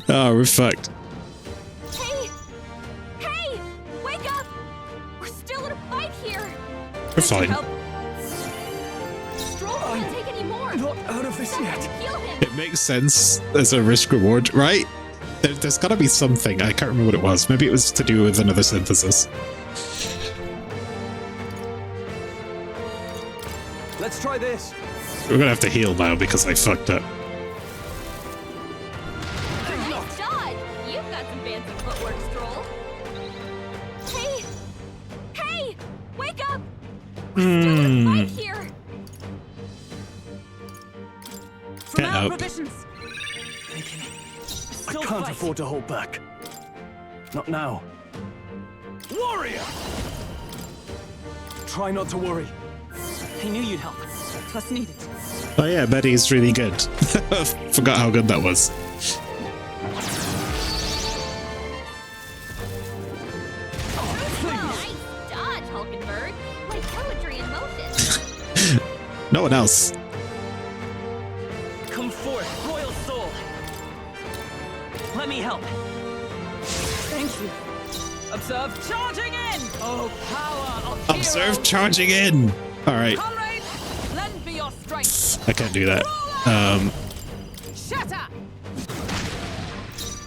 Oh, we're fucked. Hey! Wake up! We're still in a fight here. We're fine. Stroll can't take any more. Not out of this yet. Heal him. It makes sense as a risk reward, right? There's got to be something. I can't remember what it was. Maybe it was to do with another synthesis. Let's try this. We're gonna have to heal now because I fucked up. Nice dodge. You've got some fancy footwork, Stroll. Hey! Wake up! We're still in a fight here. Get up. Prohibitions. I can't afford to hold back. Not now. Warrior! Try not to worry. I knew you'd help. Plus needed. Oh yeah, Betty's really good. Forgot how good that was. Nice dodge, Hulkenberg. Like poetry in motion. No one else. Come forth, royal soul. Let me help. Thank you. Observe charging in. Oh, power of Observe heroes. charging in. All right. Comrades, lend me your strength. I can't do that. Shatter.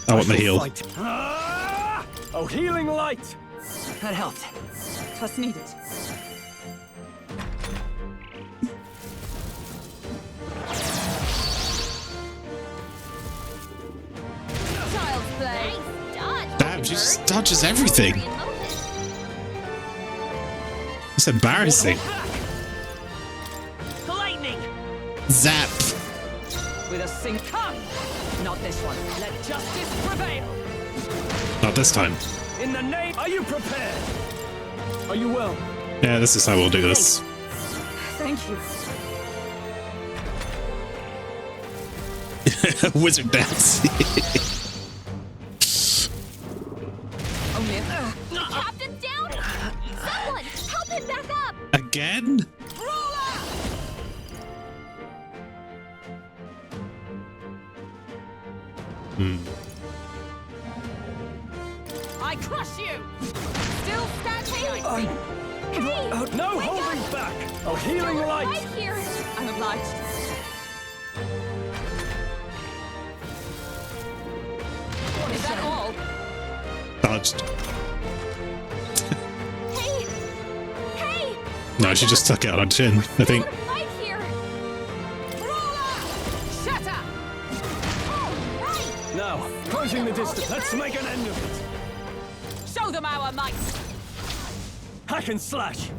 I want the heal. Ah! Oh, healing light. That helped. Plus needed. Child's play. Nice dodge. Damn, she just dodges everything. In motion. It's embarrassing. Lightning. Zap. With a sink. Come. Not this one. Let justice prevail. Not this time. In the name. Are you prepared? Are you well? Yeah, this is how we'll do this. Thank you. Wizard dance. Only again? I crush you! Still standing, I see. Hey! No holding back! A healing light! Right here! I'm obliged. Is that all? Dodged. Hey! Hey! No, she just stuck it on her chin, I think. Right here! Shatter! Now, closing the distance. Let's make an end of it. Show them our might! Hack and slash!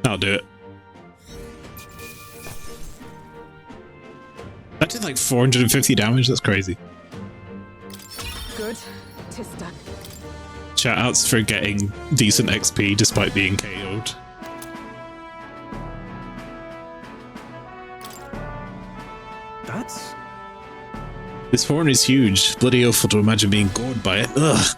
I'll do it. That did like 450 damage, that's crazy. Good. Tis done. Shoutouts for getting decent XP despite being KO'd. That's... This horn is huge. Bloody awful to imagine being gored by it. Ugh.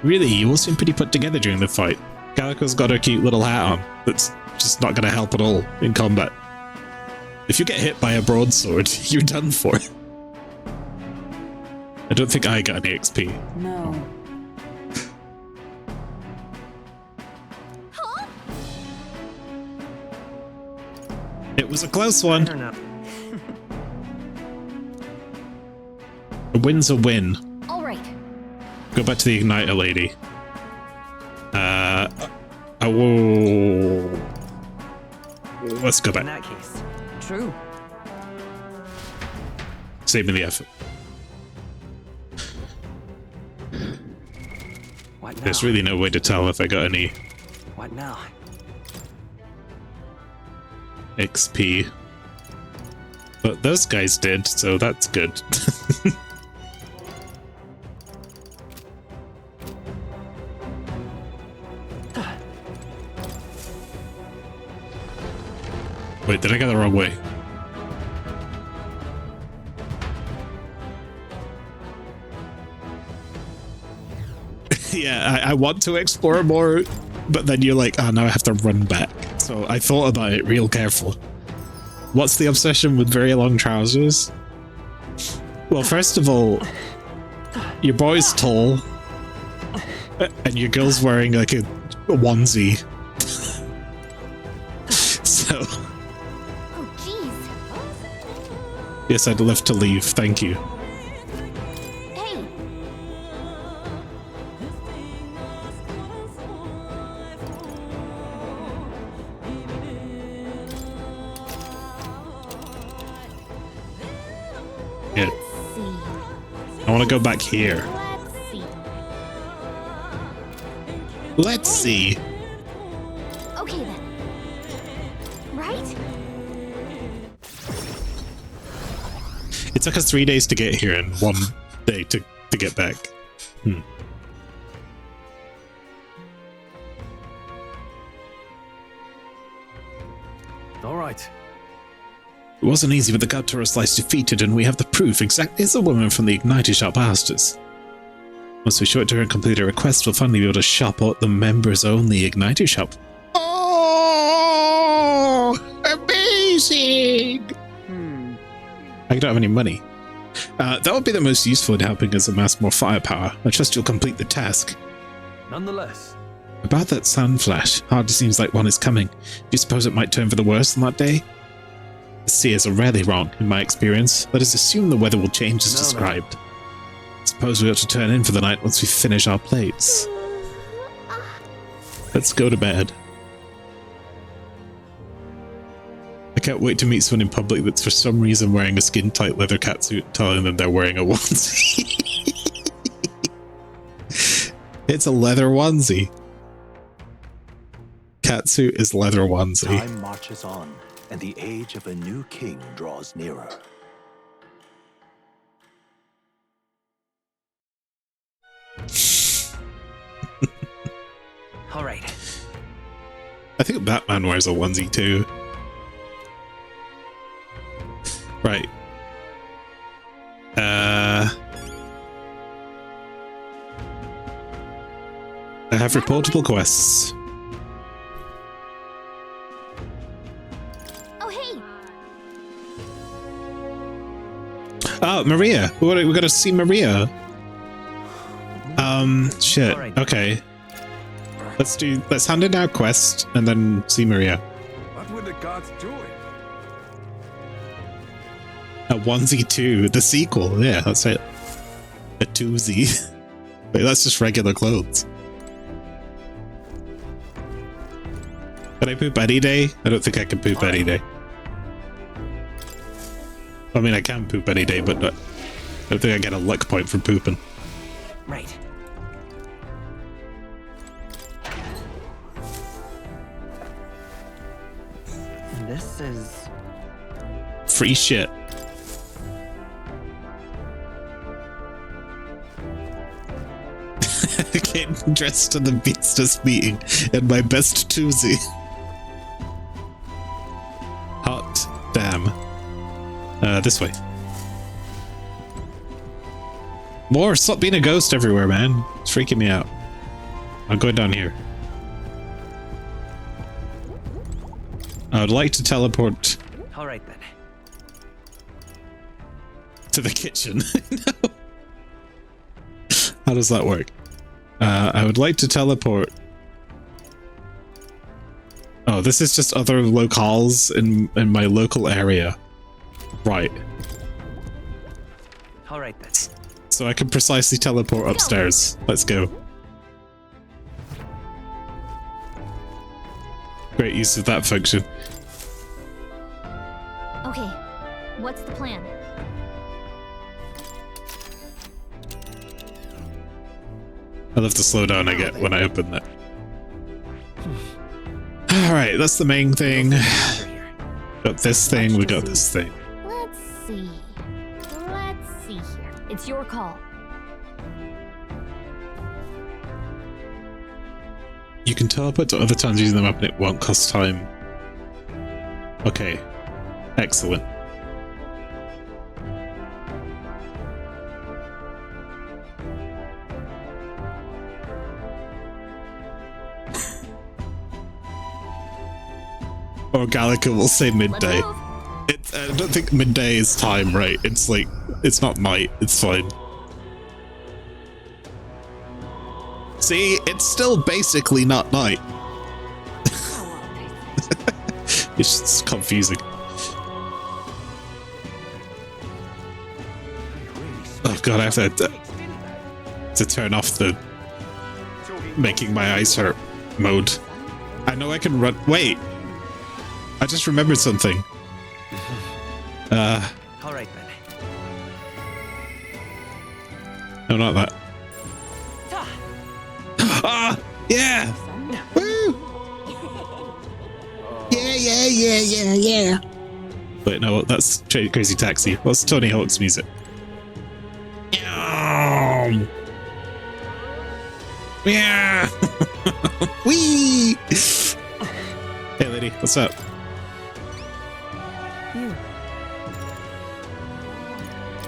Really, you all seem pretty put together during the fight. Calico's got her cute little hat on. That's just not going to help at all in combat. If you get hit by a broadsword, you're done for. I don't think I got any XP. No. Huh? It was a close one. A win's a win. All right. Go back to the Igniter lady. Whoa. Let's go back. In that case, true. Save me the effort. What now? There's really no way to tell if I got any What now? XP. But those guys did, so that's good. Wait, did I go the wrong way? Yeah, I want to explore more, but then you're like, oh, now I have to run back. So I thought about it real careful. What's the obsession with very long trousers? Well, first of all, your boy's tall, and your girl's wearing like a onesie. So... Oh, jeez. Yes, I'd love to leave, thank you. Hey! Yeah. Let's see. I want to go back here. Let's see. Let's see. Okay then. Right? It took us 3 days to get here and 1 day to get back. All right. It wasn't easy, but the Captorus lies defeated, and we have the proof exactly as the woman from the Igniter shop asked us. Once we show it to her and complete her request, we'll finally be able to shop out the members-only Igniter shop. Oh! Amazing! I don't have any money. That would be the most useful in helping us amass more firepower. I trust you'll complete the task. Nonetheless. About that sun flash, hardly seems like one is coming. Do you suppose it might turn for the worse on that day? The seers are rarely wrong, in my experience. Let us assume the weather will change as described. Suppose we ought to turn in for the night once we finish our plates. Let's go to bed. I can't wait to meet someone in public that's for some reason wearing a skin-tight leather catsuit, telling them they're wearing a onesie. It's a leather onesie. Catsuit is leather onesie. Time marches on, and the age of a new king draws nearer. All right. I think Batman wears a onesie too. Right. I have reportable quests. Oh, hey! Oh, Maria. We gotta see Maria. Shit. Okay. Let's hand in our quest and then see Maria. What would the gods do? A 1z2, the sequel. Yeah, that's it. A 2z. Wait, that's just regular clothes. Can I poop any day? I don't think I can poop any day. I mean, I can poop any day, but I don't think I get a luck point from pooping. Right. This is free shit. Getting dressed to the business meeting in my best toozy. Hot damn. This way. More, stop being a ghost everywhere, man. It's freaking me out. I'm going down here. I would like to teleport. all right then. To the kitchen. No. How does that work? I would like to teleport. Oh, this is just other locales in my local area. Right. All right then. So I can precisely teleport upstairs. Let's go. Great use of that function. Okay, what's the plan? I love the slowdown I get when I open that. Alright, that's the main thing. Got this thing, we got this thing. Let's see. Let's see here. It's your call. You can teleport to other towns using the map and it won't cost time. Okay. Excellent. Or Gallica will say midday. I don't think midday is time, right? It's like, it's not night, it's fine. See, it's still basically not night. It's just confusing. Oh god, I have to turn off the making my eyes hurt mode. I know I can run. Wait! I just remembered something. All right then. No, not that. Ah! Yeah! Woo! Yeah. Wait, no, that's Crazy Taxi. What's Tony Hawk's music? Yeah! Wee! Hey, lady, what's up?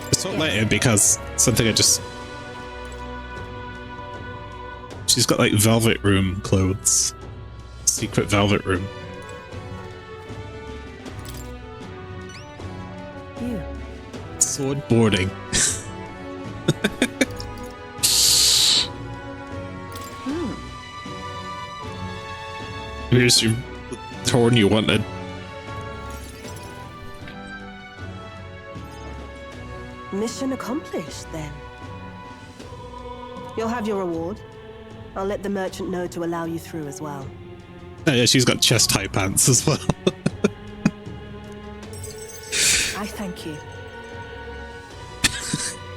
It's not later because something I just... She's got like velvet room clothes. Secret velvet room. Sword boarding. Here's your horn you wanted. Mission accomplished, then. You'll have your reward. I'll let the merchant know to allow you through as well. Oh yeah, she's got chest-high pants as well. I thank you.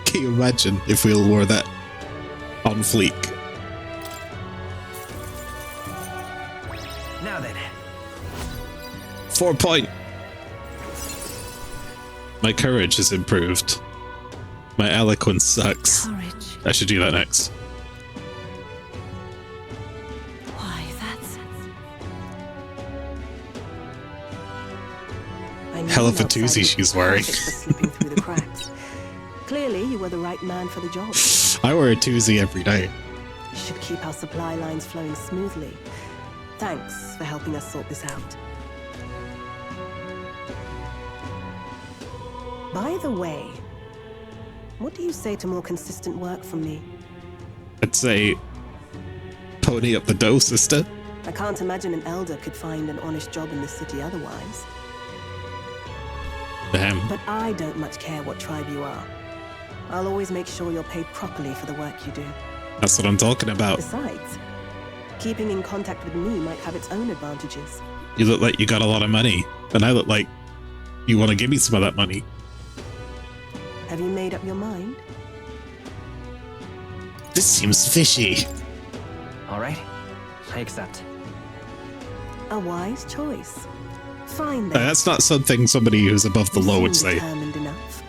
Can you imagine if we all wore that on fleek? Now then. 4 point. My courage has improved. My eloquence sucks. Courage. I should do that next. Why, that's... Hell of a toozy she's wearing. Slipping through the cracks. Clearly, you were the right man for the job. I wear a toozy every day. Should keep our supply lines flowing smoothly. Thanks for helping us sort this out. By the way, what do you say to more consistent work from me? I'd say pony up the dough, sister. I can't imagine an elder could find an honest job in this city otherwise. Damn. But I don't much care what tribe you are. I'll always make sure you're paid properly for the work you do. That's what I'm talking about. Besides, keeping in contact with me might have its own advantages. You look like you got a lot of money, and I look like you want to give me some of that money. Have you made up your mind? This seems fishy. All right, I accept. A wise choice. Fine then. That's not something somebody who's above the law would say. Determined enough.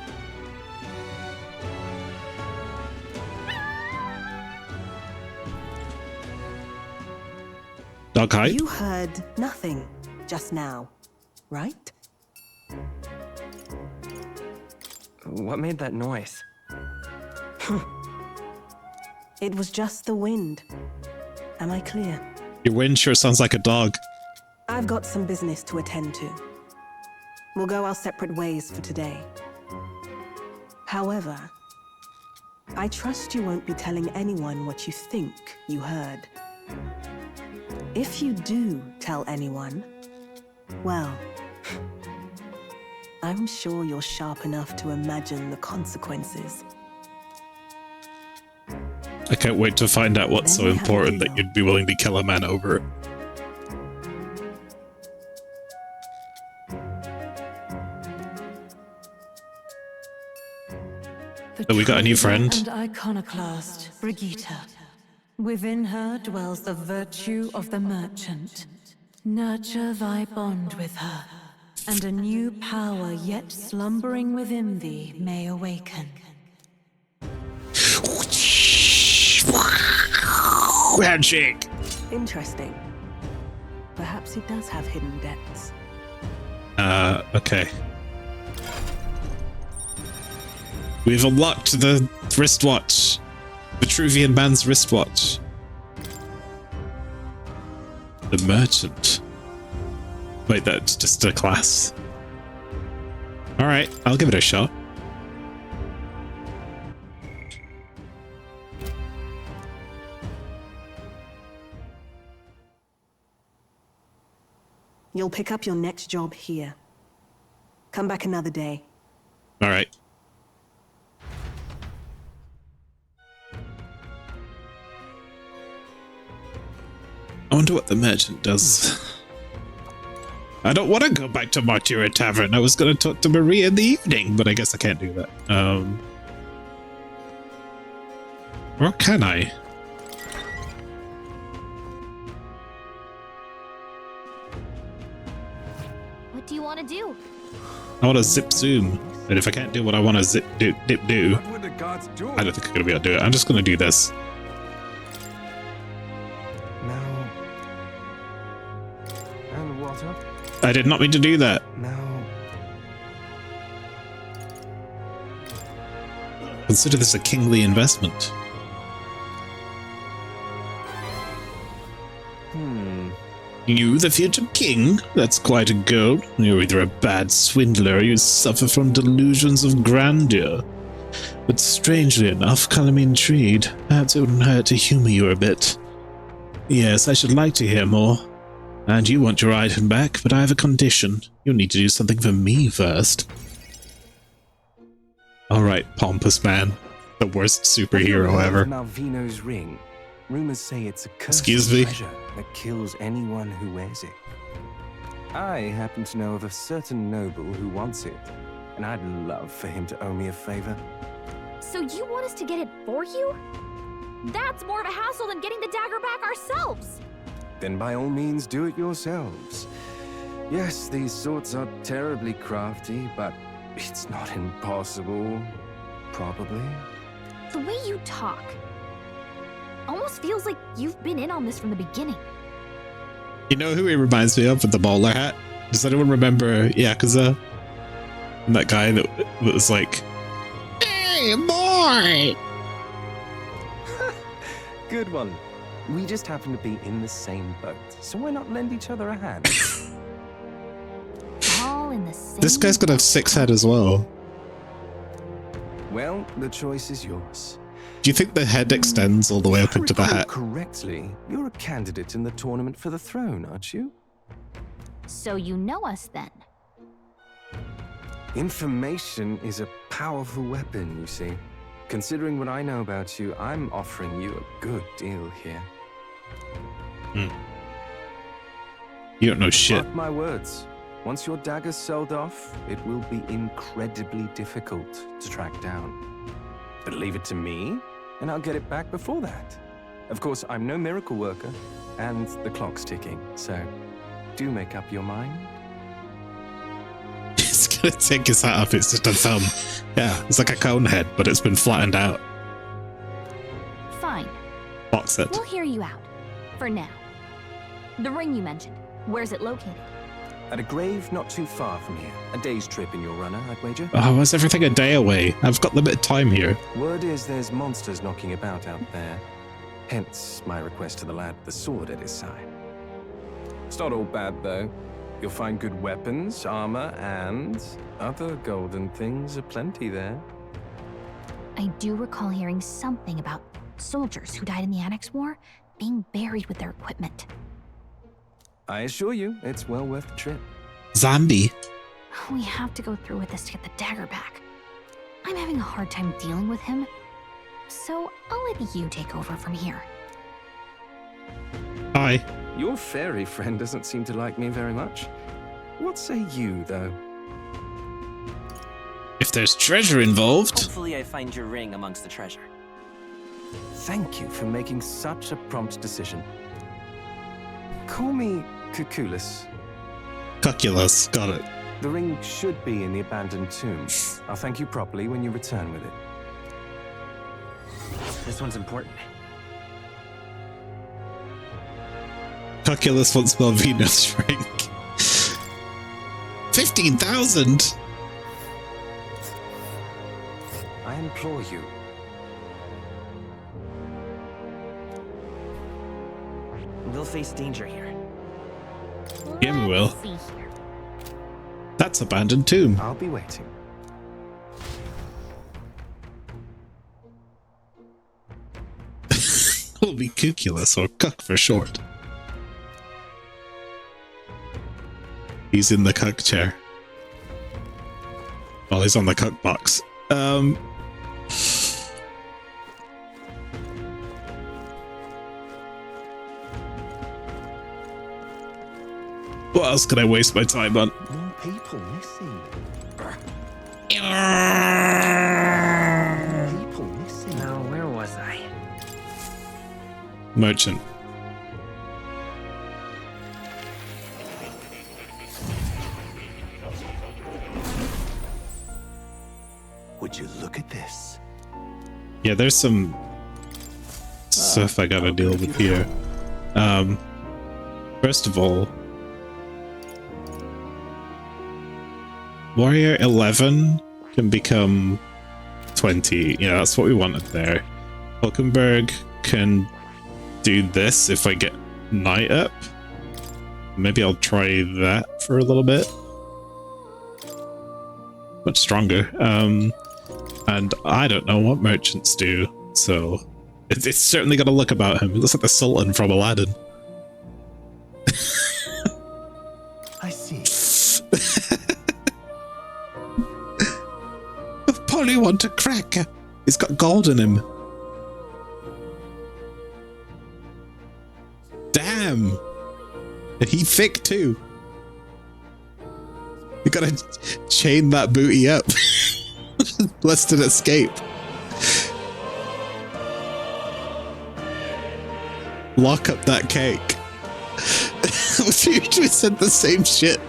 Dog hype? You heard nothing just now, right? What made that noise? It was just the wind. Am I clear? Your wind sure sounds like a dog. I've got some business to attend to. We'll go our separate ways for today. However, I trust you won't be telling anyone what you think you heard. If you do tell anyone, well, I'm sure you're sharp enough to imagine the consequences. I can't wait to find out what's so important that you'd be willing to kill a man over it. So we got a new friend. And iconoclast, Brigitte. Within her dwells the virtue of the merchant. Nurture thy bond with her, and a new power yet slumbering within thee may awaken. Handshake! Interesting. Perhaps he does have hidden depths. Okay. We've unlocked the wristwatch. Vitruvian man's wristwatch. The merchant. Wait, that's just a class. Alright, I'll give it a shot. You'll pick up your next job here. Come back another day. Alright. I wonder what the merchant does. I don't want to go back to Martyra Tavern. I was going to talk to Maria in the evening, but I guess I can't do that. Or can I? What do you want to do? I want to zip zoom, and if I can't do what I want to zip do, I don't think I'm going to be able to do it. I'm just going to do this. No. And what up? I did not mean to do that. No. Consider this a kingly investment. You, the future king? That's quite a goal. You're either a bad swindler or you suffer from delusions of grandeur. But strangely enough, color me intrigued. Perhaps it wouldn't hurt to humor you a bit. Yes, I should like to hear more. And you want your item back, but I have a condition. You'll need to do something for me first. Alright, pompous man. The worst superhero ever. Malvino's ring. Rumors say it's a cursed Excuse me? treasure that kills anyone who wears it. I happen to know of a certain noble who wants it, and I'd love for him to owe me a favor. So you want us to get it for you? That's more of a hassle than getting the dagger back ourselves. Then by all means do it yourselves. Yes, these swords are terribly crafty, but it's not impossible, probably. The way you talk almost feels like you've been in on this from the beginning. You know who he reminds me of with the bowler hat? Does anyone remember Yakuza? And that guy that was like, "Hey, boy!" Good one. We just happen to be in the same boat, so why not lend each other a hand? All in the same. This guy's gonna have 6 head as well. Well, the choice is yours. Do you think the head extends all the way up into the hat? Correctly, you're a candidate in the tournament for the throne, aren't you? So you know us then? Information is a powerful weapon, you see. Considering what I know about you, I'm offering you a good deal here. You don't know shit. Mark my words. Once your dagger's sold off, it will be incredibly difficult to track down. But leave it to me, and I'll get it back before that. Of course, I'm no miracle worker, and the clock's ticking, so do make up your mind. He's gonna take his hat off, it's just a thumb. Yeah, it's like a cone head, but it's been flattened out. Fine. Box it. We'll hear you out. For now. The ring you mentioned, where's it located? At a grave not too far from here. A day's trip in your runner, I'd wager. Oh, why's everything a day away? I've got limited time here. Word is there's monsters knocking about out there. Hence my request to the lad with the sword at his side. It's not all bad, though. You'll find good weapons, armor, and other golden things aplenty there. I do recall hearing something about soldiers who died in the Annex War being buried with their equipment. I assure you, it's well worth the trip. Zombie. We have to go through with this to get the dagger back. I'm having a hard time dealing with him, so I'll let you take over from here. Hi. Your fairy friend doesn't seem to like me very much. What say you, though? If there's treasure involved. Hopefully I find your ring amongst the treasure. Thank you for making such a prompt decision. Call me Cuculus. Cuculus, got it. The ring should be in the abandoned tomb. I'll thank you properly when you return with it. This one's important. Cuculus wants Malvina's ring. 15,000! I implore you. We'll face danger here. Yeah, we will. That's abandoned tomb. I'll be waiting. Will be Cuculus, or Cuck for short. He's in the Cuck chair. Well, he's on the Cuck box. What else can I waste my time on? More people missing. People missing. Now, where was I? Merchant. Would you look at this? Yeah, there's some stuff I gotta deal with here. First of all, Warrior 11 can become 20. Yeah, that's what we wanted there. Hulkenberg can do this if I get Knight up. Maybe I'll try that for a little bit. Much stronger. And I don't know what merchants do, so it's certainly got a look about him. He looks like the Sultan from Aladdin. I see. Polly want a cracker. He's got gold in him. Damn. And he thick too. You gotta chain that booty up. Lest it escape. Lock up that cake. We said the same shit.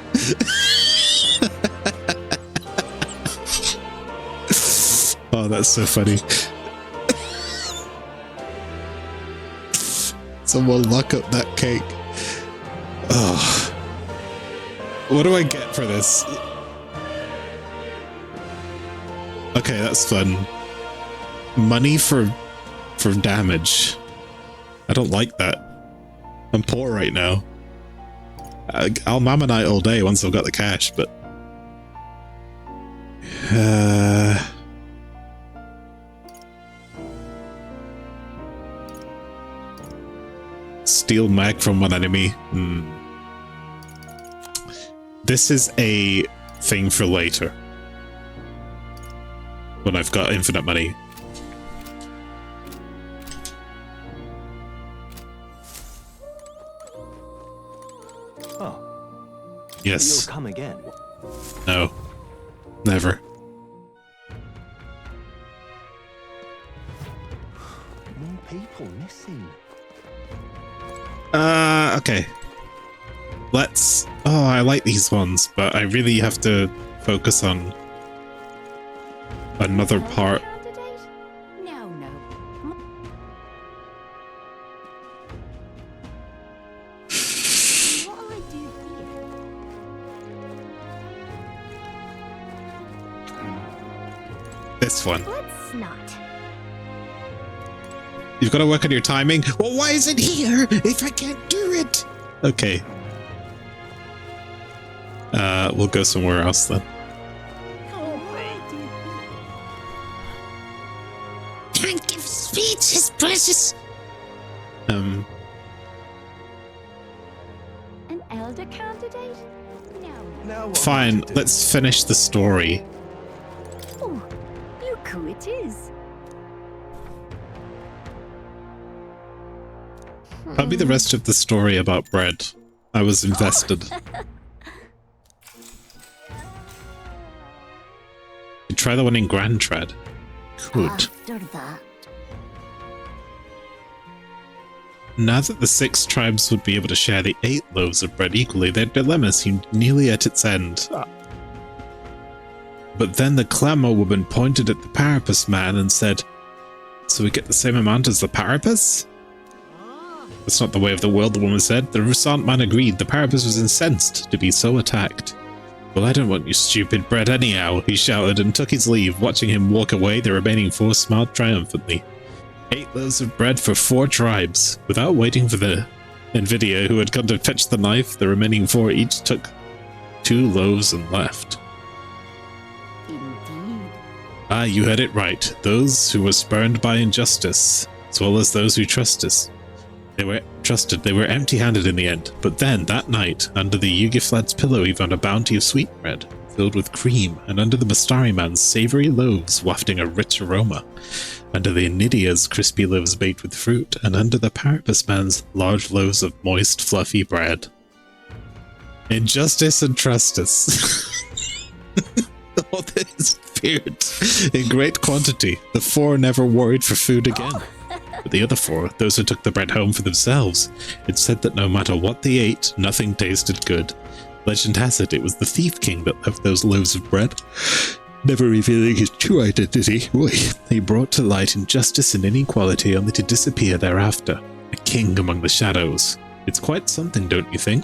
Oh, that's so funny. Someone lock up that cake. Oh. What do I get for this? Okay, that's fun. Money for damage. I don't like that. I'm poor right now. I'll Mammonite all day once I've got the cash, but... Steal mag from one enemy. This is a thing for later. When I've got infinite money. Oh. Yes. You'll come again. No. Never. More people missing. Okay. Let's... Oh, I like these ones, but I really have to focus on another part. No, no. What'll I do here? This one. Let's not. You've got to work on your timing. Well, why is it here if I can't do it? Okay. We'll go somewhere else then. Can't give speech, his precious. An elder candidate? No. Fine, let's finish the story. Oh, look who it is. Tell me the rest of the story about bread. I was invested. You try the one in Grand Tread. Good. After that. Now that the 6 tribes would be able to share the 8 loaves of bread equally, their dilemma seemed nearly at its end. But then the Clamor woman pointed at the Parapus man and said, "So we get the same amount as the Parapus?" "That's not the way of the world," the woman said. The Roussant man agreed. The Parapus was incensed to be so attacked. "Well, I don't want your stupid bread anyhow," he shouted and took his leave. Watching him walk away, the remaining 4 smiled triumphantly. 8 loaves of bread for 4 tribes. Without waiting for the Nvidia, who had come to fetch the knife, the remaining 4 each took 2 loaves and left. Indeed. Ah, you heard it right. Those who were spurned by injustice, as well as those who they were empty-handed in the end. But then, that night, under the Yugiflad's pillow, he found a bounty of sweetbread, filled with cream, and under the Mastari man's savoury loaves, wafting a rich aroma. Under the Anidia's crispy loaves baked with fruit, and under the Parapus man's large loaves of moist, fluffy bread. Injustice and justice. All this appeared in great quantity. The 4 never worried for food again. But the other 4, those who took the bread home for themselves, it said that no matter what they ate, nothing tasted good. Legend has it was the Thief King that left those loaves of bread. Never revealing his true identity, he brought to light injustice and inequality only to disappear thereafter. A king among the shadows. It's quite something, don't you think?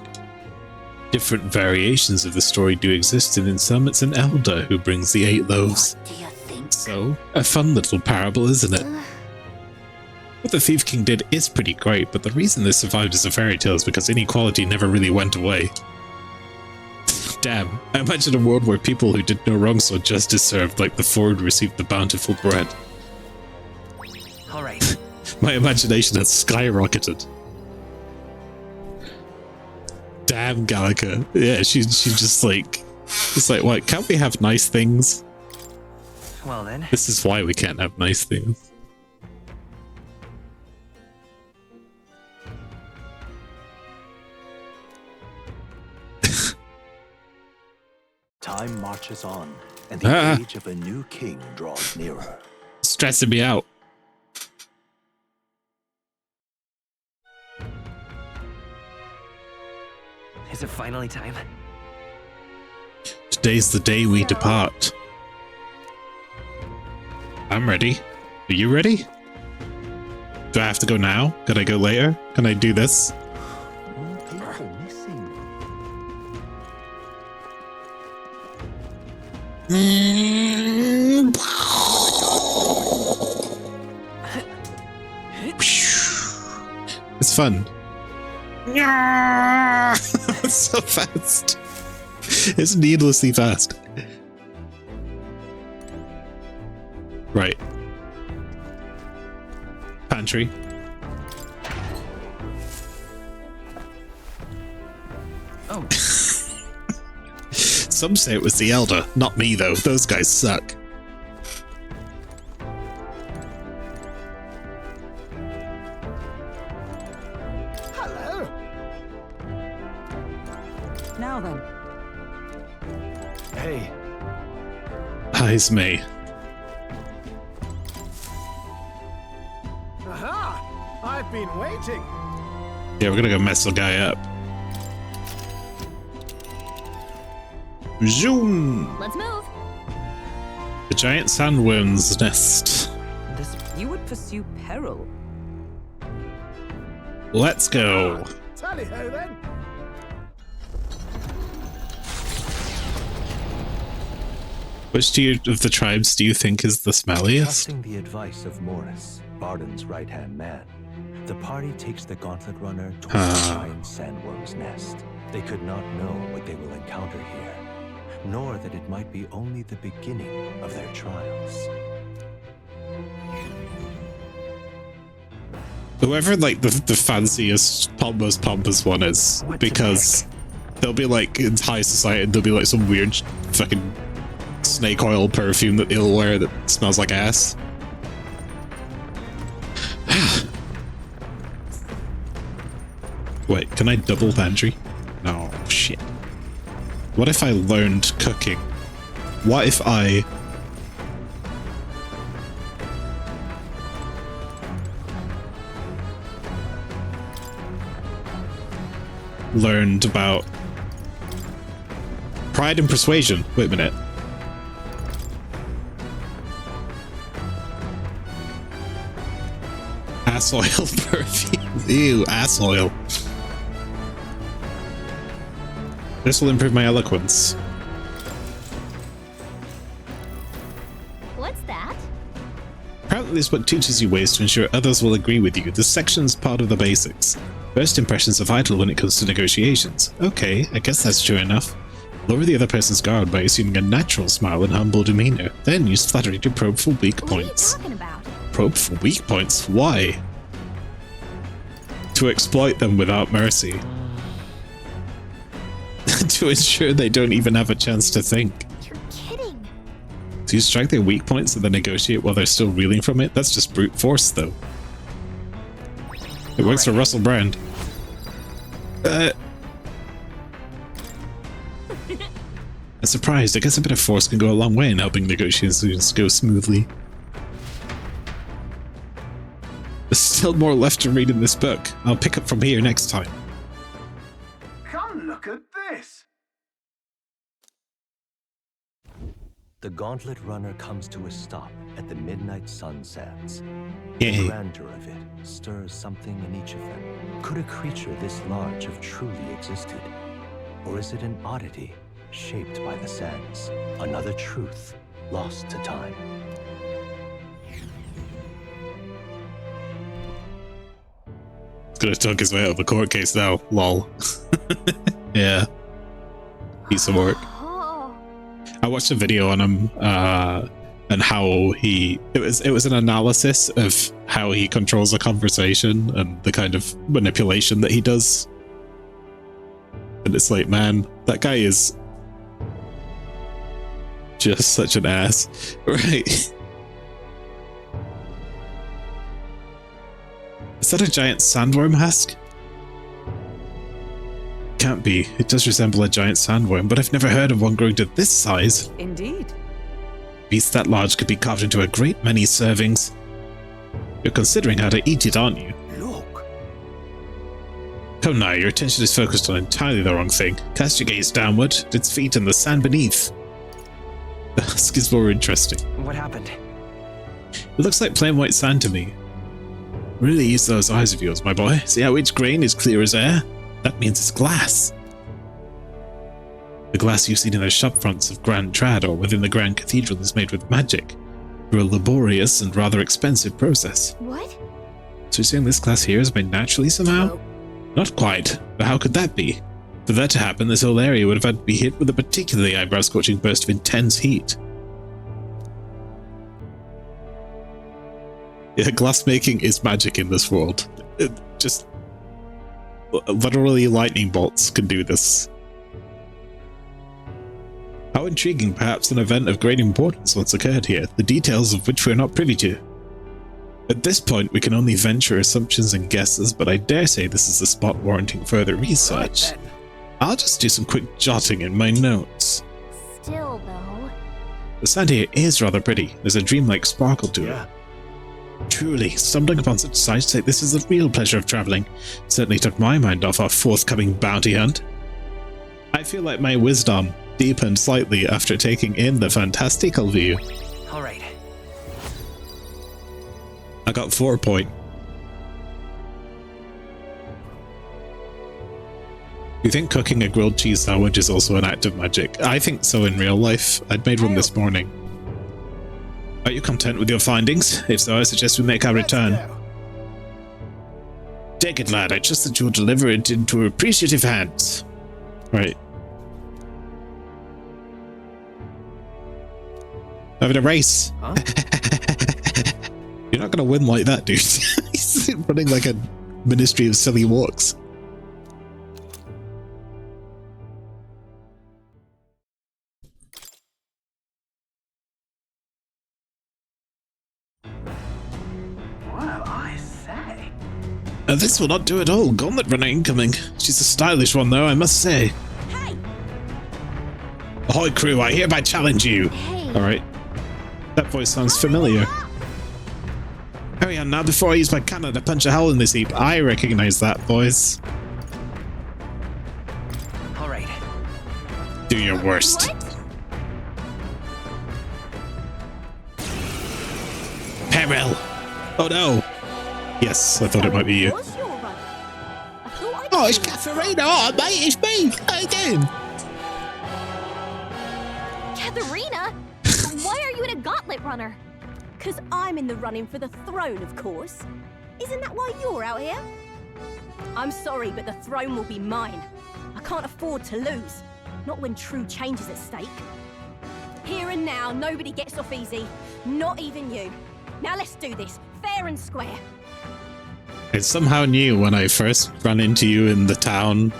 Different variations of the story do exist, and in some it's an elder who brings the 8 loaves. What do you think? So, a fun little parable, isn't it? What the Thief King did is pretty great, but the reason this survived as a fairy tale is because inequality never really went away. Damn, I imagine a world where people who did no wrong saw justice served like the 4 who received the bountiful bread. Alright. My imagination has skyrocketed. Damn, Gallica. Yeah, she's just like... It's like, what, can't we have nice things? Well then. This is why we can't have nice things. Time marches on, and the age of a new king draws nearer. Stressing me out. Is it finally time? Today's the day we depart. I'm ready. Are you ready? Do I have to go now? Can I go later? Can I do this? fun. It's so fast. It's needlessly fast. Right. Pantry. Oh. Some say it was the Elder, not me though. Those guys suck. Hello. Now then. Hey. Eyes me. Aha! I've been waiting. Yeah, we're gonna go mess the guy up. Zoom! Let's move. The giant sandworm's nest. You would pursue peril. Let's go. Tally-ho then. Which of the tribes do you think is the smelliest? Trusting the advice of Morris, Barden's right-hand man, the party takes the Gauntlet Runner towards the giant sandworm's nest. They could not know what they will encounter here, nor that it might be only the beginning of their trials. Whoever like the fanciest, most pompous one is, because they'll be like in high society and there'll be like some weird fucking snake oil perfume that they'll wear that smells like ass. Wait, can I double pantry? No, shit. What if I learned cooking? What if I... learned about pride and persuasion? Wait a minute. Ass oil perfume. Ew, ass oil. This will improve my eloquence. What's that? Apparently this book teaches you ways to ensure others will agree with you. This section's part of the basics. First impressions are vital when it comes to negotiations. Okay, I guess that's true enough. Lower the other person's guard by assuming a natural smile and humble demeanor. Then use flattery to probe for weak points. What are you talking about? Probe for weak points? Why? To exploit them without mercy. To ensure they don't even have a chance to think. You're kidding. Do you strike their weak points and then negotiate while they're still reeling from it? That's just brute force, though. It works for Russell Brand. I'm surprised. I guess a bit of force can go a long way in helping negotiations go smoothly. There's still more left to read in this book. I'll pick up from here next time. Come look at this. The Gauntlet Runner comes to a stop at the midnight sun sands. Yeah. The grandeur of it stirs something in each of them. Could a creature this large have truly existed? Or is it an oddity shaped by the sands? Another truth lost to time. He's gonna talk his way out of the court case now. Lol. Yeah. Piece of work. I watched a video on him, and how it was an analysis of how he controls a conversation and the kind of manipulation that he does. And it's like, man, that guy is just such an ass, right? Is that a giant sandworm husk? Can't be. It does resemble a giant sandworm, but I've never heard of one growing to this size. Indeed. Beast that large could be carved into a great many servings. You're considering how to eat it, aren't you? Look. Come now, your attention is focused on entirely the wrong thing. Cast your gaze downward, at its feet and the sand beneath. The husk is more interesting. What happened? It looks like plain white sand to me. Really use those eyes of yours, my boy. See how each grain is clear as air? That means it's glass. The glass you've seen in the shop fronts of Grand Trad or within the Grand Cathedral is made with magic, through a laborious and rather expensive process. What? So you're saying this class here is made naturally somehow? Not quite, but how could that be? For that to happen, this whole area would have had to be hit with a particularly eyebrow-scorching burst of intense heat. Yeah, glassmaking is magic in this world. Just literally lightning bolts can do this. How intriguing, perhaps an event of great importance once occurred here, the details of which we are not privy to. At this point, we can only venture assumptions and guesses, but I dare say this is the spot warranting further research. I'll just do some quick jotting in my notes. Still, though... The sand here is rather pretty. There's a dreamlike sparkle to it. Truly, stumbling upon such sights like this is the real pleasure of travelling. Certainly took my mind off our forthcoming bounty hunt. I feel like my wisdom deepened slightly after taking in the fantastical view. Alright. I got 4 points. Do you think cooking a grilled cheese sandwich is also an act of magic? I think so in real life. I'd made one this morning. Are you content with your findings? If so, I suggest we make our return. Take it, lad. I trust that you'll deliver it into appreciative hands. Right. Having a race. Huh? You're not gonna win like that, dude. He's running like a Ministry of Silly Walks. This will not do at all. Gauntlet runner incoming. She's a stylish one, though, I must say. Hey! Ahoy, crew! I hereby challenge you. Hey. All right. That voice sounds familiar. Hurry on now before I use my cannon to punch a hole in this heap. I recognize that voice. All right. Do your worst. What? Peril! Oh no! Yes, I thought it might be you. Oh, it's Katharina! Oh, mate, it's me! How you doing? Katharina? Why are you in a gauntlet runner? 'Cause I'm in the running for the throne, of course. Isn't that why you're out here? I'm sorry, but the throne will be mine. I can't afford to lose. Not when true change is at stake. Here and now, nobody gets off easy. Not even you. Now let's do this, fair and square. I somehow knew when I first ran into you in the town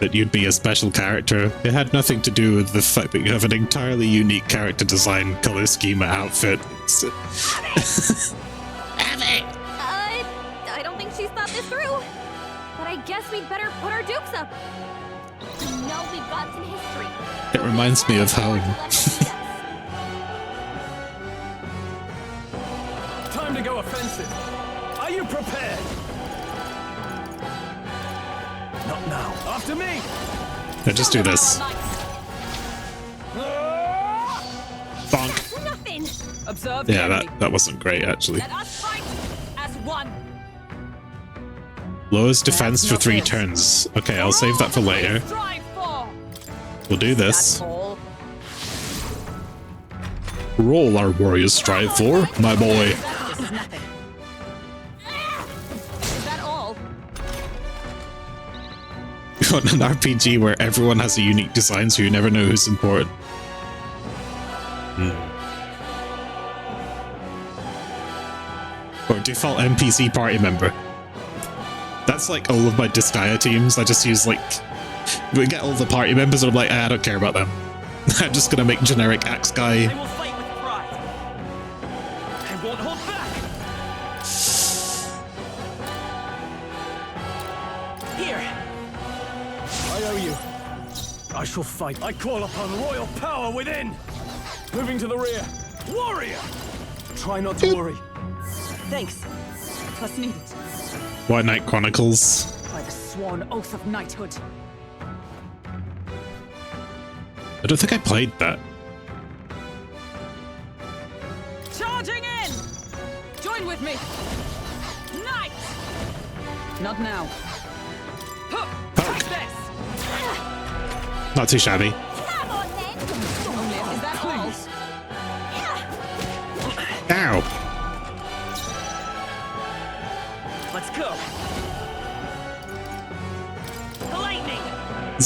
that you'd be a special character. It had nothing to do with the fact that you have an entirely unique character design, color schema, outfit. I don't think she's thought this through. But I guess we'd better put our dukes up. You know we've got some history. It reminds me of home. Time to go offensive. Are you prepared? Not now. After me! I just do this. Bonk. Nothing. Observe. Yeah, that wasn't great, actually. Let us fight as one. Lowers defense for 3 turns. Okay, I'll save that for later. We'll do this. Roll our warriors strive for, my boy. Is that all? You want an RPG where everyone has a unique design so you never know who's important. Or default NPC party member. That's like all of my Disgaea teams. I just use like... We get all the party members and I'm like, I don't care about them. I'm just gonna make generic axe guy. I will fight with pride. I won't hold back. Here. I owe you. I shall fight. I call upon royal power within. Moving to the rear. Warrior! Try not to worry. Thanks. Was needed. White Knight Chronicles. By the sworn oath of knighthood. I don't think I played that. Charging in! Join with me! Knight! Not now. Take this! Not too shabby. Come on, then! Only is that all? Ow!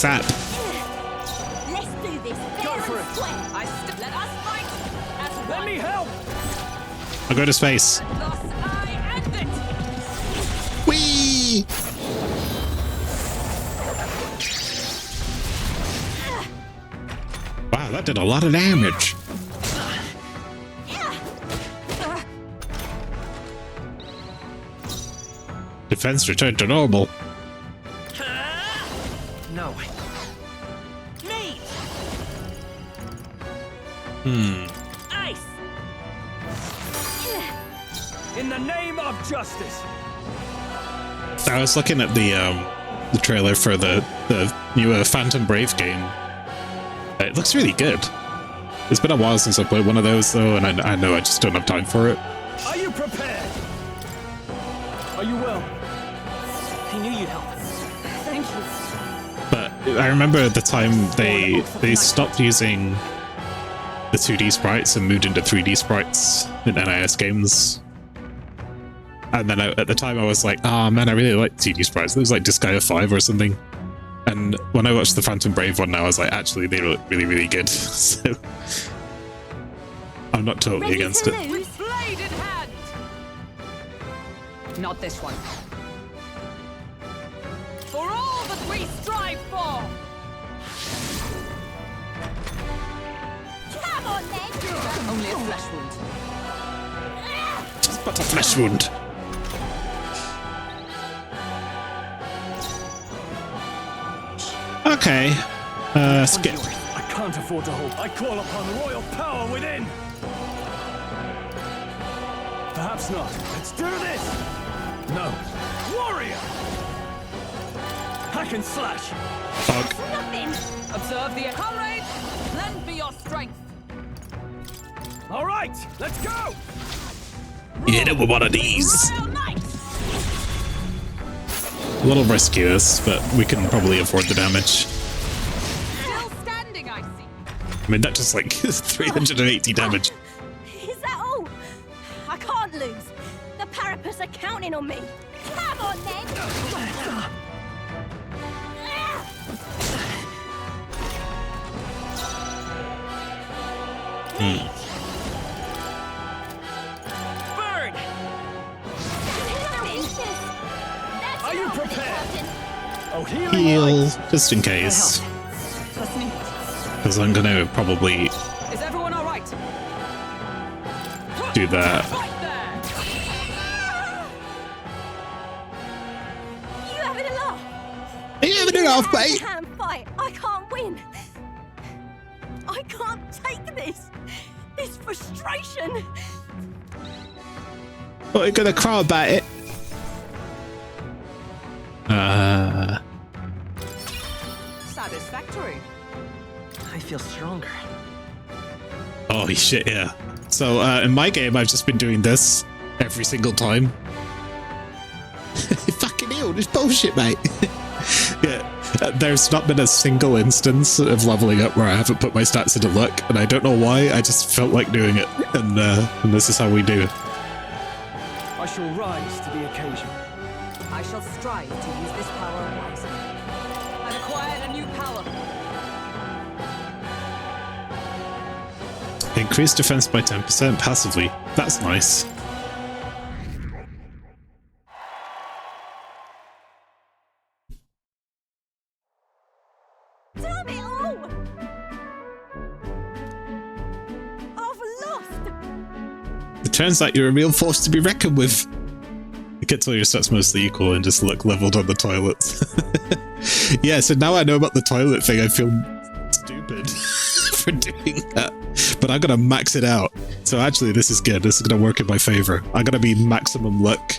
ASAP. Let's do this. Go for it. Let us fight as one. Let me help. I'll go to space. Thus I end it. Whee! Wow, that did a lot of damage. Defense returned to normal. No. Me. Ice. In the name of justice. I was looking at the trailer for the new Phantom Brave game. It looks really good. It's been a while since I played one of those though, and I know I just don't have time for it. Are you prepared? Are you well? I knew you'd help. Thank you. But I remember at the time they stopped using the 2D sprites and moved into 3D sprites in NIS games. And then at the time I was like, oh man, I really like 2D sprites. It was like Disgaea 5 or something. And when I watched the Phantom Brave one now, I was like, actually, they look really, really good. So I'm not totally against it. With blade in hand. Not this one. For all that we strive for. Come on, then. Only a flesh wound. Just but a flesh wound. Okay. Skip. I can't afford to hold. I call upon royal power within. Perhaps not. Let's do this. No. Warrior. Hack and slash. Fuck. Nothing. Observe the comrades. Lend me your strength. All right. Let's go. Hit it with one of these. A little risky this, but we can probably afford the damage. Still standing, I see. I mean, that just like 380 damage. Is that all? I can't lose. The Parapus are counting on me. Come on, then. Burn. Are you prepared? Oh, Heal, just in case. Because I'm gonna probably Is everyone all right? do that. You having a laugh? Are you having a laugh, mate? Hand-to-hand fight. I can't win. I can't take this. This frustration. But we're gonna cry about it. Satisfactory. I feel stronger. Holy shit, yeah. So in my game, I've just been doing this every single time. Fucking hell, this bullshit, mate. Yeah, there's not been a single instance of leveling up where I haven't put my stats into luck, and I don't know why. I just felt like doing it, and this is how we do it. I shall rise to the occasion. I shall strive to use this power wisely. I've acquired a new power. Increase defense by 10% passively. That's nice. Damn it all! I've lost. It turns out you're a real force to be reckoned with. You get all your stats mostly equal and just look leveled on the toilets. Yeah, so now I know about the toilet thing, I feel stupid for doing that. But I'm gonna max it out. So actually this is good. This is gonna work in my favor. I'm gonna be maximum luck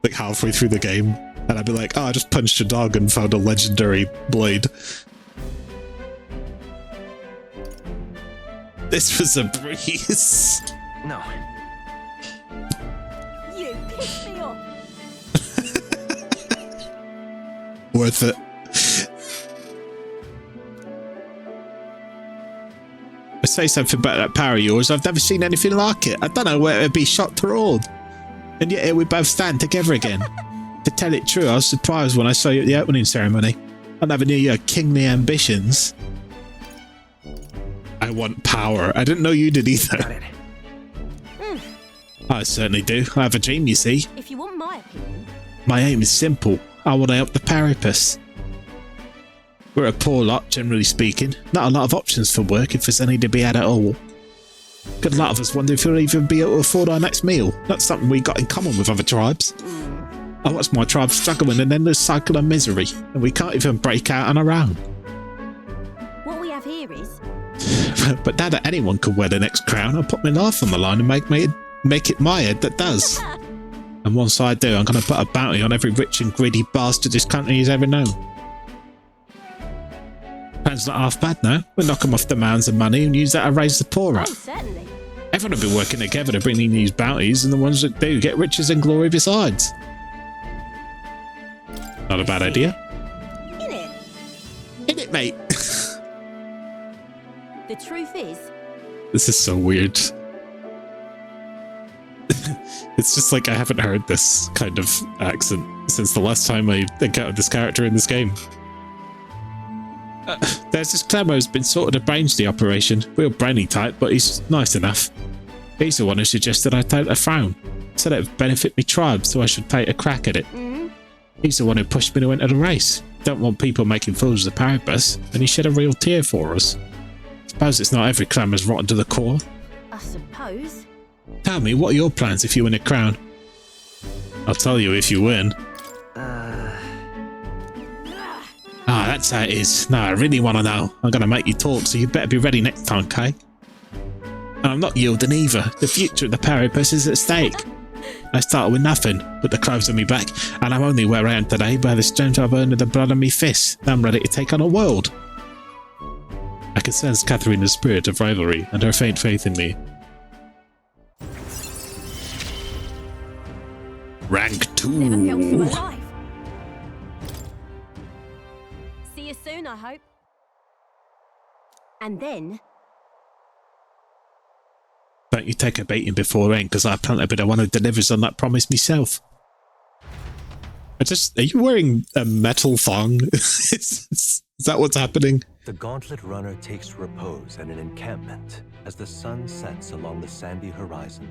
like halfway through the game. And I'd be like, oh, I just punched a dog and found a legendary blade. This was a breeze. No. You pissed me off. Worth it. I say something about that power of yours. I've never seen anything like it. I don't know where it'd be shot through. And yet here we both stand together again. To tell it true, I was surprised when I saw you at the opening ceremony. I'm never near your kingly ambitions. I want power. I didn't know you did either. I certainly do. I have a dream, you see. If you want my opinion. My aim is simple. I want to help the Paripus. We're a poor lot, generally speaking. Not a lot of options for work if there's any to be had at all. Good lot of us wonder if we'll even be able to afford our next meal. That's something we got in common with other tribes. I watch my tribe struggle in an endless cycle of misery, and we can't even break out on our own. What we have here is... But now that anyone could wear the next crown, I'll put my life on the line and make it my head that does. And once I do, I'm going to put a bounty on every rich and greedy bastard this country has ever known. Plan's not half bad now. We'll knock them off the mounds of money and use that to raise the poor up. Oh, certainly. Everyone will be working together to bring in these bounties, and the ones that do get riches and glory besides. Not a bad idea. In it, mate. The truth is... This is so weird. It's just like I haven't heard this kind of accent since the last time I encountered this character in this game. There's this clever who's been sort of arranged the operation. Real brainy type, but he's nice enough. He's the one who suggested I take a frown. Said it would benefit me tribe, so I should take a crack at it. He's the one who pushed me to enter the race. Don't want people making fools of the Paribus, and he shed a real tear for us. Suppose it's not every clan is rotten to the core. I suppose. Tell me, what are your plans if you win a crown? I'll tell you if you win. That's how it is. No, I really want to know. I'm going to make you talk, so you better be ready next time, Kay. And I'm not yielding either. The future of the Paribus is at stake. I started with nothing, put the clothes on me back, and I'm only where I am today by the strength I've earned in the blood of me fists. I'm ready to take on a world. I can sense Katharina's spirit of rivalry and her faint faith in me. Rank 2. See you soon, I hope. And then... Don't you take a beating before then, because I plan to be the one who delivers on that promise myself. Are you wearing a metal thong? Is that what's happening? The gauntlet runner takes repose at an encampment as the sun sets along the sandy horizon,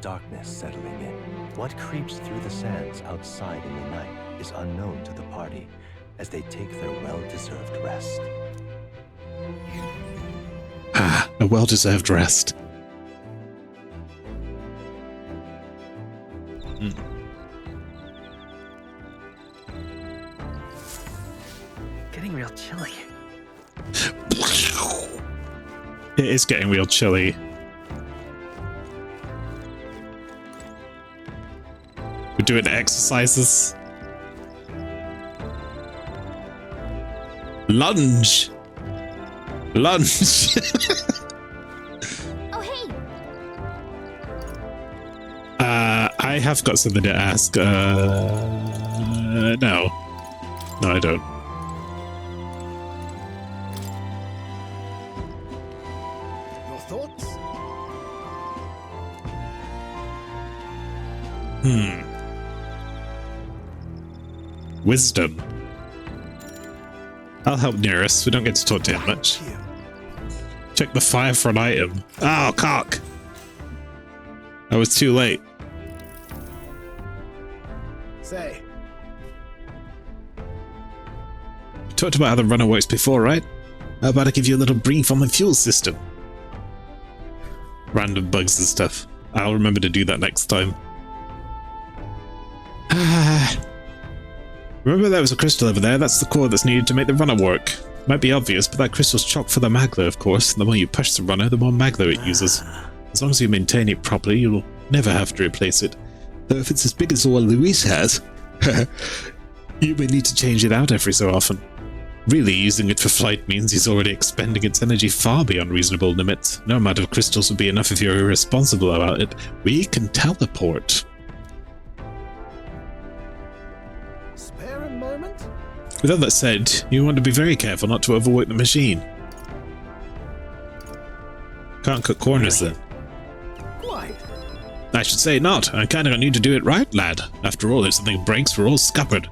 darkness settling in. What creeps through the sands outside in the night is unknown to the party as they take their well-deserved rest. A well-deserved rest. Getting real chilly. It is getting real chilly. We're doing exercises. Lunge. Lunge. Oh, hey. I have got something to ask. No. No, I don't. Your thoughts? Wisdom. I'll help Nearest. We don't get to talk to him much. Check the fire for an item. Oh, cock! I was too late. Say. We talked about how the runner works before, right? How about I give you a little brief on the fuel system? Random bugs and stuff. I'll remember to do that next time. Remember there was a crystal over there? That's the core that's needed to make the runner work. Might be obvious, but that crystal's chock for the magler, of course. The more you push the runner, the more magler it uses. As long as you maintain it properly, you'll never have to replace it. Though if it's as big as the one Luis has, you may need to change it out every so often. Really, using it for flight means he's already expending its energy far beyond reasonable limits. No amount of crystals would be enough if you're irresponsible about it. We can teleport. Spare a moment? With all that said, you want to be very careful not to overwork the machine. Can't cut corners then. Quite. I should say not. I kinda need to do it right, lad. After all, if something breaks, we're all scuppered.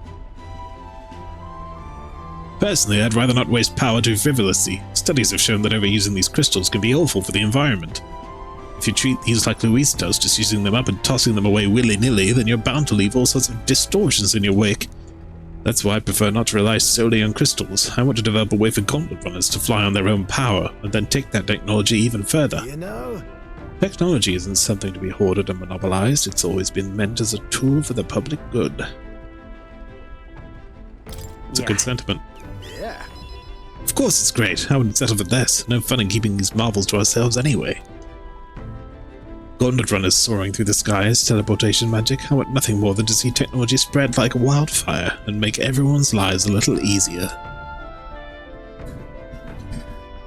Personally, I'd rather not waste power too frivolously. Studies have shown that overusing these crystals can be awful for the environment. If you treat these like Louise does, just using them up and tossing them away willy-nilly, then you're bound to leave all sorts of distortions in your wake. That's why I prefer not to rely solely on crystals. I want to develop a way for gauntlet runners to fly on their own power, and then take that technology even further. You know, technology isn't something to be hoarded and monopolized. It's always been meant as a tool for the public good. It's a good sentiment. Yeah. Of course it's great. I wouldn't settle for less. No fun in keeping these marvels to ourselves anyway. Gauntlet runners soaring through the skies, teleportation magic. I want nothing more than to see technology spread like wildfire and make everyone's lives a little easier.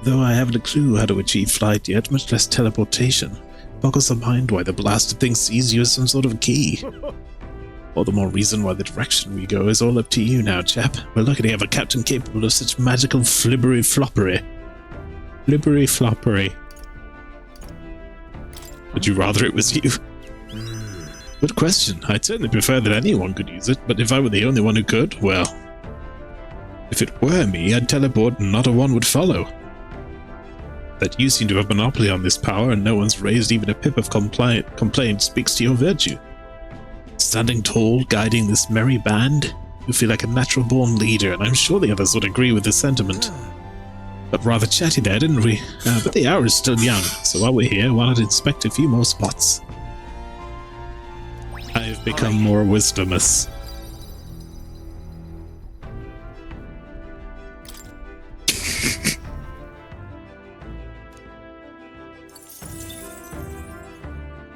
Though I haven't a clue how to achieve flight yet, much less teleportation. Boggles the mind why the blasted thing sees you as some sort of key. All the more reason why the direction we go is all up to you now, chap. We're lucky to have a captain capable of such magical flibbery-floppery. Flibbery-floppery. Would you rather it was you? Good question. I'd certainly prefer that anyone could use it, but if I were the only one who could, well... If it were me, I'd teleport and not a one would follow. That you seem to have a monopoly on this power and no one's raised even a pip of complaint speaks to your virtue. Standing tall, guiding this merry band, you feel like a natural-born leader, and I'm sure the others would agree with this sentiment. But rather chatty there, didn't we? But the hour is still young, so while we're here, why not inspect a few more spots? I've become more wisdomous.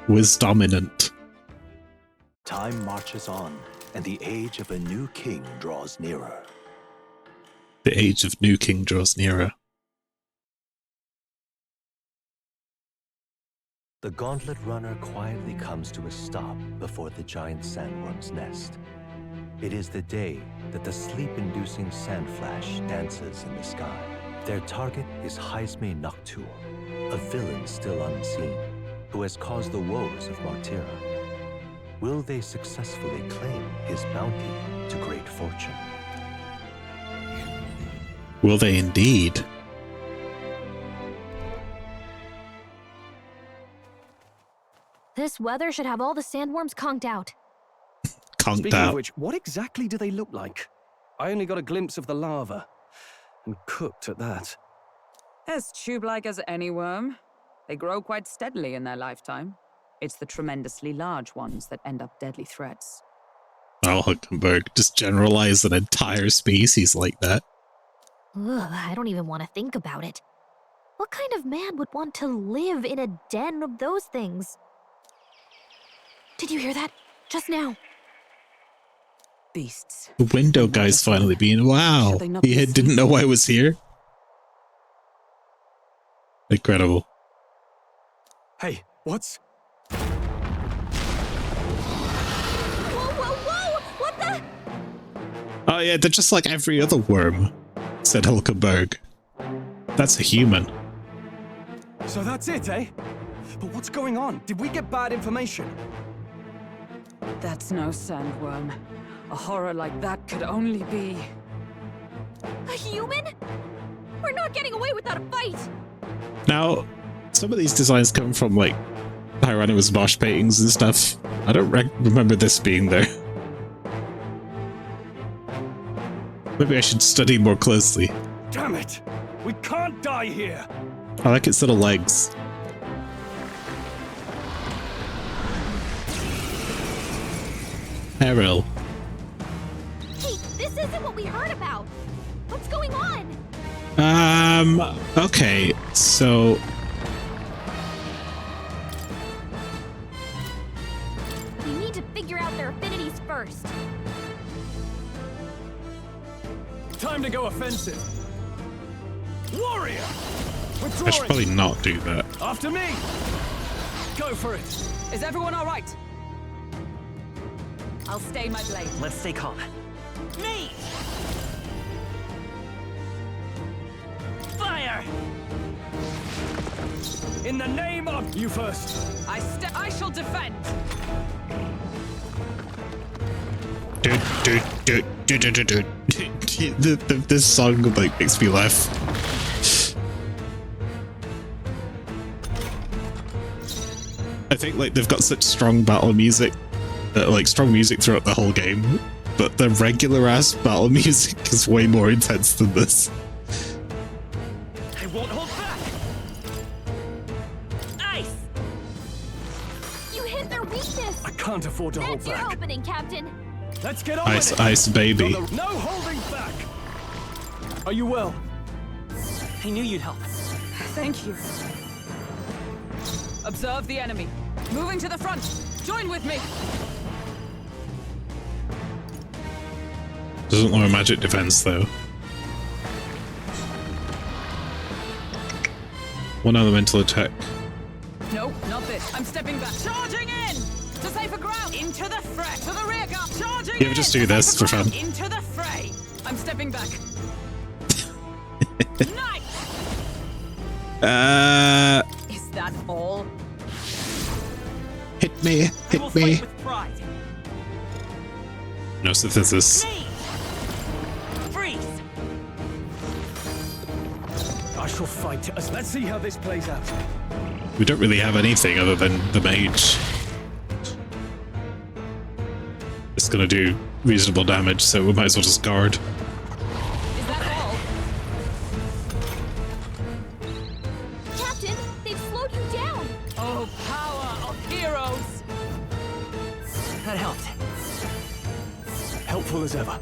Wisdominant. Time marches on, and the age of a new king draws nearer. The age of new king draws nearer. The gauntlet runner quietly comes to a stop before the giant sandworm's nest. It is the day that the sleep-inducing sand flash dances in the sky. Their target is Haisme Noctur, a villain still unseen, who has caused the woes of Martira. Will they successfully claim his bounty to great fortune? Will they indeed? This weather should have all the sandworms conked out. Speaking of which, what exactly do they look like? I only got a glimpse of the lava. And cooked at that. As tube-like as any worm. They grow quite steadily in their lifetime. It's the tremendously large ones that end up deadly threats. Oh, Huckenberg, just generalize an entire species like that. Ugh, I don't even want to think about it. What kind of man would want to live in a den of those things? Did you hear that? Just now. Beasts. The window guy's finally being... Wow! He didn't know I was here? Incredible. Hey, what's... What the? Oh yeah, they're just like every other worm, said Hulkenberg. That's a human. So that's it, eh? But what's going on? Did we get bad information? That's no sandworm. A horror like that could only be... A human? We're not getting away without a fight! Now, some of these designs come from, like, Hieronymus Bosch paintings and stuff. I don't remember this being there. Maybe I should study more closely. Damn it! We can't die here! I like its little legs. Errol. Hey, this isn't what we heard about! What's going on? Okay, so... We need to figure out their affinities first. Time to go offensive. Warrior! I should probably not do that. After me! Go for it! Is everyone all right? I'll stay my blade. Let's stay calm. Me! Fire! In the name of... You first. I shall defend. This song like makes me laugh. I think like they've got such strong battle music, like strong music throughout the whole game, but the regular ass battle music is way more intense than this. I won't hold back. Ice! You hit their weakness! I can't afford to hold That's your back. opening, Captain! Let's get on Ice, with it! ice, baby. No holding back! Are you well? I knew you'd help. Thank you. Observe the enemy. Moving to the front. Join with me. Doesn't lower magic defense though. One elemental attack. No, not this. I'm stepping back. Charging in! To safer ground! Into the fray! To the rear guard! Charging You ever just do this for fun? Into the fray! I'm stepping back. Nice! Is that all? Hit me, hit me. No synthesis. Freeze! I shall fight. Let's see how this plays out. We don't really have anything other than the mage. It's gonna do reasonable damage, so we might as well just guard. Is that all? Captain, they've slowed you down! Oh, power of heroes! That helped. Helpful as ever.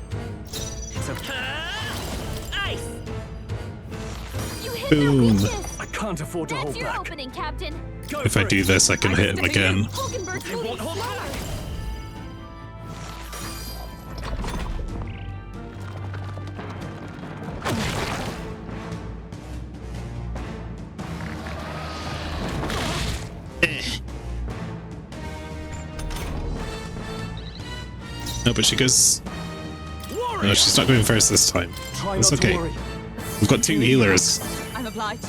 It's okay. Ice! You hit Boom. their weakness! I can't afford to That's hold your back. opening, Captain! Go If I for do it. this, I can hit him again. Hulkenberg's I moving won't hold slower! back. No, but she goes. No, she's not going first this time. Try It's not to okay. worry. We've got two healers. I'm obliged.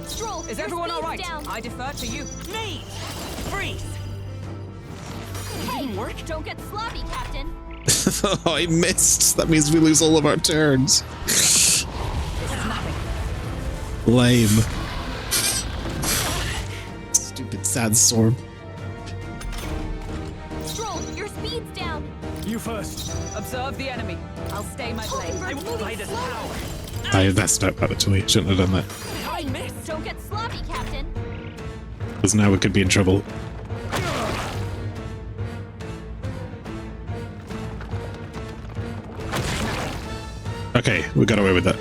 Stroll, Is your everyone all speed's right? down. I defer to you. Me! Freeze! Hey, don't get sloppy, Captain! Oh, I missed. That means we lose all of our turns. Lame. Stupid sandstorm. Stroll, your speed's down! You first. Observe the enemy. I'll stay my blade. Hulkenberg's moving slower! I messed up, actually. Shouldn't have done that. Hey, don't get sloppy, Captain! Because now we could be in trouble. Okay, we got away with that.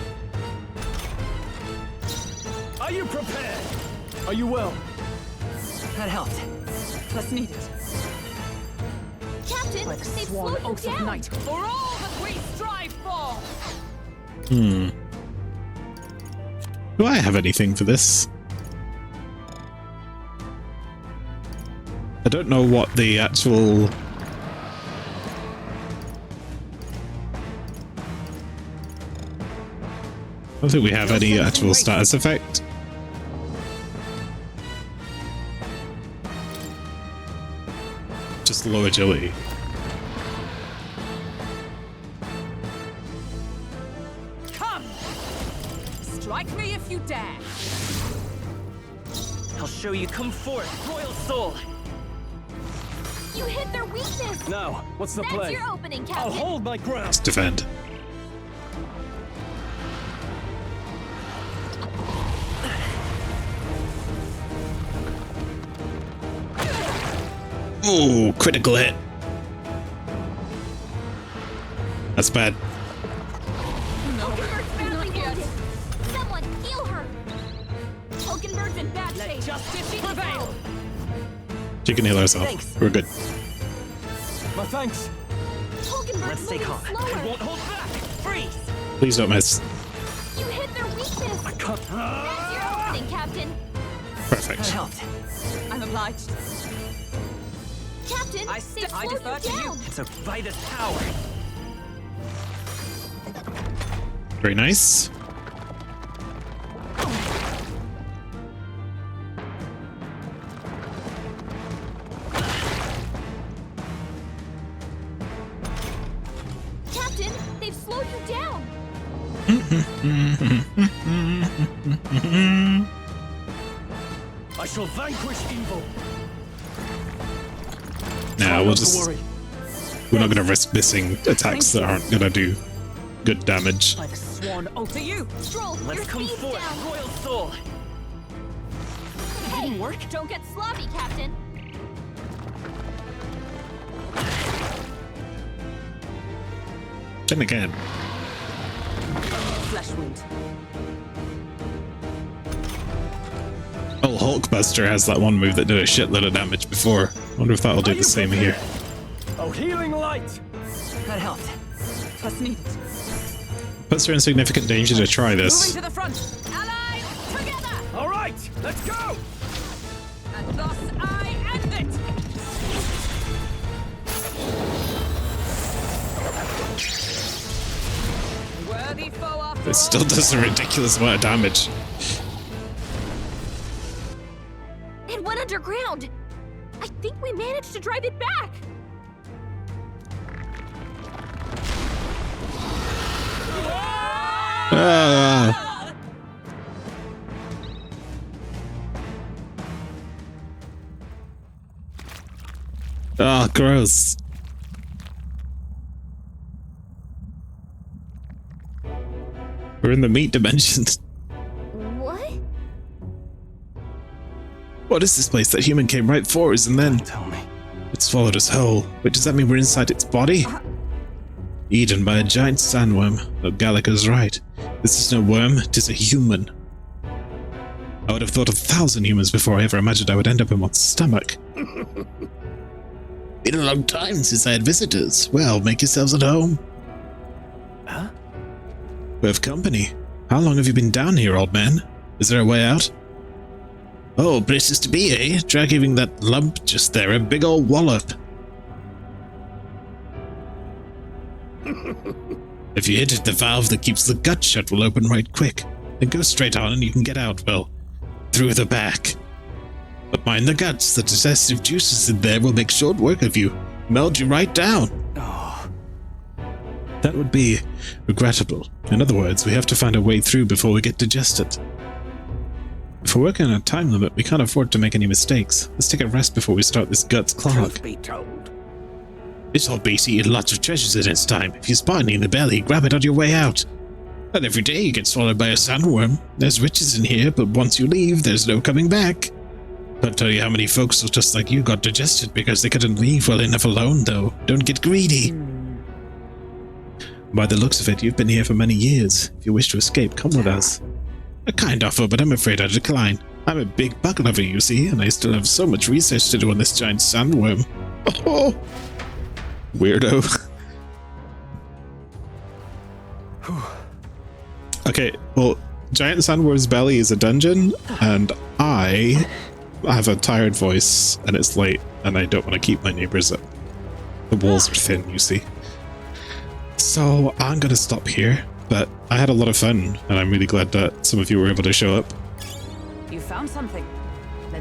Are you prepared? Are you well? That helped. Let's need it. Captain, By the they've sworn slowed you oath of down! night, for all that we strive for! Do I have anything for this? I don't know what the actual... I don't think we have any actual status effect. Just low agility. Come! Strike me if you dare! I'll show you come forth, royal soul! You hit their weakness! Now, what's the That's play? your opening, Captain! I'll hold my ground. Let's defend. Ooh, critical hit. That's bad. Hulkenberg's badly wounded! Someone heal her! Hulkenberg's in bad shape! Justice prevail! She can heal herself. Thanks. We're good. My thanks. Hulkenberg's Let's stay moving calm. I slower! won't hold back! Freeze! Please don't miss. You hit their weakness! I can't. That's your opening, Captain! Perfect. That helped. I'm obliged. Captain, I they've slowed defer you to you. down! It's a Vitus power! Very nice. Captain, they've I shall vanquish evil. Now we're not gonna risk missing attacks that aren't gonna do good damage. Like a swan. Oh, to you! Stroll, Let's your come speed's forth, down. royal soul. Hey, work. Don't get sloppy, Captain. Then again, Flesh wound. oh, Hulkbuster has that one move that did a shitload of damage before. I wonder if that'll do the same here. Oh, healing light. That helped. Plus needed. Puts her in significant danger to try Moving this. to the front. Allies, together. All right, let's go. And thus I end it. Worthy foe after It still does a ridiculous amount of damage. It went underground. I think we managed to drive it back. Ah. Oh, gross. We're in the meat dimension. What? What is this place? That human came right for us and then... Tell me. It swallowed us whole. Wait, does that mean we're inside its body? Eaten by a giant sandworm. Oh, Gallica's right. This is no worm, it is a human. I would have thought of 1,000 humans before I ever imagined I would end up in one's stomach. Been a long time since I had visitors. Well, make yourselves at home. Huh? We have company. How long have you been down here, old man? Is there a way out? Oh, places to be, eh? Try giving that lump just there a big old wallop. If you hit it, the valve that keeps the gut shut will open right quick. Then go straight on and you can get out, well, through the back. But mind the guts, the digestive juices in there will make short work of you. Meld you right down. Oh. That would be regrettable. In other words, we have to find a way through before we get digested. If we're working on a time limit, we can't afford to make any mistakes. Let's take a rest before we start this guts clog. Truth be told. This whole base eated lots of treasures in its time. If you spot any in the belly, grab it on your way out. Not every day you get swallowed by a sandworm. There's riches in here, but once you leave, there's no coming back. Can't tell you how many folks just like you got digested because they couldn't leave well enough alone, though. Don't get greedy. By the looks of it, you've been here for many years. If you wish to escape, come with us. A kind offer, but I'm afraid I decline. I'm a big bug lover, you see, and I still have so much research to do on this giant sandworm. Oh, weirdo. Okay, well, giant sandworm's belly is a dungeon, and I have a tired voice, and it's late, and I don't want to keep my neighbors up. The walls are thin, you see. So I'm gonna stop here, but I had a lot of fun, and I'm really glad that some of you were able to show up. You found something.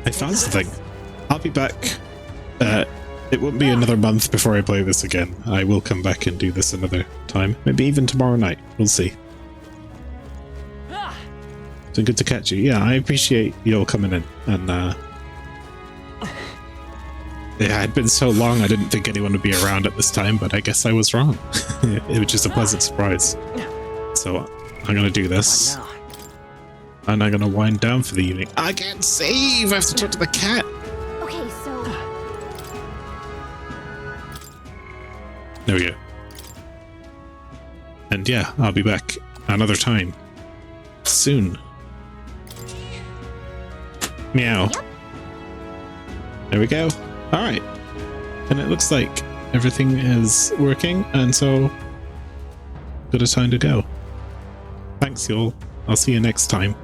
I found something. I'll be back. It won't be another month before I play this again. I will come back and do this another time. Maybe even tomorrow night. We'll see. So good to catch you. Yeah, I appreciate you all coming in. And yeah, it'd been so long I didn't think anyone would be around at this time, but I guess I was wrong. It was just a pleasant surprise. So I'm gonna do this. And I'm gonna wind down for the evening. I can't save! I have to talk to the cat! Okay, so... There we go. And yeah, I'll be back another time. Soon. Meow. Yep. There we go. Alright. And it looks like everything is working, and so good a time to go. Thanks, y'all. I'll see you next time.